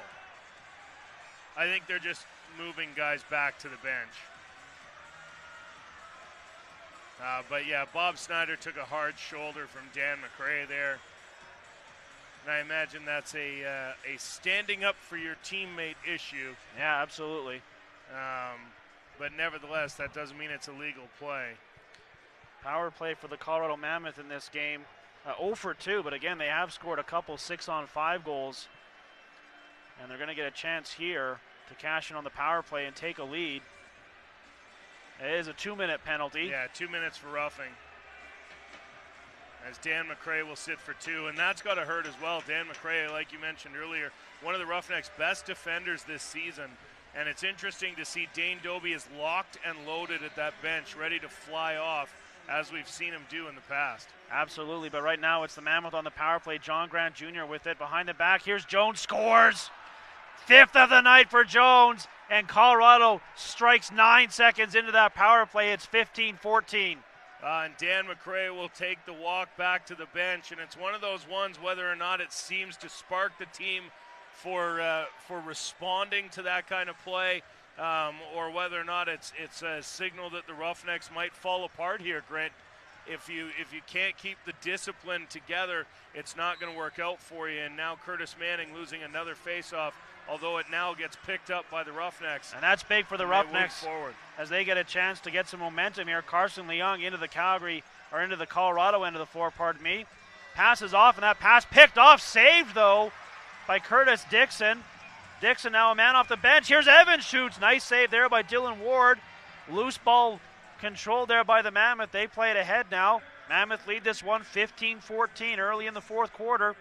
I think they're just moving guys back to the bench. But yeah, Bob Snyder took a hard shoulder from Dan McRae there. And I imagine that's a standing up for your teammate issue. Yeah, absolutely. But nevertheless, that doesn't mean it's a legal play. Power play for the Colorado Mammoth in this game. 0 for 2, but again, they have scored a couple 6-on-5 goals. And they're going to get a chance here to cash in on the power play and take a lead. It is a 2-minute penalty. Yeah, 2 minutes for roughing. As Dan McRae will sit for 2, and that's got to hurt as well. Dan McRae, like you mentioned earlier, one of the Roughnecks' best defenders this season. And it's interesting to see Dane Dobie is locked and loaded at that bench, ready to fly off, as we've seen him do in the past. Absolutely, but right now it's the Mammoth on the power play. John Grant Jr. with it behind the back. Here's Jones, scores! 5th of the night for Jones, and Colorado strikes 9 seconds into that power play. It's 15-14. And Dan McRae will take the walk back to the bench, and it's one of those ones, whether or not it seems to spark the team for responding to that kind of play, or whether or not it's a signal that the Roughnecks might fall apart here, Grant. If you can't keep the discipline together, it's not going to work out for you. And now Curtis Manning losing another faceoff, although it now gets picked up by the Roughnecks. And that's big for the Roughnecks as they get a chance to get some momentum here. Carson Leung into the Colorado end of the floor, passes off, and that pass picked off, saved though by Curtis Dixon. Dixon now a man off the bench. Here's Evans, shoots. Nice save there by Dylan Ward. Loose ball controlled there by the Mammoth. They play it ahead now. Mammoth lead this one 15-14 early in the fourth quarter.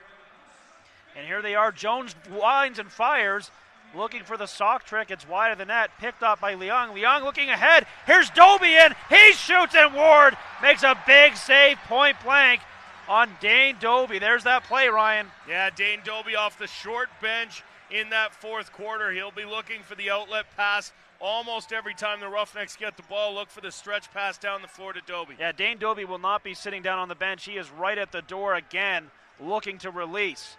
And here they are. Jones winds and fires, looking for the sock trick. It's wide of the net, picked up by Leung. Leung looking ahead. Here's Dobie in. He shoots, and Ward makes a big save, point blank, on Dane Dobie. There's that play, Ryan. Yeah, Dane Dobie off the short bench in that fourth quarter. He'll be looking for the outlet pass almost every time the Roughnecks get the ball. Look for the stretch pass down the floor to Dobie. Yeah, Dane Dobie will not be sitting down on the bench. He is right at the door again, looking to release.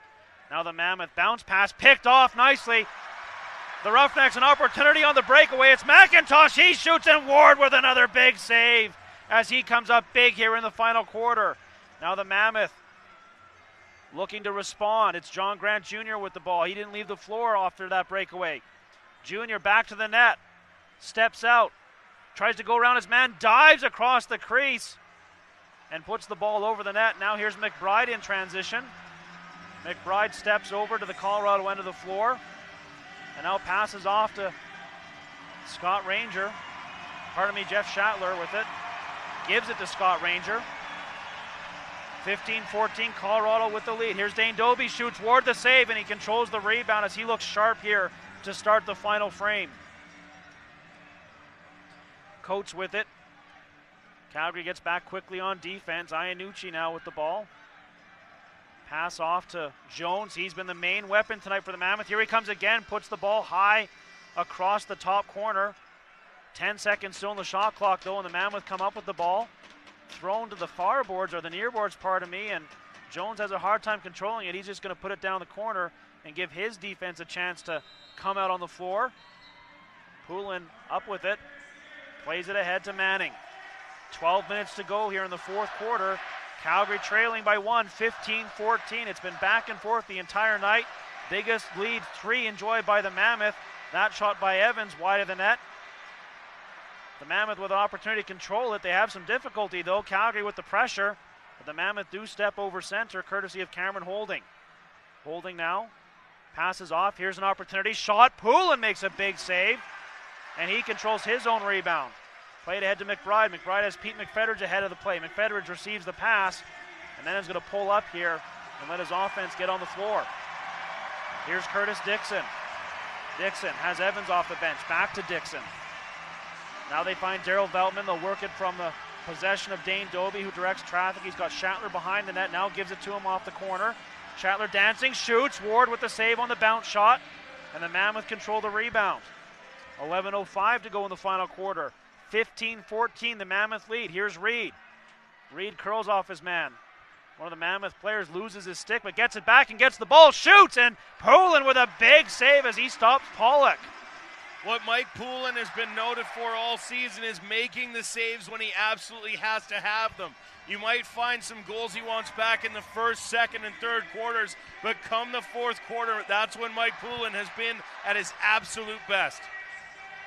Now the Mammoth bounce pass picked off nicely. The Roughnecks an opportunity on the breakaway. It's McIntosh. He shoots, and Ward with another big save as he comes up big here in the final quarter. Now the Mammoth looking to respond. It's John Grant Jr. with the ball. He didn't leave the floor after that breakaway. Jr. back to the net. Steps out. Tries to go around his man. Dives across the crease and puts the ball over the net. Now here's McBride in transition. McBride steps over to the Colorado end of the floor and now passes off to Jeff Schattler with it. Gives it to Scott Ranger. 15-14, Colorado with the lead. Here's Dane Dobie, shoots. Ward the save, and he controls the rebound as he looks sharp here to start the final frame. Coates with it. Calgary gets back quickly on defense. Iannucci now with the ball. Pass off to Jones. He's been the main weapon tonight for the Mammoth. Here he comes again, puts the ball high across the top corner. 10 seconds still on the shot clock, though, and the Mammoth come up with the ball. Thrown to the far boards, or the near boards, and Jones has a hard time controlling it. He's just going to put it down the corner and give his defense a chance to come out on the floor. Poulin up with it. Plays it ahead to Manning. 12 minutes to go here in the fourth quarter. Calgary trailing by 15-14. It's been back and forth the entire night. Biggest lead 3 enjoyed by the Mammoth. That shot by Evans wide of the net. The Mammoth with an opportunity to control it. They have some difficulty, though. Calgary with the pressure. But the Mammoth do step over center, courtesy of Cameron Holding. Holding now. Passes off. Here's an opportunity. Shot. Poulin makes a big save. And he controls his own rebound. Played ahead to McBride. McBride has Pete McFedridge ahead of the play. McFedridge receives the pass. And then is going to pull up here and let his offense get on the floor. Here's Curtis Dixon. Dixon has Evans off the bench. Back to Dixon. Now they find Daryl Veltman. They'll work it from the possession of Dane Dobie, who directs traffic. He's got Schattler behind the net. Now gives it to him off the corner. Schattler dancing, shoots. Ward with the save on the bounce shot. And the Mammoth control the rebound. 11:05 to go in the final quarter. 15-14, the Mammoth lead. Here's Reed. Reed curls off his man. One of the Mammoth players loses his stick, but gets it back and gets the ball. Shoots, and Poulin with a big save as he stops Pollock. What Mike Poulin has been noted for all season is making the saves when he absolutely has to have them. You might find some goals he wants back in the first, second, and third quarters, but come the fourth quarter, that's when Mike Poulin has been at his absolute best.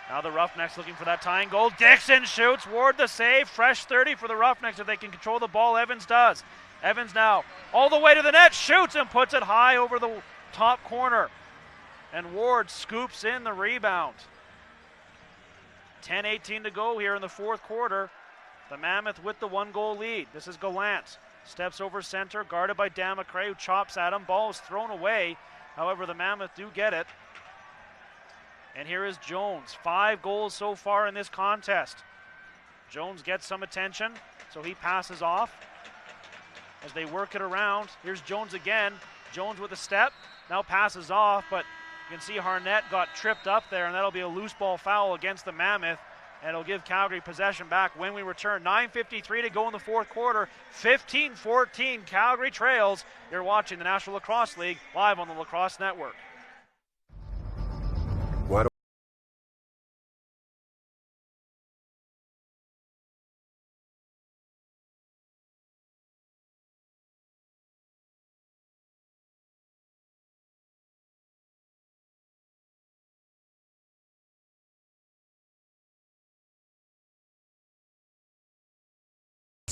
Now the Roughnecks looking for that tying goal. Dixon shoots. Ward the save. Fresh 30 for the Roughnecks if they can control the ball. Evans does. Evans now all the way to the net. Shoots and puts it high over the top corner. And Ward scoops in the rebound. 10:18 to go here in the fourth quarter. The Mammoth with the 1-goal lead. This is Gallant. Steps over center, guarded by Dan McRae, who chops at him. Ball is thrown away. However, the Mammoth do get it. And here is Jones. 5 goals so far in this contest. Jones gets some attention, so he passes off as they work it around. Here's Jones again. Jones with a step, now passes off, but you can see Harnett got tripped up there, and that'll be a loose ball foul against the Mammoth, and it'll give Calgary possession back when we return. 9:53 to go in the fourth quarter. 15-14, Calgary trails. You're watching the National Lacrosse League live on the Lacrosse Network.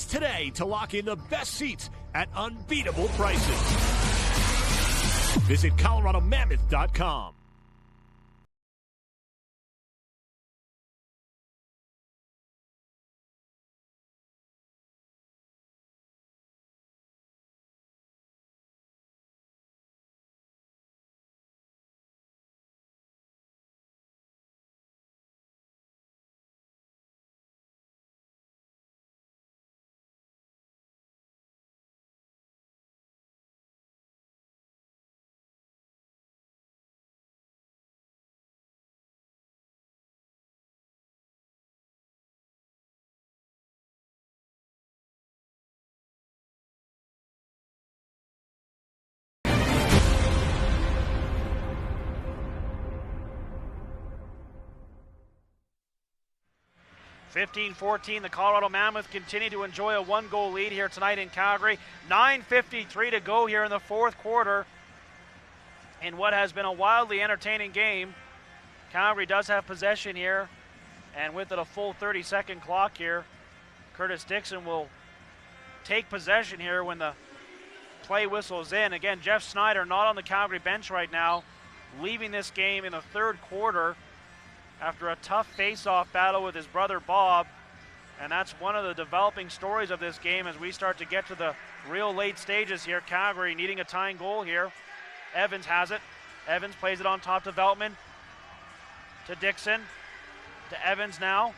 Today to lock in the best seats at unbeatable prices. Visit ColoradoMammoth.com. (15-14), the Colorado Mammoth continue to enjoy a 1-goal lead here tonight in Calgary. 9:53 to go here in the fourth quarter in what has been a wildly entertaining game. Calgary does have possession here, and with it a full 30-second clock here, Curtis Dixon will take possession here when the play whistles in. Again, Jeff Snyder not on the Calgary bench right now, leaving this game in the third quarter after a tough face-off battle with his brother Bob. And that's one of the developing stories of this game as we start to get to the real late stages here. Calgary needing a tying goal here. Evans has it. Evans plays it on top to Veltman. To Dixon. To Evans now.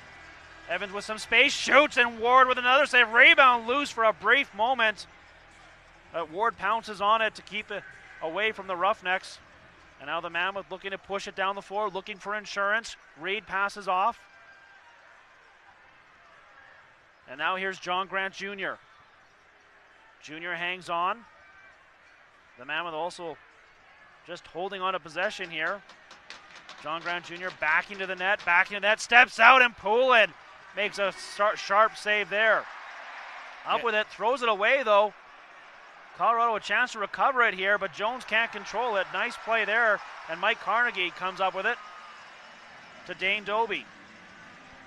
Evans with some space, shoots, and Ward with another save. Rebound loose for a brief moment. But Ward pounces on it to keep it away from the Roughnecks. And now the Mammoth looking to push it down the floor, looking for insurance. Reed passes off. And now here's John Grant Jr. Jr. hangs on. The Mammoth also just holding on to possession here. John Grant Jr. backing to the net, steps out, and Poulin makes a sharp save there. Up with it, throws it away though. Colorado a chance to recover it here, but Jones can't control it. Nice play there, and Mike Carnegie comes up with it to Dane Doby.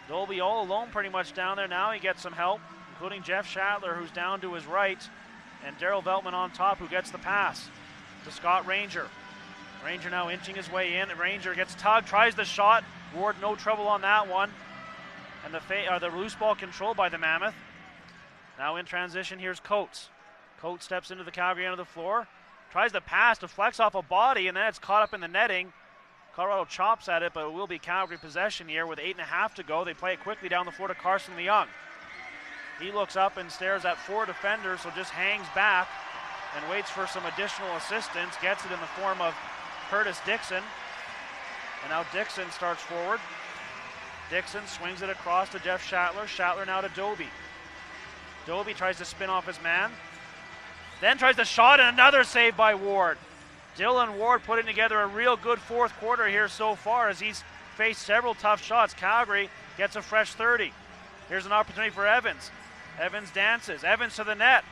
Doby all alone pretty much down there now. He gets some help, including Jeff Shatler, who's down to his right, and Daryl Veltman on top, who gets the pass to Scott Ranger. Ranger now inching his way in. Ranger gets tugged, tries the shot. Ward no trouble on that one. And the loose ball controlled by the Mammoth. Now in transition, here's Coates. Coates steps into the Calgary end of the floor, tries to pass, deflects off a body, and then it's caught up in the netting. Colorado chops at it, but it will be Calgary possession here with 8.5 to go. They play it quickly down the floor to Carson Leung. He looks up and stares at 4 defenders, so just hangs back and waits for some additional assistance. Gets it in the form of Curtis Dixon. And now Dixon starts forward. Dixon swings it across to Jeff Shatler. Shatler now to Doby. Doby tries to spin off his man. Then tries the shot, and another save by Ward. Dylan Ward putting together a real good fourth quarter here so far as he's faced several tough shots. Calgary gets a fresh 30. Here's an opportunity for Evans. Evans dances. Evans to the net.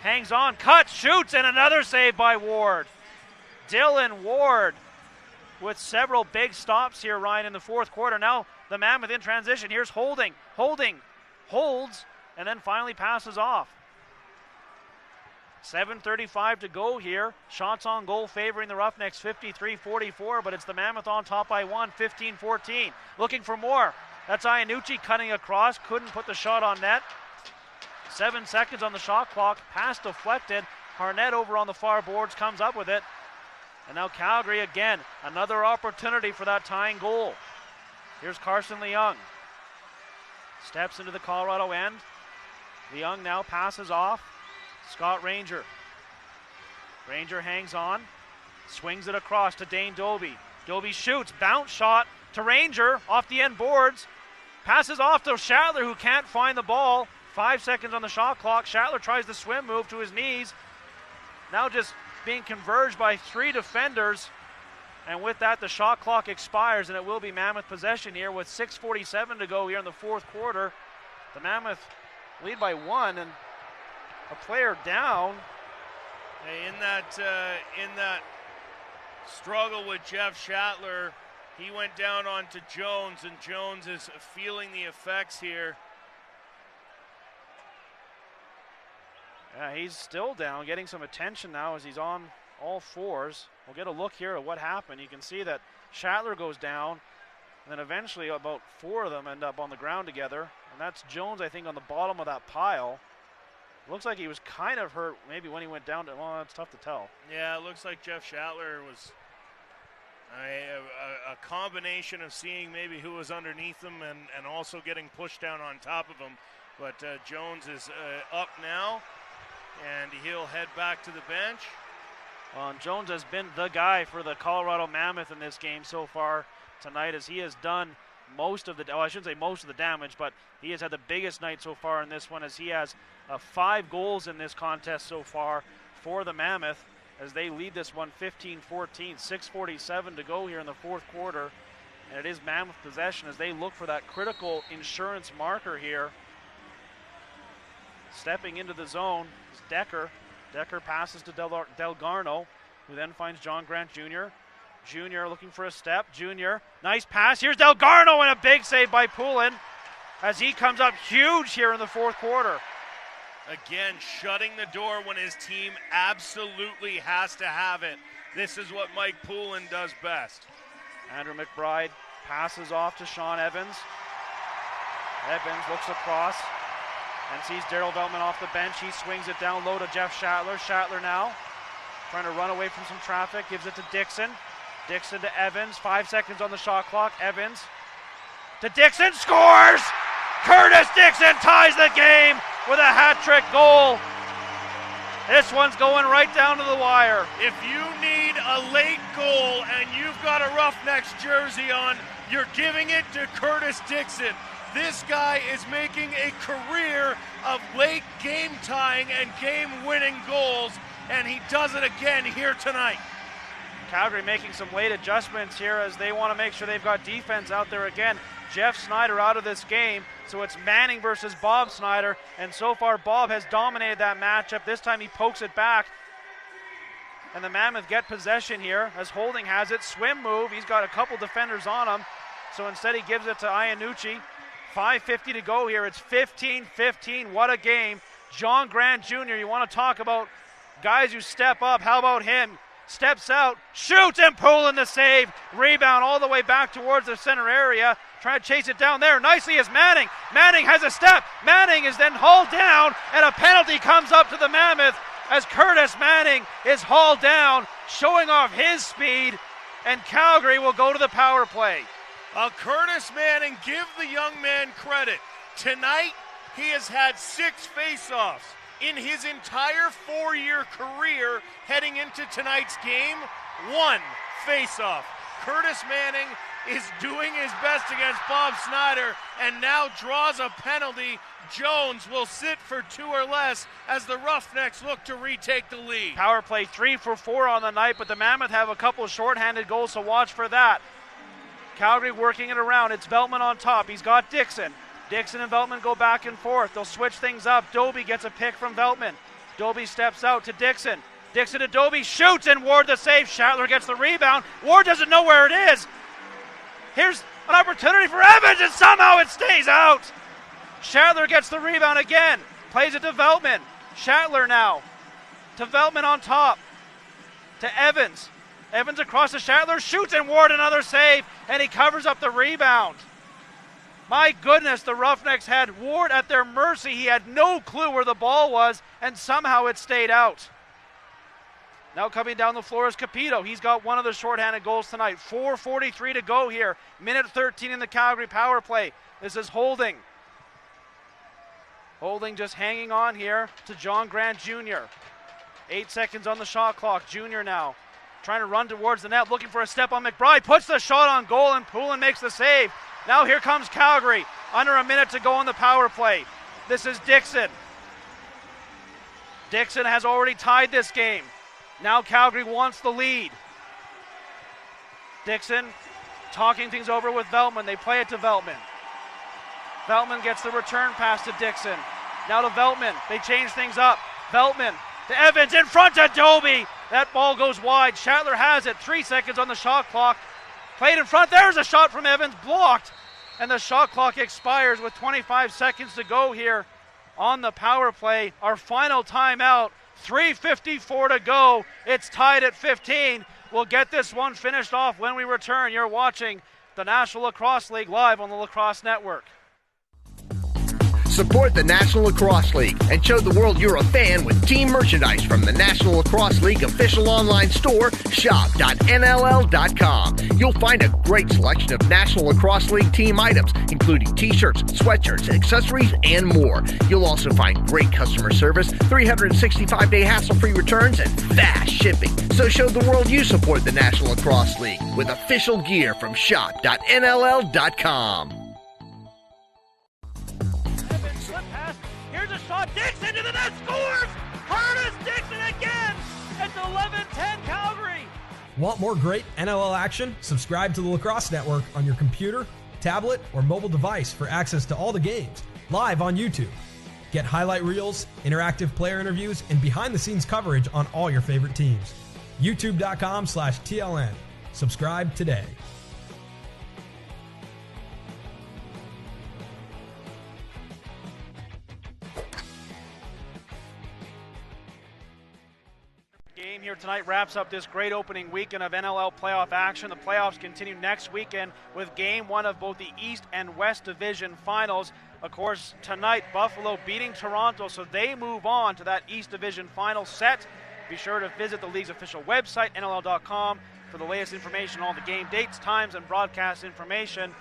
Hangs on, cuts, shoots, and another save by Ward. Dylan Ward with several big stops here, Ryan, in the fourth quarter. Now the Mammoth in transition. Here's Holding, holds, and then finally passes off. 7:35 to go here. Shots on goal favoring the Roughnecks 53-44, but it's the Mammoth on top by 1, 15-14. Looking for more. That's Iannucci cutting across, couldn't put the shot on net. 7 seconds on the shot clock, pass deflected. Harnett over on the far boards comes up with it. And now Calgary again, another opportunity for that tying goal. Here's Carson Leung. Steps into the Colorado end. Leung now passes off. Scott Ranger. Ranger hangs on. Swings it across to Dane Doby. Doby shoots. Bounce shot to Ranger off the end boards. Passes off to Shatler, who can't find the ball. 5 seconds on the shot clock. Shatler tries the swim move to his knees. Now just being converged by 3 defenders. And with that, the shot clock expires, and it will be Mammoth possession here with 6:47 to go here in the fourth quarter. The Mammoth lead by 1, and a player down. In that struggle with Jeff Shatler, he went down onto Jones, and Jones is feeling the effects here. Yeah, he's still down, getting some attention now as he's on all fours. We'll get a look here at what happened. You can see that Shatler goes down, and then eventually about 4 of them end up on the ground together. And that's Jones, I think, on the bottom of that pile. Looks like he was kind of hurt maybe when he went down. Well, it's tough to tell. Yeah, it looks like Jeff Shatler was a combination of seeing maybe who was underneath him and also getting pushed down on top of him. But Jones is up now, and he'll head back to the bench. Jones has been the guy for the Colorado Mammoth in this game so far tonight, as he has done most of the, I shouldn't say most of the damage, but he has had the biggest night so far in this one, as he has 5 goals in this contest so far for the Mammoth, as they lead this one 15-14, 6:47 to go here in the fourth quarter. And it is Mammoth possession as they look for that critical insurance marker here. Stepping into the zone is Decker. Decker passes to Delgarno, who then finds John Grant Jr. Jr. looking for a step. Jr. Nice pass. Here's Delgarno, and a big save by Poulin as he comes up huge here in the fourth quarter. Again, shutting the door when his team absolutely has to have it. This is what Mike Poulin does best. Andrew McBride passes off to Sean Evans. Evans looks across and sees Daryl Veltman off the bench. He swings it down low to Jeff Shatler. Shatler now trying to run away from some traffic. Gives it to Dixon. Dixon to Evans. 5 seconds on the shot clock. Evans to Dixon. Scores! Curtis Dixon ties the game with a hat-trick goal. This one's going right down to the wire. If you need a late goal and you've got a Roughnecks jersey on, you're giving it to Curtis Dixon. This guy is making a career of late game-tying and game-winning goals, and he does it again here tonight. Calgary making some late adjustments here as they want to make sure they've got defense out there again. Jeff Snyder out of this game, so it's Manning versus Bob Snyder, and so far Bob has dominated that matchup. This time he pokes it back, and the Mammoth get possession here as Holding has it. Swim move, he's got a couple defenders on him, so instead he gives it to Iannucci. 5:50 to go here. It's 15-15. What a game. John Grant Jr., you want to talk about guys who step up. How about him? Steps out, shoots, and Poulin the save. Rebound all the way back towards the center area. Trying to chase it down there. Nicely is Manning. Manning has a step. Manning is then hauled down, and a penalty comes up to the Mammoth as Curtis Manning is hauled down, showing off his speed, and Calgary will go to the power play. Curtis Manning, give the young man credit. Tonight, he has had 6 face-offs. In his entire 4-year career heading into tonight's game, 1 face-off. Curtis Manning is doing his best against Bob Snyder and now draws a penalty. Jones will sit for 2 or less as the Roughnecks look to retake the lead. Power play 3 for 4 on the night, but the Mammoth have a couple of shorthanded goals, so watch for that. Calgary working it around. It's Veltman on top. He's got Dixon. Dixon and Veltman go back and forth. They'll switch things up. Doby gets a pick from Veltman. Doby steps out to Dixon. Dixon to Doby, shoots, and Ward the save. Shatler gets the rebound. Ward doesn't know where it is. Here's an opportunity for Evans, and somehow it stays out. Shatler gets the rebound again. Plays it to Veltman. Shatler now to Veltman on top. To Evans. Evans across to Shatler, shoots, and Ward another save, and he covers up the rebound. My goodness, the Roughnecks had Ward at their mercy. He had no clue where the ball was, and somehow it stayed out. Now coming down the floor is Capito. He's got one of the shorthanded goals tonight. 4:43 to go here. Minute 13 in the Calgary power play. This is Holding. Holding just hanging on here to John Grant Jr. 8 seconds on the shot clock. Jr. now trying to run towards the net, looking for a step on McBride. Puts the shot on goal, and Poulin makes the save. Now here comes Calgary. Under a minute to go on the power play. This is Dixon. Dixon has already tied this game. Now Calgary wants the lead. Dixon talking things over with Veltman. They play it to Veltman. Veltman gets the return pass to Dixon. Now to Veltman. They change things up. Veltman to Evans in front of Dobie. That ball goes wide. Shatler has it. 3 seconds on the shot clock. Played in front. There's a shot from Evans. Blocked. And the shot clock expires with 25 seconds to go here on the power play. Our final timeout. 3:54 to go. It's tied at 15. We'll get this one finished off when we return. You're watching the National Lacrosse League live on the Lacrosse Network. Support the National Lacrosse League and show the world you're a fan with team merchandise from the National Lacrosse League official online store, shop.nll.com. You'll find a great selection of National Lacrosse League team items, including t-shirts, sweatshirts, accessories, and more. You'll also find great customer service, 365-day hassle-free returns, and fast shipping. So show the world you support the National Lacrosse League with official gear from shop.nll.com. Dixon to the net, scores! Curtis Dixon again! It's 11-10 Calgary! Want more great NLL action? Subscribe to the Lacrosse Network on your computer, tablet, or mobile device for access to all the games, live on YouTube. Get highlight reels, interactive player interviews, and behind-the-scenes coverage on all your favorite teams. YouTube.com/TLN. Subscribe today. Game here tonight wraps up this great opening weekend of NLL playoff action. The playoffs continue next weekend with game one of both the East and West Division finals. Of course, tonight, Buffalo beating Toronto, so they move on to that East Division final set. Be sure to visit the league's official website, NLL.com, for the latest information on the game dates, times, and broadcast information.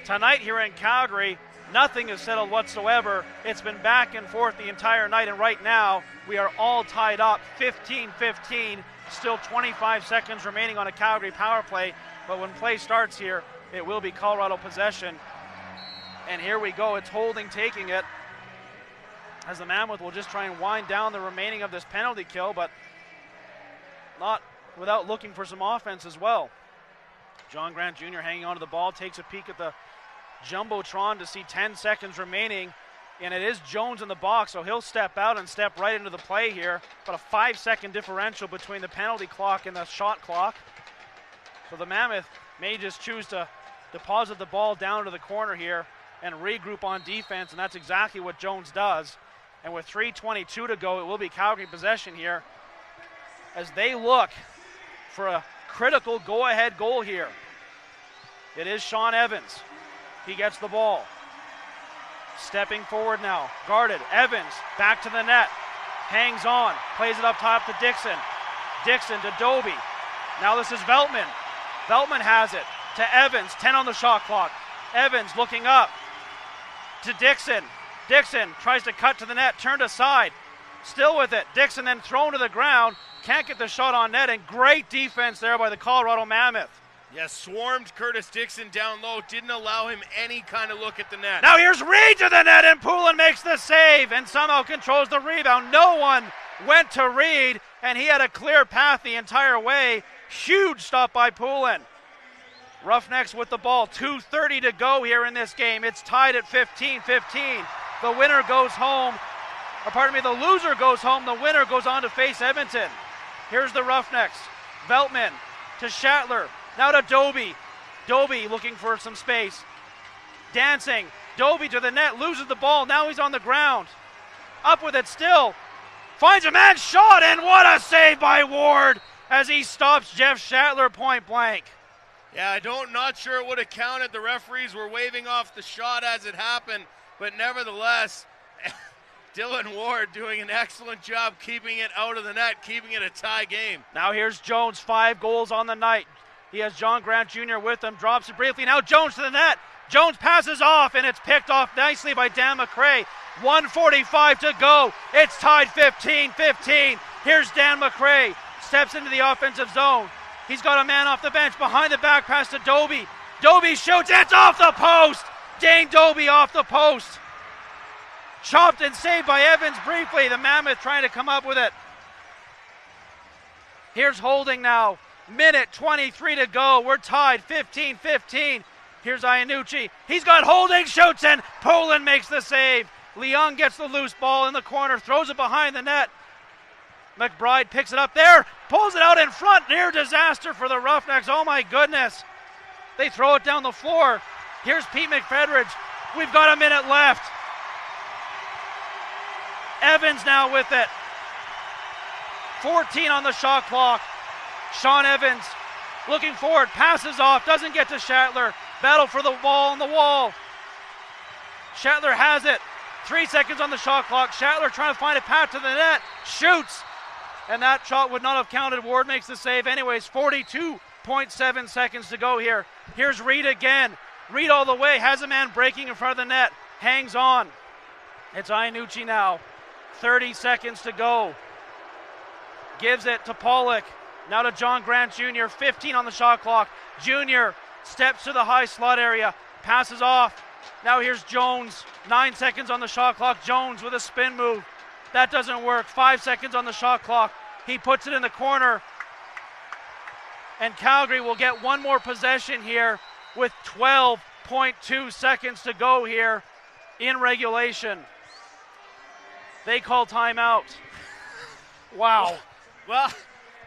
Tonight here in Calgary, nothing is settled whatsoever. It's been back and forth the entire night, and right now we are all tied up 15-15. Still 25 seconds remaining on a Calgary power play, but when play starts here, it will be Colorado possession. And here we go. It's Holding taking it, as the Mammoth will just try and wind down the remaining of this penalty kill, but not without looking for some offense as well. John Grant Jr. hanging onto the ball, takes a peek at the Jumbotron to see 10 seconds remaining, and it is Jones in the box, so he'll step out and step right into the play here. But a 5-second differential between the penalty clock and the shot clock. So the Mammoth may just choose to deposit the ball down to the corner here and regroup on defense, and that's exactly what Jones does. And with 3:22 to go, it will be Calgary possession here as they look for a critical go-ahead goal here. It is Sean Evans. He gets the ball. Stepping forward now. Guarded. Evans back to the net. Hangs on. Plays it up top to Dixon. Dixon to Dobie. Now this is Veltman. Veltman has it to Evans. 10 on the shot clock. Evans looking up to Dixon. Dixon tries to cut to the net. Turned aside. Still with it. Dixon then thrown to the ground. Can't get the shot on net. And great defense there by the Colorado Mammoth. Yes, swarmed Curtis Dixon down low, didn't allow him any kind of look at the net. Now here's Reed to the net, and Poulin makes the save and somehow controls the rebound. No one went to Reed, and he had a clear path the entire way. Huge stop by Poulin. Roughnecks with the ball, 2:30 to go here in this game. It's tied at 15-15. The winner goes home, the loser goes home. The winner goes on to face Edmonton. Here's the Roughnecks. Veltman to Shatler. Now to Dobie. Dobie looking for some space. Dancing. Dobie to the net. Loses the ball. Now he's on the ground. Up with it still. Finds a man shot. And what a save by Ward as he stops Jeff Shatler point blank. Yeah, not sure it would have counted. The referees were waving off the shot as it happened, but nevertheless, Dylan Ward doing an excellent job keeping it out of the net, keeping it a tie game. Now here's Jones, 5 goals on the night. He has John Grant Jr. with him, drops it briefly. Now Jones to the net. Jones passes off, and it's picked off nicely by Dan McRae. 1:45 to go. It's tied 15-15. Here's Dan McRae. Steps into the offensive zone. He's got a man off the bench. Behind the back pass to Doby. Doby shoots. It's off the post. Dane Doby off the post. Chopped and saved by Evans briefly. The Mammoth trying to come up with it. Here's holding now. Minute 23 to go. We're tied 15-15. Here's Iannucci. He's got holding, shoots, and Poland makes the save. Leung gets the loose ball in the corner, throws it behind the net. McBride picks it up there, pulls it out in front. Near disaster for the Roughnecks. Oh my goodness. They throw it down the floor. Here's Pete McFedridge. We've got a minute left. Evans now with it. 14 on the shot clock. Sean Evans looking forward, passes off, doesn't get to Shatler. Battle for the ball on the wall. Shatler has it. 3 seconds on the shot clock. Shatler trying to find a path to the net. Shoots. And that shot would not have counted. Ward makes the save anyways. 42.7 seconds to go here. Here's Reed again. Reed all the way. Has a man breaking in front of the net. Hangs on. It's Iannucci now. 30 seconds to go. Gives it to Pollock. Now to John Grant Jr. 15 on the shot clock. Jr. steps to the high slot area. Passes off. Now here's Jones. 9 seconds on the shot clock. Jones with a spin move. That doesn't work. 5 seconds on the shot clock. He puts it in the corner. And Calgary will get one more possession here with 12.2 seconds to go here in regulation. They call timeout. Wow. Well,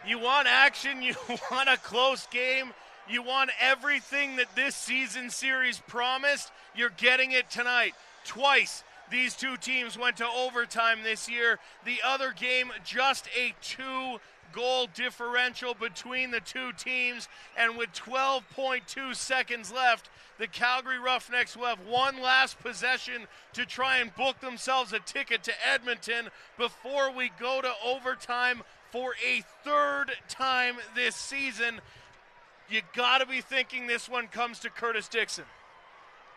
you want action. You want a close game. You want everything that this season series promised. You're getting it tonight. Twice these two teams went to overtime this year. The other game, just a 2-goal differential between the two teams. And with 12.2 seconds left, the Calgary Roughnecks will have one last possession to try and book themselves a ticket to Edmonton before we go to overtime for a third time this season. You got to be thinking this one comes to Curtis Dixon.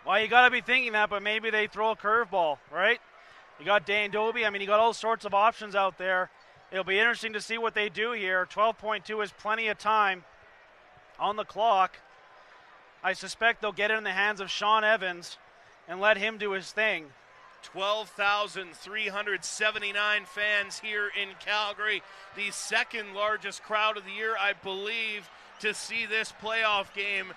Well, you got to be thinking that, but maybe they throw a curveball, right? You got Dane Doby. I mean, you got all sorts of options out there. It'll be interesting to see what they do here. 12.2 is plenty of time on the clock. I suspect they'll get it in the hands of Sean Evans and let him do his thing. 12,379 fans here in Calgary. The second largest crowd of the year, I believe, to see this playoff game.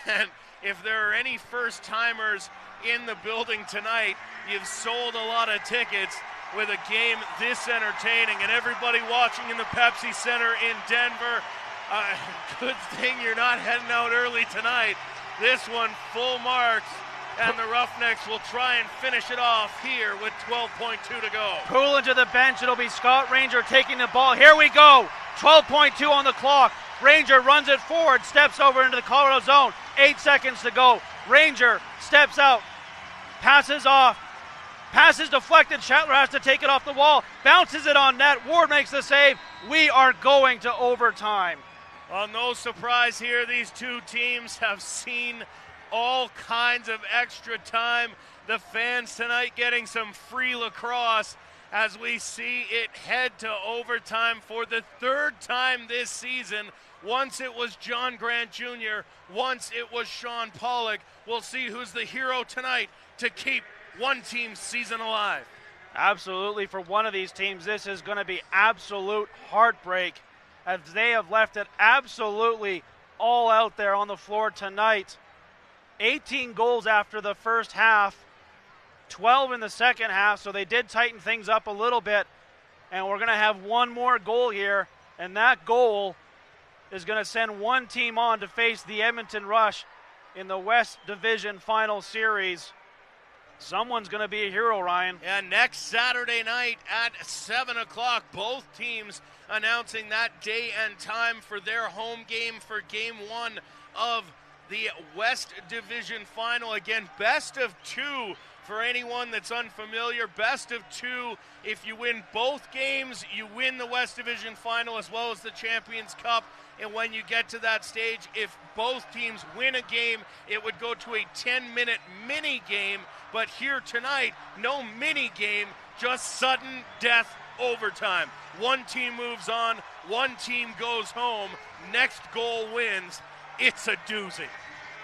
And if there are any first-timers in the building tonight, you've sold a lot of tickets with a game this entertaining. And everybody watching in the Pepsi Center in Denver, good thing you're not heading out early tonight. This one full marks, and the Roughnecks will try and finish it off here with 12.2 to go. Poulin to the bench. It'll be Scott Ranger taking the ball. Here we go. 12.2 on the clock. Ranger runs it forward, steps over into the Colorado zone. 8 seconds to go. Ranger steps out, passes off. Pass is deflected. Shatler has to take it off the wall. Bounces it on net. Ward makes the save. We are going to overtime. Well, no surprise here. These two teams have seen all kinds of extra time. The fans tonight getting some free lacrosse as we see it head to overtime for the third time this season. Once it was John Grant Jr., once it was Sean Pollock. We'll see who's the hero tonight to keep one team's season alive. Absolutely. For one of these teams, this is going to be absolute heartbreak as they have left it absolutely all out there on the floor tonight. 18 goals after the first half, 12 in the second half, so they did tighten things up a little bit. And we're going to have one more goal here, and that goal is going to send one team on to face the Edmonton Rush in the West Division Final Series. Someone's going to be a hero, Ryan. Yeah, next Saturday night at 7 o'clock, both teams announcing that day and time for their home game for Game 1 of the West Division Final. Again, best of 2 for anyone that's unfamiliar. Best of 2. If you win both games, you win the West Division Final as well as the Champions Cup. And when you get to that stage, if both teams win a game, it would go to a 10-minute mini game. But here tonight, no mini game, just sudden death overtime. One team moves on, one team goes home, next goal wins. It's a doozy.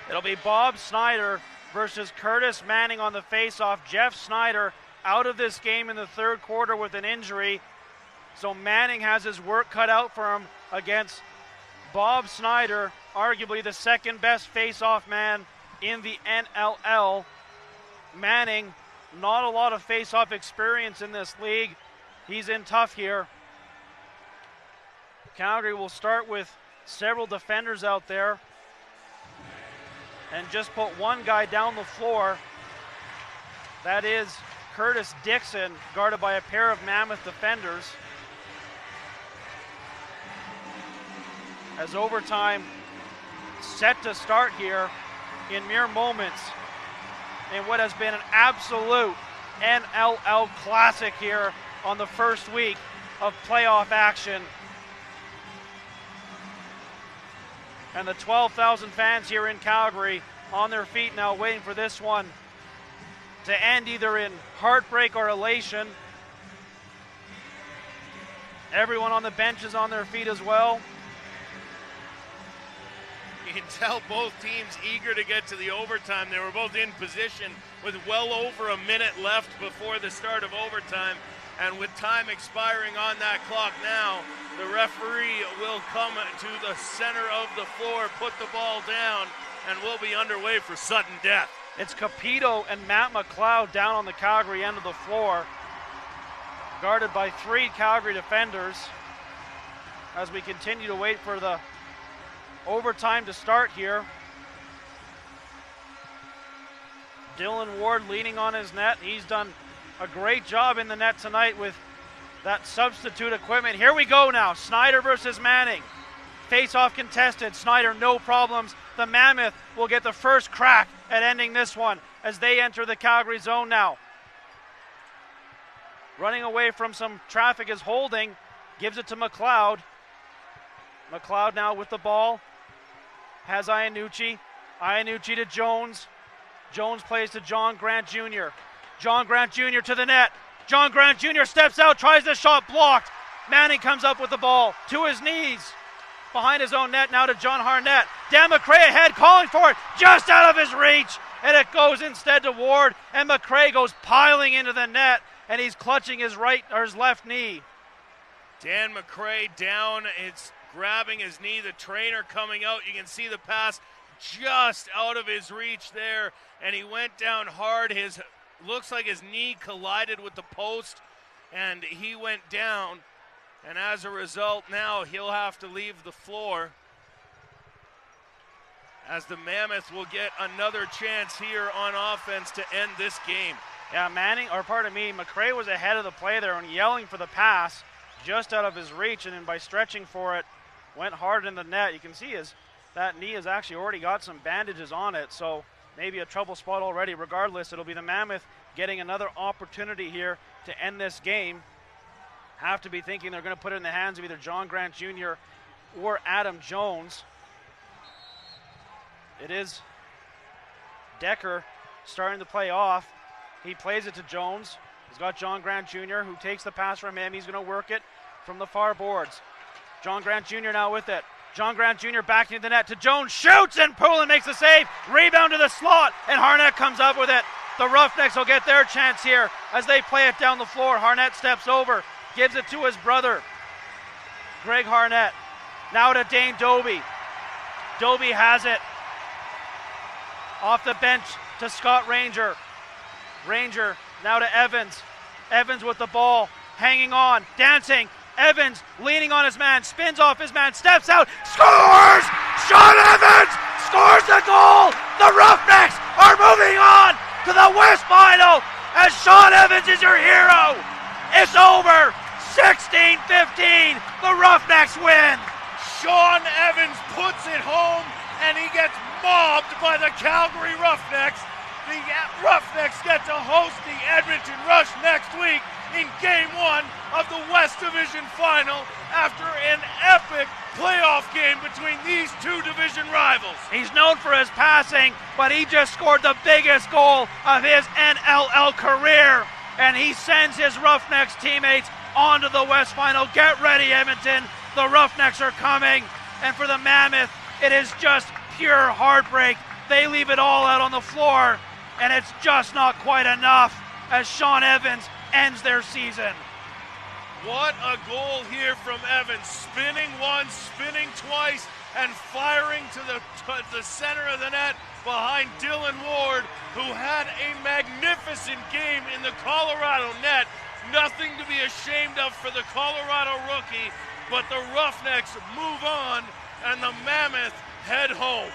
It'll be Bob Snyder versus Curtis Manning on the faceoff. Jeff Snyder out of this game in the third quarter with an injury. So Manning has his work cut out for him against Bob Snyder, arguably the second best faceoff man in the NLL. Manning, not a lot of faceoff experience in this league. He's in tough here. Calgary will start with several defenders out there and just put one guy down the floor. That is Curtis Dixon, guarded by a pair of Mammoth defenders. As overtime set to start here in mere moments in what has been an absolute NLL classic here on the first week of playoff action. And the 12,000 fans here in Calgary on their feet now, waiting for this one to end either in heartbreak or elation. Everyone on the bench is on their feet as well. You can tell both teams eager to get to the overtime. They were both in position with well over a minute left before the start of overtime. And with time expiring on that clock now, the referee will come to the center of the floor, put the ball down, and we'll be underway for sudden death. It's Capito and Matt McLeod down on the Calgary end of the floor, guarded by 3 Calgary defenders, as we continue to wait for the overtime to start here. Dylan Ward leaning on his net. He's done a great job in the net tonight with that substitute equipment. Here we go now. Snyder versus Manning. Face-off contested. Snyder, no problems. The Mammoth will get the first crack at ending this one as they enter the Calgary zone now. Running away from some traffic is Holding. Gives it to McLeod. McLeod now with the ball. Has Iannucci. Iannucci to Jones. Jones plays to John Grant Jr. John Grant Jr. to the net. John Grant Jr. steps out, tries the shot, blocked. Manning comes up with the ball to his knees. Behind his own net now to John Harnett. Dan McRae ahead, calling for it, just out of his reach. And it goes instead to Ward, and McRae goes piling into the net, and he's clutching his right or his left knee. Dan McRae down, it's grabbing his knee. The trainer coming out, you can see the pass just out of his reach there, and he went down hard. Looks like his knee collided with the post, and he went down. And as a result, now he'll have to leave the floor, as the Mammoth will get another chance here on offense to end this game. Yeah, McRae was ahead of the play there and yelling for the pass just out of his reach, and then by stretching for it, went hard in the net. You can see that knee has actually already got some bandages on it, so maybe a trouble spot already. Regardless, it'll be the Mammoth getting another opportunity here to end this game. Have to be thinking they're going to put it in the hands of either John Grant Jr. or Adam Jones. It is Decker starting to play off. He plays it to Jones. He's got John Grant Jr. who takes the pass from him. He's going to work it from the far boards. John Grant Jr. now with it. John Grant Jr. back into the net to Jones, shoots, and Poulin makes the save. Rebound to the slot, and Harnett comes up with it. The Roughnecks will get their chance here as they play it down the floor. Harnett steps over, gives it to his brother, Greg Harnett. Now to Dane Doby. Doby has it. Off the bench to Scott Ranger. Ranger now to Evans. Evans with the ball, hanging on, dancing. Evans leaning on his man, spins off his man, steps out, scores! Sean Evans scores the goal! The Roughnecks are moving on to the West Final as Sean Evans is your hero. It's over, 16-15, the Roughnecks win. Sean Evans puts it home. and he gets mobbed by the Calgary Roughnecks. The Roughnecks get to host the Edmonton Rush next week in Game 1 of the West Division Final after an epic playoff game between these two division rivals. He's known for his passing, but he just scored the biggest goal of his NLL career, and he sends his Roughnecks teammates on to the West Final. Get ready, Edmonton. The Roughnecks are coming, and for the Mammoth, it is just pure heartbreak. They leave it all out on the floor, and it's just not quite enough as Sean Evans ends their season. What a goal here from Evans, spinning once, spinning twice, and firing to the center of the net behind Dylan Ward, who had a magnificent game in the Colorado net. Nothing to be ashamed of for the Colorado rookie, but the Roughnecks move on, and the Mammoth head home.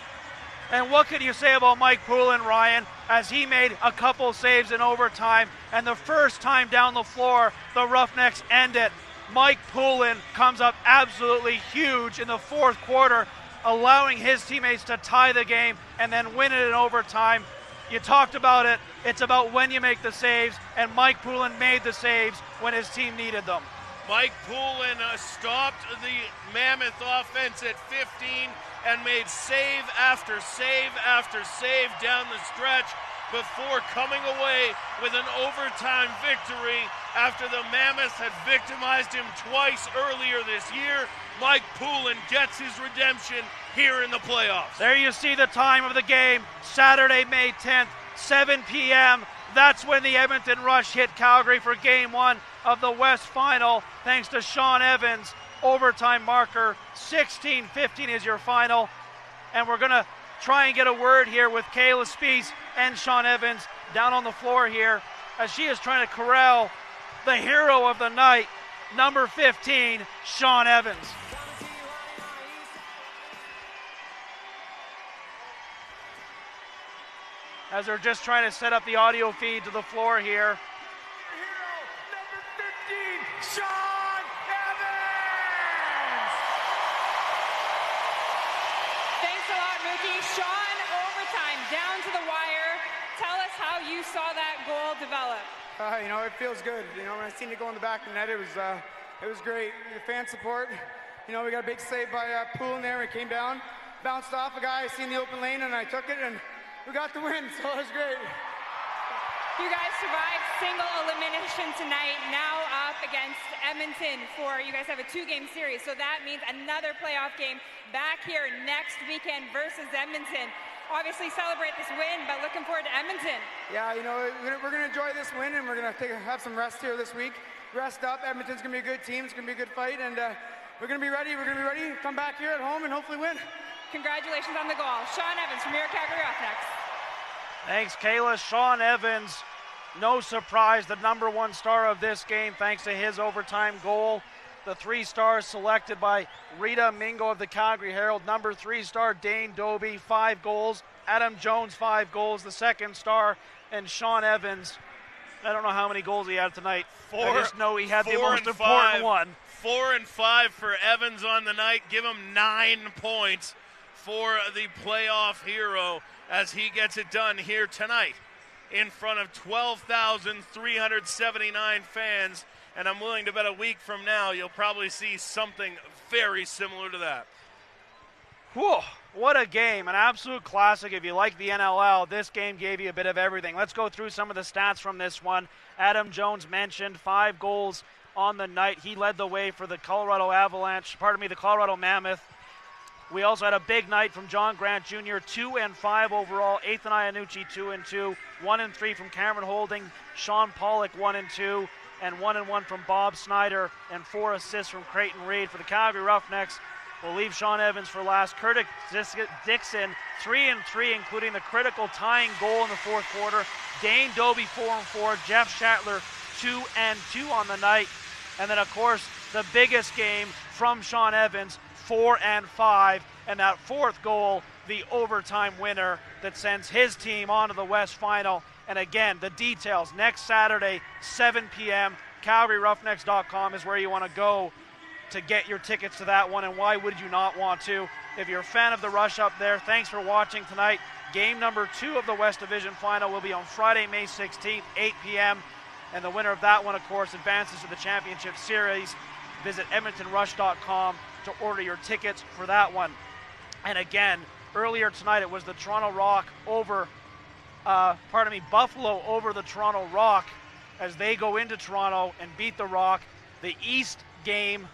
And what can you say about Mike Poulin, Ryan, as he made a couple saves in overtime, and the first time down the floor, the Roughnecks end it. Mike Poulin comes up absolutely huge in the fourth quarter, allowing his teammates to tie the game and then win it in overtime. You talked about it. It's about when you make the saves, and Mike Poulin made the saves when his team needed them. Mike Poulin stopped the Mammoth offense at 15 and made save after save after save down the stretch before coming away with an overtime victory after the Mammoth had victimized him twice earlier this year. Mike Poulin gets his redemption here in the playoffs. There you see the time of the game, Saturday, May 10th, 7 p.m. That's when the Edmonton Rush hit Calgary for Game 1 of the West Final, thanks to Sean Evans' overtime marker. 16-15 is your final, and we're going to try and get a word here with Kayla Spies and Sean Evans down on the floor here as she is trying to corral the hero of the night, number 15, Sean Evans. As they're just trying to set up the audio feed to the floor here. Sean Evans! Thanks a lot, Mookie. Sean, overtime, down to the wire. Tell us how you saw that goal develop. It feels good. When I seen it go in the back of the net, it was great. The fan support. We got a big save by Poole in there. It came down, bounced off a guy. I seen the open lane, and I took it, and we got the win, so it was great. You guys survived single elimination tonight, now up against Edmonton you guys have a 2-game series, so that means another playoff game back here next weekend versus Edmonton. Obviously celebrate this win, but looking forward to Edmonton. Yeah, we're going to enjoy this win, and we're going to have some rest here this week. Rest up. Edmonton's going to be a good team. It's going to be a good fight, and we're going to be ready. We're going to be ready. Come back here at home and hopefully win. Congratulations on the goal. Sean Evans from your Calgary Roughnecks. Thanks, Kayla. Sean Evans, no surprise, the number 1 star of this game thanks to his overtime goal. The 3 stars selected by Rita Mingo of the Calgary Herald. Number 3 star, Dane Doby, 5 goals. Adam Jones, 5 goals. The 2nd star, and Sean Evans. I don't know how many goals he had tonight. I just know he had the most important one. 4 and 5 for Evans on the night. Give him 9 points for the playoff hero as he gets it done here tonight in front of 12,379 fans. And I'm willing to bet a week from now you'll probably see something very similar to that. Whoa, what a game. An absolute classic. If you like the NLL, this game gave you a bit of everything. Let's go through some of the stats from this one. Adam Jones mentioned 5 goals on the night. He led the way for the Colorado Mammoth. We also had a big night from John Grant Jr., 2 and 5 overall. Ethan Iannucci, 2 and 2. 1 and 3 from Cameron Holding. Sean Pollock, 1 and 2. And 1 and 1 from Bob Snyder. And 4 assists from Creighton Reed. For the Calgary Roughnecks, we'll leave Sean Evans for last. Curtis Dixon, 3 and 3, including the critical tying goal in the fourth quarter. Dane Doby, 4 and 4. Jeff Shatler, 2 and 2 on the night. And then, of course, the biggest game from Sean Evans, 4 and 5, and that 4th goal, the overtime winner that sends his team on to the West Final. And again, the details next Saturday, 7 p.m. CalgaryRoughnecks.com is where you want to go to get your tickets to that one. And why would you not want to? If you're a fan of the Rush up there, thanks for watching tonight. Game number 2 of the West Division Final will be on Friday, May 16th, 8 p.m. And the winner of that one, of course, advances to the Championship Series. Visit EdmontonRush.com to order your tickets for that one. And again, earlier tonight it was the Buffalo over the Toronto Rock as they go into Toronto and beat the Rock. The East game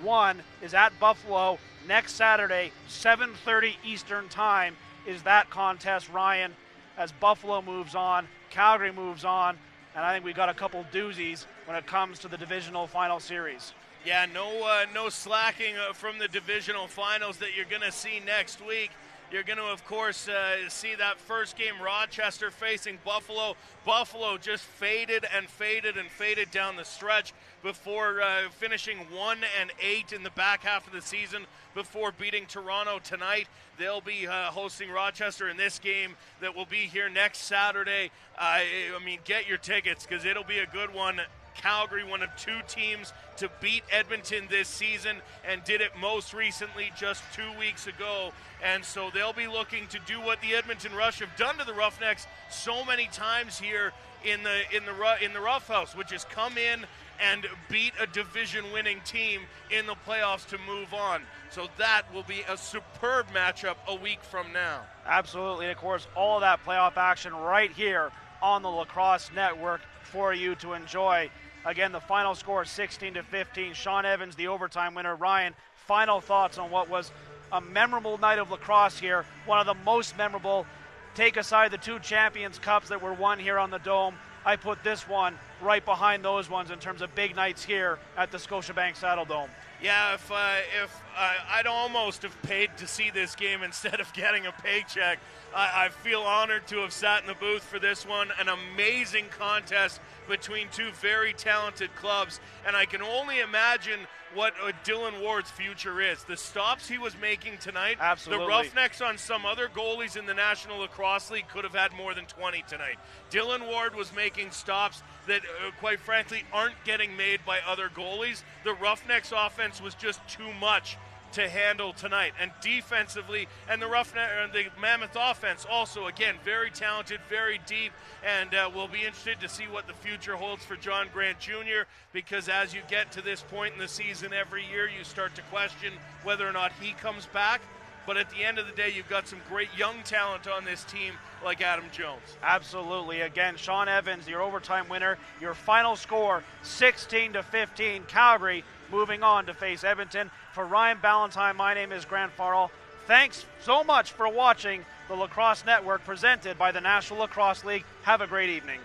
1 is at Buffalo next Saturday, 7:30 Eastern Time is that contest, Ryan, as Buffalo moves on, Calgary moves on, and I think we got a couple doozies when it comes to the divisional final series. Yeah, no slacking from the divisional finals that you're going to see next week. You're going to, of course, see that first game, Rochester facing Buffalo. Buffalo just faded and faded and faded down the stretch before finishing 1-8 in the back half of the season before beating Toronto tonight. They'll be hosting Rochester in this game that will be here next Saturday. I mean, get your tickets because it'll be a good one. Calgary, one of 2 teams to beat Edmonton this season, and did it most recently just 2 weeks ago. And so they'll be looking to do what the Edmonton Rush have done to the Roughnecks so many times here in the Rough House, which is come in and beat a division-winning team in the playoffs to move on. So that will be a superb matchup a week from now. Absolutely, and of course, all of that playoff action right here on the Lacrosse Network for you to enjoy. Again, the final score is 16-15. Sean Evans, the overtime winner. Ryan, final thoughts on what was a memorable night of lacrosse here, one of the most memorable. Take aside the 2 Champions Cups that were won here on the Dome. I put this one right behind those ones in terms of big nights here at the Scotiabank Saddledome. Yeah, if I'd almost have paid to see this game instead of getting a paycheck. I feel honored to have sat in the booth for this one. An amazing contest between 2 very talented clubs, and I can only imagine what Dylan Ward's future is. The stops he was making tonight, absolutely. The Roughnecks on some other goalies in the National Lacrosse League could have had more than 20 tonight. Dylan Ward was making stops that, quite frankly, aren't getting made by other goalies. The Roughnecks offense was just too much to handle tonight, and defensively, and the Mammoth offense also, again, very talented, very deep, and we'll be interested to see what the future holds for John Grant Jr., because as you get to this point in the season every year, you start to question whether or not he comes back. But at the end of the day, you've got some great young talent on this team like Adam Jones. Absolutely. Again, Sean Evans, your overtime winner. Your final score, 16-15. Calgary moving on to face Edmonton. For Ryan Ballantyne, my name is Grant Farrell. Thanks so much for watching the Lacrosse Network presented by the National Lacrosse League. Have a great evening.